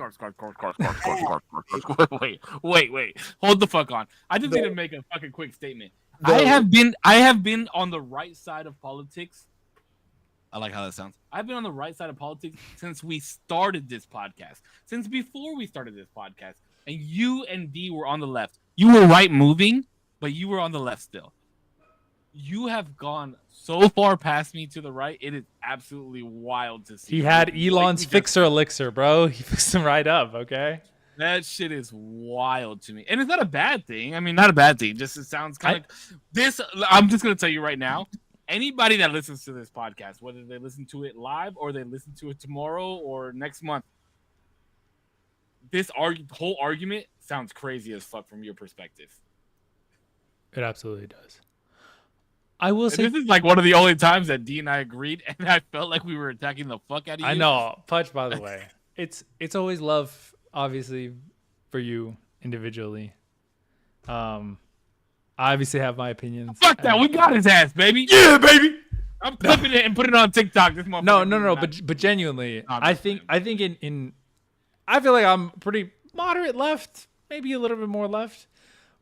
Wait. Hold the fuck on. I just need to make a fucking quick statement. I have been on the right side of politics. I like how that sounds. I've been on the right side of politics since we started this podcast. Since before we started this podcast. And you and D were on the left. You were right moving, but you were on the left still. You have gone so far past me to the right. It is absolutely wild to see. He had Elon's fixer elixir, bro. He fixed him right up, okay? That shit is wild to me. And it's not a bad thing. I mean, not a bad thing. Just it sounds kind of this. I'm just going to tell you right now. Anybody that listens to this podcast, whether they listen to it live or they listen to it tomorrow or next month, this whole argument sounds crazy as fuck from your perspective. It absolutely does. I will say this is like one of the only times that D and I agreed, and I felt like we were attacking the fuck out of you. I know, Pudge. By the way, it's always love, obviously, for you individually. I obviously have my opinions. Fuck that, we got his ass, baby. Yeah, baby. I'm clipping it and putting it on TikTok. This motherfucker. No. But genuinely, I think in I feel like I'm pretty moderate left, maybe a little bit more left,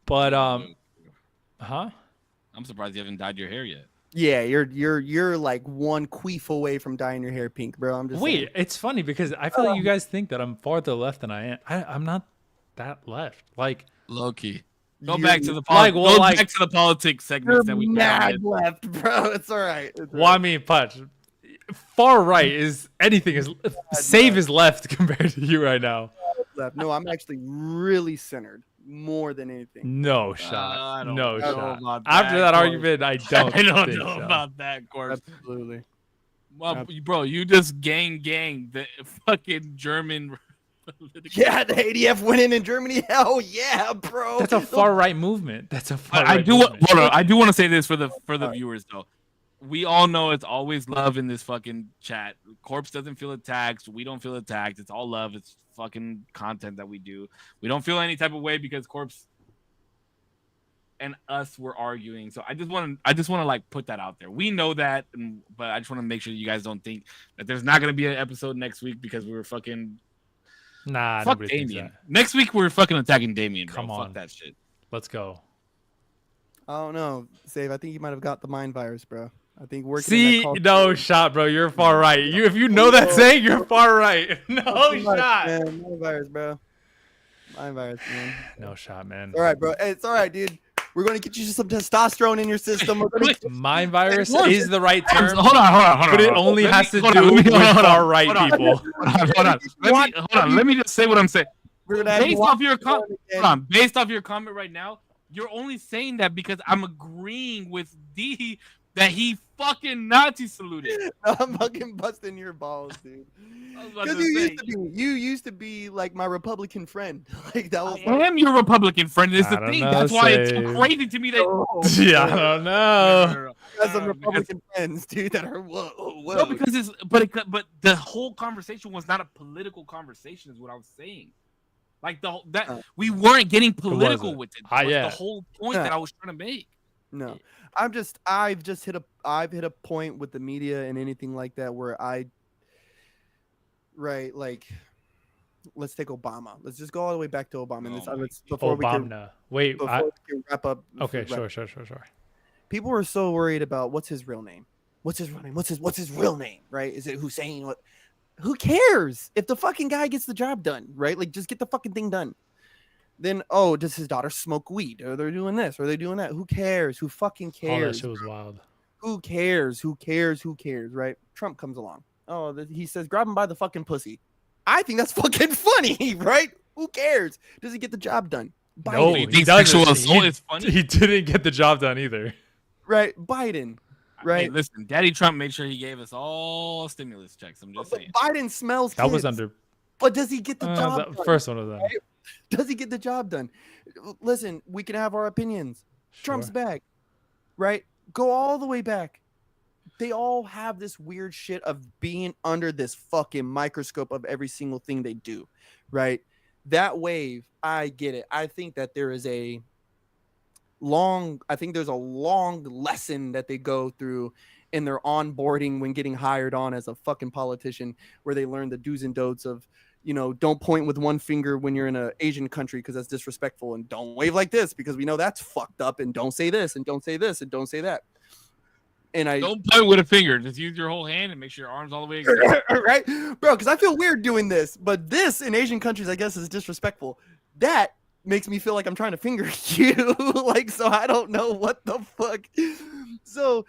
but I'm surprised you haven't dyed your hair yet. Yeah, you're like one queef away from dyeing your hair pink, bro. I'm just saying. It's funny because I feel like you guys think that I'm farther left than I am. I'm not that left. Like low key. Go You're back to the back to the politics segments that we mad did. left, bro. It's all right. It's all Well, I right. mean, Punch, far right is anything is save is left compared to you right now. Left. No, I'm actually really centered more than anything. No I shot. don't No know shot. about After that Corp. argument, I don't. I don't think know so. about that, Corp. Absolutely. Well, bro, you just gang the fucking German. Yeah, the ADF went in Germany. Hell yeah, bro. That's a far right movement. That's a far I right do. movement. Hold on, I do want to say this for the right. viewers though. We all know it's always love in this fucking chat. Corpse doesn't feel attacked. We don't feel attacked. It's all love. It's fucking content that we do. We don't feel any type of way because Corpse and us were arguing. So I just want to like put that out there. We know that, but I just want to make sure you guys don't think that there's not going to be an episode next week because we were fucking Nah, fuck nobody thinks Damien. that. Next week we're fucking attacking Damien, bro. Come on. Fuck that shit. Let's go. I don't know, Save. I think you might have got the mind virus, bro. I think working. See, in that no shot, bro. You're far right. If you know that saying, you're far right. No shot. Man, mind virus, bro. Mind virus, man. No shot, man. All right, bro. Hey, it's all right, dude. We're gonna get you some testosterone in your system. We're gonna Mind virus is the right term, Hold on. but it only has to do with far right people. Hold on. Let me just say what I'm saying. we're gonna have Based you off your watch comment, it again. hold on. Based off your comment right now, you're only saying that because I'm agreeing with D that he fucking Nazi saluted. I'm fucking busting your balls, dude. I was about Because to you used to be like my Republican friend. Like that was. I am your Republican friend. Is I the don't thing. know, That's why it's Save. so crazy to me that. Yeah, I don't know. No, I have some because- Republican friends, dude, that are whoa. No, because it's but the whole conversation was not a political conversation, is what I was saying. Like we weren't getting political wasn't. with it. Ah, That was yeah. the whole point Yeah. that I was trying to make. No, I've just hit a point with the media and anything like that where like, let's take Obama. Let's just go all the way back to Obama. And this, Oh my before we can Obama. Wait. before we can wrap up. Okay, wrap- sure. People were so worried about what's his real name. What's his real name? What's his real name? Right? Is it Hussein? What? Who cares if the fucking guy gets the job done? Right? Like, just get the fucking thing done. Then, oh, does his daughter smoke weed? Or they're doing this? Or they're doing that? Who cares? Who fucking All that cares? shit was wild. Who cares? Who cares? Who cares? Right? Trump comes along. Oh, he says, grab him by the fucking pussy. I think that's fucking funny, right? Who cares? Does he get the job done? No, Biden, You think doesn't. sexual assault is funny? He didn't get the job done either. right? Biden, right? Hey, listen, Daddy Trump made sure he gave us all stimulus checks. I'm just But saying. Biden smells That was kids. under But does he get the job the done? first one was done. Does he get the job done? Listen, we can have our opinions. Trump's Sure. back, right? Go all the way back. They all have this weird shit of being under this fucking microscope of every single thing they do, right? That wave, I get it. I think that there's a long lesson that they go through in their onboarding when getting hired on as a fucking politician, where they learn the do's and don'ts of, don't point with one finger when you're in an Asian country because that's disrespectful, and don't wave like this because we know that's fucked up, and don't say this and don't say this and don't say that. And I Don't point with a finger. Just use your whole hand and make sure your arms all the way. right, bro, because I feel weird doing this, but this in Asian countries, I guess, is disrespectful. That makes me feel like I'm trying to finger you, like, so I don't know what the fuck. So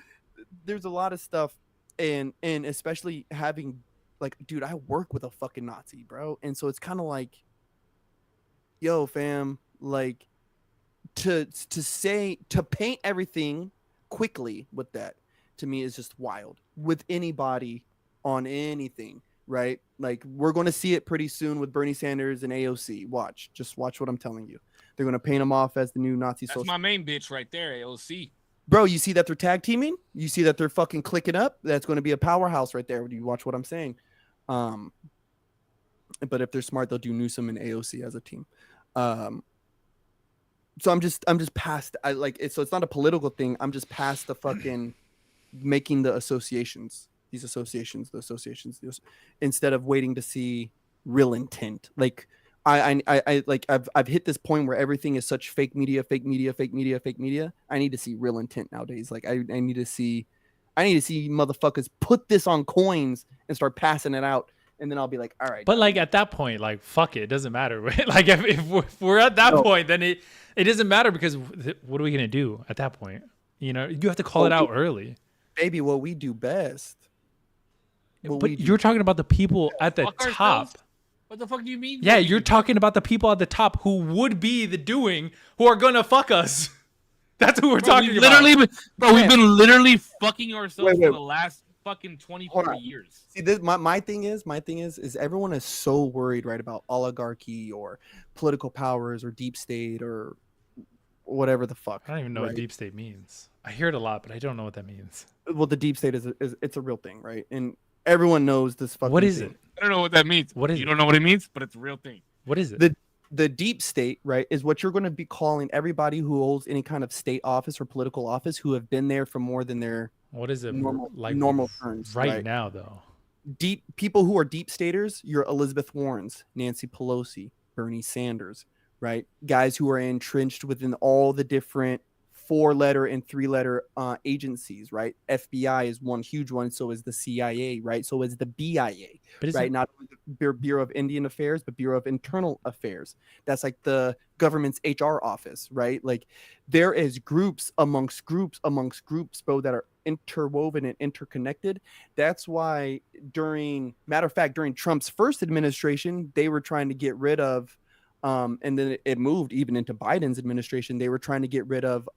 there's a lot of stuff, and especially having, like, dude, I work with a fucking Nazi, bro, and so it's kind of like, yo, fam, like, to paint everything quickly with that, to me, is just wild with anybody on anything, right? Like, we're going to see it pretty soon with Bernie Sanders and AOC. Just watch what I'm telling you. They're going to paint them off as the new Nazi That's social. my main bitch right there, AOC. Bro, you see that they're tag teaming? You see that they're fucking clicking up? That's going to be a powerhouse right there. You watch what I'm saying. But if they're smart, they'll do Newsom and AOC as a team. So I'm just past. So it's not a political thing. I'm just past the fucking making the associations. These associations, instead of waiting to see real intent. Like I've hit this point where everything is such fake media. I need to see real intent nowadays. Like I need to see motherfuckers put this on coins and start passing it out, and then I'll be like, all right. But like at that point, like fuck it, it doesn't matter. Right? Like if we're at that point, then it It doesn't matter because what are we gonna do at that point? You know, you have to call it out early. Baby, what we do best. But you're talking about the people at the Fuck top. ourselves? What the fuck do you mean? Yeah, you're talking about the people at the top who would be the doing, who are gonna fuck us. That's who we're talking about. We've been literally fucking ourselves for the last fucking 24 years. See, this my thing is everyone is so worried, right, about oligarchy or political powers or deep state or whatever the fuck. I don't even know what deep state means. I hear it a lot, but I don't know what that means. Well, the deep state is it's a real thing, right? And everyone knows this fucking What is thing. it? I don't know what that means. What is you it? don't know what it means, but it's a real thing. What is it? The deep state, right, is what you're going to be calling everybody who holds any kind of state office or political office who have been there for more than their What is it normal terms right now, though? Deep people who are deep staters, you're Elizabeth Warrens, Nancy Pelosi, Bernie Sanders, right? Guys who are entrenched within all the different 4-letter and 3-letter agencies, right? FBI is one huge one. So is the CIA, right? So is the BIA, right? Not only Bureau of Indian Affairs, but Bureau of Internal Affairs. That's like the government's HR office, right? Like there is groups amongst groups, bro, that are interwoven and interconnected. That's why during Trump's first administration, they were trying to get rid of and then it moved even into Biden's administration. They were trying to get rid of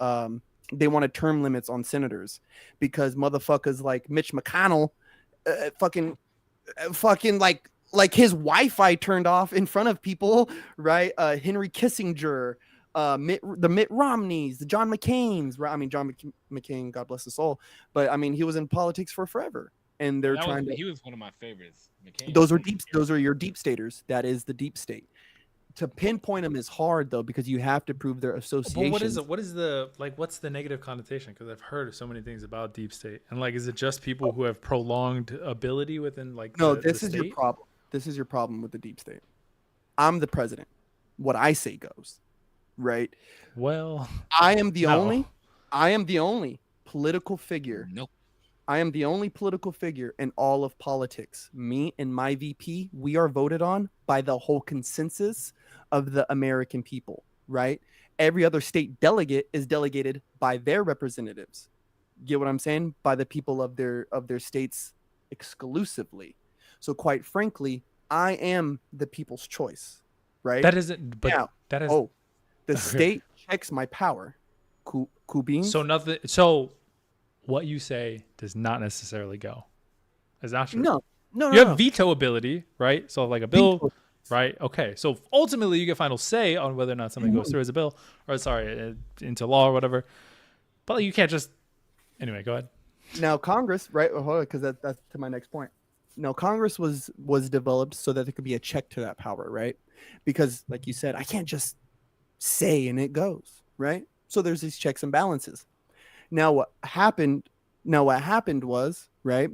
they wanted term limits on senators because motherfuckers like Mitch McConnell fucking like his Wi-Fi turned off in front of people, right? Henry Kissinger, the Mitt Romneys, the John McCain's, right? I mean, John McCain, God bless his soul, but I mean, he was in politics for forever, and they're he was one of my favorites. McCain those are your deep staters. That is the deep state. To pinpoint them is hard though because you have to prove their association. But what is it? What is the what's the negative connotation? Because I've heard so many things about deep state, and like, is it just people who have prolonged ability within like? No, this is your problem. This is your problem with the deep state. I'm the president. What I say goes, right? Well, I am the only political figure. Nope. I am the only political figure in all of politics. Me and my VP, we are voted on by the whole consensus of the American people, right? Every other state delegate is delegated by their representatives. Get what I'm saying? By the people of their states exclusively. So quite frankly, I am the people's choice, right? That isn't, but now, that is. Oh, the state checks my power. Cool beans? So nothing. So what you say does not necessarily go. Is that true? No. You have veto ability, right? So like a bill, right? Okay. So ultimately you get final say on whether or not something goes through as a bill or into law or whatever. But like, you can't just, anyway, go ahead. Now Congress, right? Because that's to my next point. Now Congress was developed so that there could be a check to that power, right? Because like you said, I can't just say and it goes, right? So there's these checks and balances. Now what happened was, right?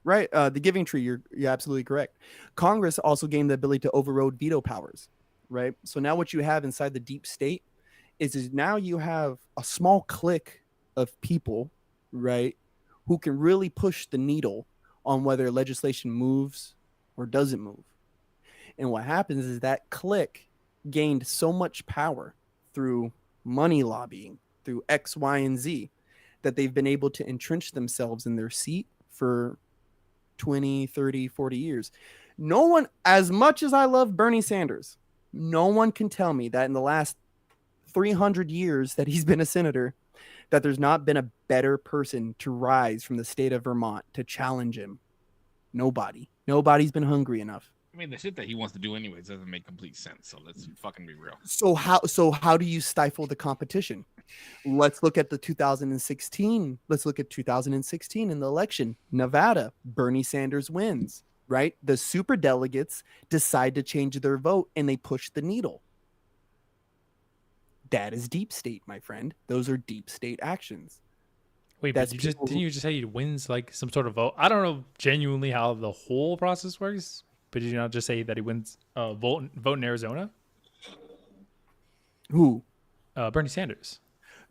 The Giving Tree, you're absolutely correct. Congress also gained the ability to override veto powers, right? So now what you have inside the deep state is now you have a small clique of people, right, who can really push the needle on whether legislation moves or doesn't move. And what happens is that clique gained so much power through money lobbying, through X, Y, and Z, that they've been able to entrench themselves in their seat for 20, 30, 40 years. No one, as much as I love Bernie Sanders, no one can tell me that in the last 300 years that he's been a senator, that there's not been a better person to rise from the state of Vermont to challenge him. Nobody's been hungry enough. I mean, the shit that he wants to do anyways doesn't make complete sense. So let's fucking be real. So how do you stifle the competition? Let's look at 2016. Let's look at 2016 in the election. Nevada, Bernie Sanders wins, right? The super delegates decide to change their vote and they push the needle. That is deep state, my friend. Those are deep state actions. Wait, but didn't you just say he wins like some sort of vote? I don't know genuinely how the whole process works, but did you not just say that he wins vote in Arizona? Who? Bernie Sanders.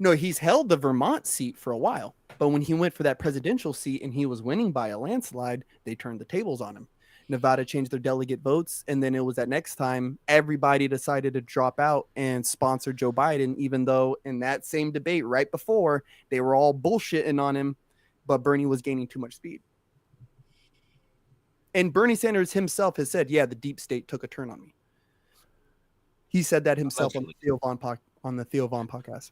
No, he's held the Vermont seat for a while, but when he went for that presidential seat and he was winning by a landslide, they turned the tables on him. Nevada changed their delegate votes, and then it was that next time everybody decided to drop out and sponsor Joe Biden, even though in that same debate right before they were all bullshitting on him, but Bernie was gaining too much speed. And Bernie Sanders himself has said, "Yeah, the deep state took a turn on me." He said that himself on the Theo Vaughn podcast.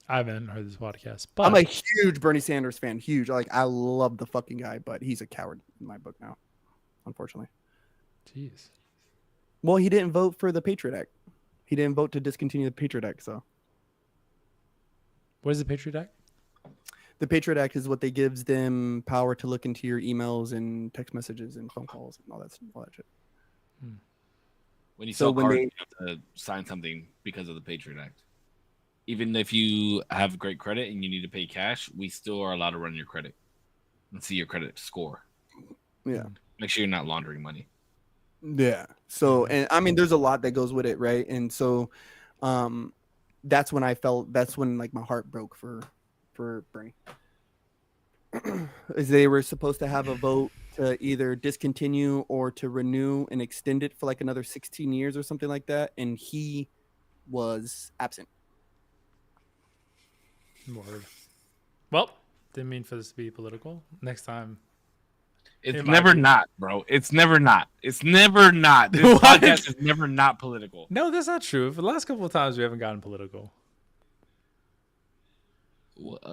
I haven't heard this podcast, but I'm a huge Bernie Sanders fan. Huge. I love the fucking guy, but he's a coward in my book now, unfortunately. Jeez. Well, he didn't vote for the Patriot Act. He didn't vote to discontinue the Patriot Act. So, What is the Patriot Act? the Patriot Act is what they gives them power to look into your emails and text messages and phone calls and all that shit. When you So sell when cars, they- you have to sign something because of the Patriot Act. Even if you have great credit and you need to pay cash, we still are allowed to run your credit and see your credit score. Yeah. Make sure you're not laundering money. Yeah. So, and I mean, there's a lot that goes with it, right? And so, that's when like my heart broke for Bernie. Is they were supposed to have a vote to either discontinue or to renew and extend it for like another 16 years or something like that, and he was absent. Word. Well, didn't mean for this to be political. Next time. It's It might never be. not, bro. It's never not. It's never not. This What? podcast is never not political. No, that's not true. For the last couple of times, we haven't gotten political.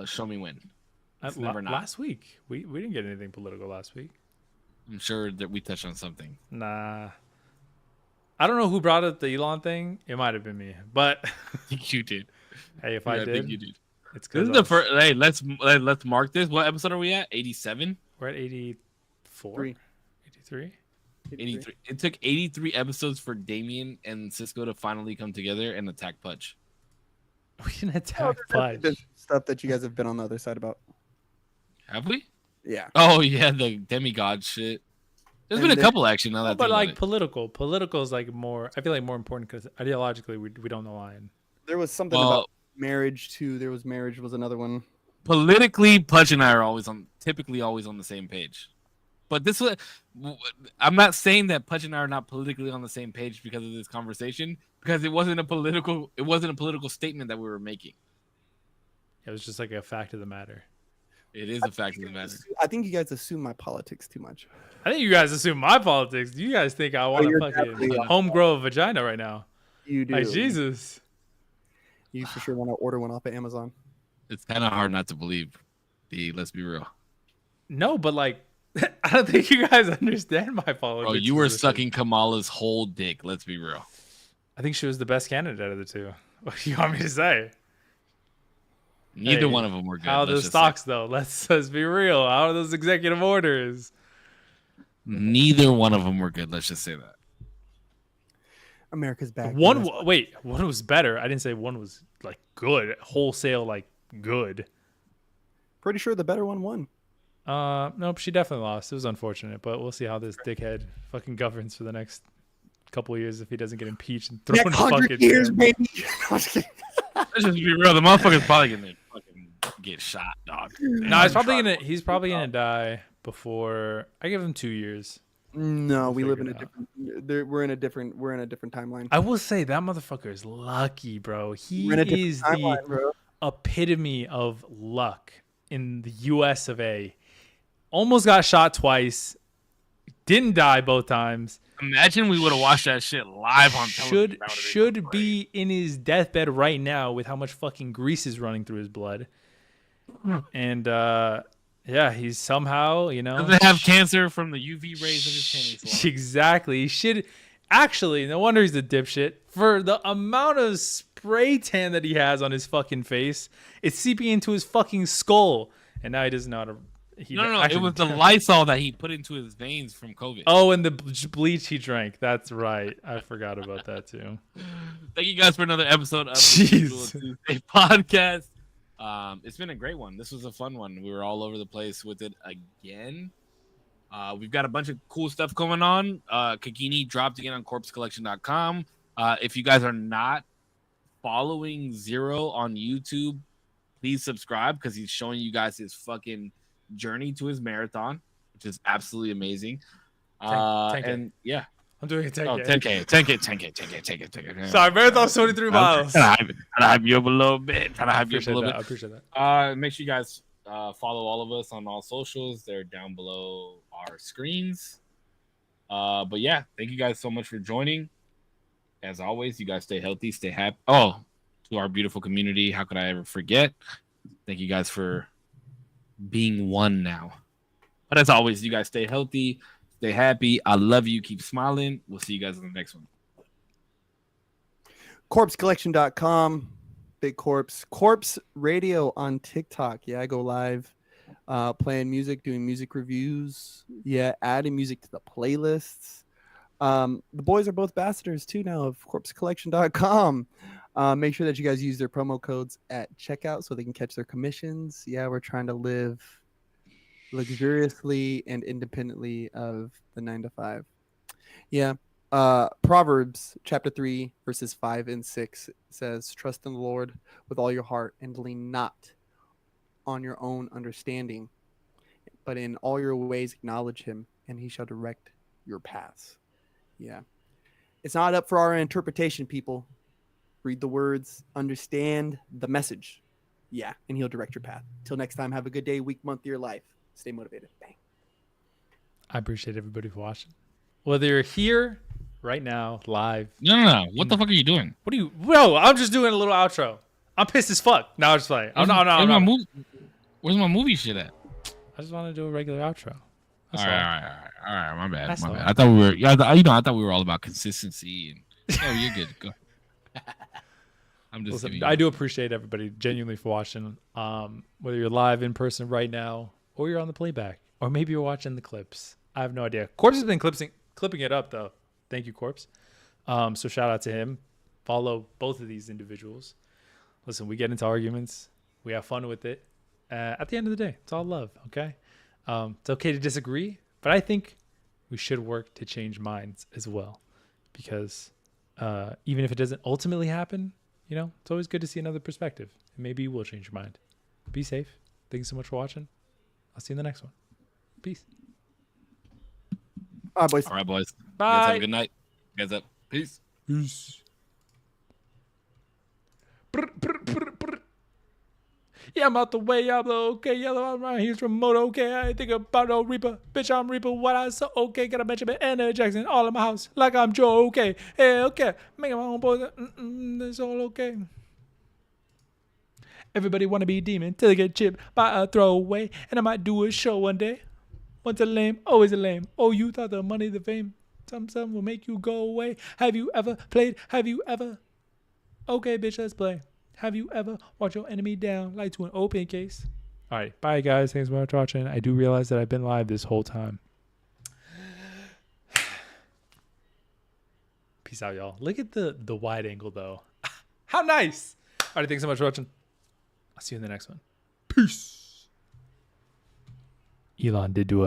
Show me when. It's never not. Last week, we didn't get anything political last week. I'm sure that we touched on something. Nah. I don't know who brought up the Elon thing. It might have been me, but I think you did. hey, if Yeah, I I think did, you did. it's This because is the first. Hey, let's mark this. What episode are we at? 87? we're at 84, Three. 83. 83. It took 83 episodes for Damien and Cisco to finally come together and attack Pudge. We didn't attack Pudge. There's stuff that you guys have been on the other side about. Have we? Yeah. Oh yeah, the demigod shit. There's And been a then- couple actually. Now that I But think like about it. political is like more. I feel like more important because ideologically we don't align. There was something Well- about marriage too. There was marriage was another one. Politically, Pudge and I are typically always on the same page. But this was, I'm not saying that Pudge and I are not politically on the same page because of this conversation, because it wasn't a political statement that we were making. It was just like a fact of the matter. It is a fact of the matter. I think you guys assume my politics too much. I think you guys assume my politics. You guys think I want you're to fucking definitely- home grow a vagina right now. You do. Like Jesus. You for sure want to order one off of Amazon. It's kind of hard not to believe. Let's be real. No, but like I don't think you guys understand my politics. Bro, you were position. sucking Kamala's whole dick. Let's be real. I think she was the best candidate out of the two. What do you want me to say? Neither Hey, one of them were good. How are let's those just say. stocks though? Let's be real. How are those executive orders? Neither one of them were good. Let's just say that. America's back. One was better. I didn't say one was like good, wholesale like good. Pretty sure the better one won. Nope, she definitely lost. It was unfortunate, but we'll see how this dickhead fucking governs for the next couple of years if he doesn't get impeached and thrown in Next fucking 100 years, jail. baby. No, I'm just kidding. Let's just be real. The motherfucker's probably gonna fucking get shot, dog. No, he's probably gonna die before. I give him 2 years. No, we live figure in a it out. different. We're in a different timeline. I will say that motherfucker is lucky, bro. He We're in a different is timeline, the bro. epitome of luck in the U.S. of A. Almost got shot twice, didn't die both times. Imagine we would have watched that shit live on television. That would've been Should great. be in his deathbed right now with how much fucking grease is running through his blood. And yeah, he's somehow, Doesn't have cancer from the UV rays of his penny salon. Exactly. He should actually, no wonder he's a dipshit. For the amount of spray tan that he has on his fucking face, it's seeping into his fucking skull. And now he doesn't know how to. No. It was the Lysol that he put into his veins from COVID. Oh, and the bleach he drank. That's right. I forgot about that too. Thank you guys for another episode of the Jeez. Usual Tuesday podcast. It's been a great one. This was a fun one. We were all over the place with it again. We've got a bunch of cool stuff going on. Kagini dropped again on corpsecollection.com. If you guys are not following Zero on YouTube, please subscribe because he's showing you guys his fucking journey to his marathon. which is absolutely amazing. 10K. And yeah, I'm doing a 10K. oh, 10K, 10K, 10K, 10K, 10K, 10K. Sorry, marathon's 23 miles. Trying to hype you up a little bit. I appreciate that. Make sure you guys follow all of us on all socials. They're down below our screens. But yeah, thank you guys so much for joining. As always, you guys stay healthy, stay happy. Oh, to our beautiful community, how could I ever forget? Thank you guys for being one now. But as always, you guys stay healthy, stay happy. I love you. Keep smiling. We'll see you guys in the next one. CorpseCollection.com. Big Corpse. Corpse Radio on TikTok. Yeah, I go live playing music, doing music reviews. Yeah, adding music to the playlists. The boys are both ambassadors too now of CorpseCollection.com. Make sure that you guys use their promo codes at checkout so they can catch their commissions. Yeah, we're trying to live luxuriously and independently of the 9-to-5. Yeah. Proverbs chapter 3 verses 5 and 6 says, trust in the Lord with all your heart and lean not on your own understanding, but in all your ways acknowledge him and he shall direct your paths. Yeah. It's not up for our interpretation, people. Read the words, understand the message. Yeah. And he'll direct your path. Till next time, have a good day, week, month, year, life. Stay motivated. Bang. I appreciate everybody for watching. Whether you're here right now, live. No. What the fuck are you doing? What are you? Bro, I'm just doing a little outro. I'm pissed as fuck. No, I'm just playing. Where's my movie shit at? I just want to do a regular outro. All right. My bad. I thought we were. Yeah, I thought we were all about consistency. And oh, you're good. Go. I'm just. Listen, I do appreciate everybody genuinely for watching. Whether you're live in person right now, or you're on the playback, or maybe you're watching the clips. I have no idea. Corpse has been clipping it up though. Thank you, Corpse. So shout out to him. Follow both of these individuals. Listen, we get into arguments. We have fun with it. At the end of the day, it's all love. Okay. It's okay to disagree, but I think we should work to change minds as well, because even if it doesn't ultimately happen, it's always good to see another perspective, and maybe you will change your mind. Be safe. Thank you so much for watching. I'll see you in the next one. Peace. All right, boys. All right, boys. Bye. You guys have a good night. You guys up. Peace. Peace. Yeah, I'm out the way, I'm okay, yellow, I'm right here's remote, okay, I ain't think about no Reaper, bitch, I'm Reaper, what I saw, okay, got a Benjamin and a Jackson all in my house, like I'm Joe, okay, hey, okay, making my own boys, it's all okay. Everybody wanna be a demon till they get chipped by a throwaway, and I might do a show one day. Once a lame, always a lame. Oh, you thought the money, the fame, some will make you go away. Have you ever played? Have you ever? Okay, bitch, let's play. Have you ever watched your enemy down like to an open case? All right, bye guys. Thanks so much for watching. I do realize that I've been live this whole time. Peace out, y'all. Look at the wide angle though. How nice. All right, thanks so much for watching. I'll see you in the next one. Peace. Elon did do a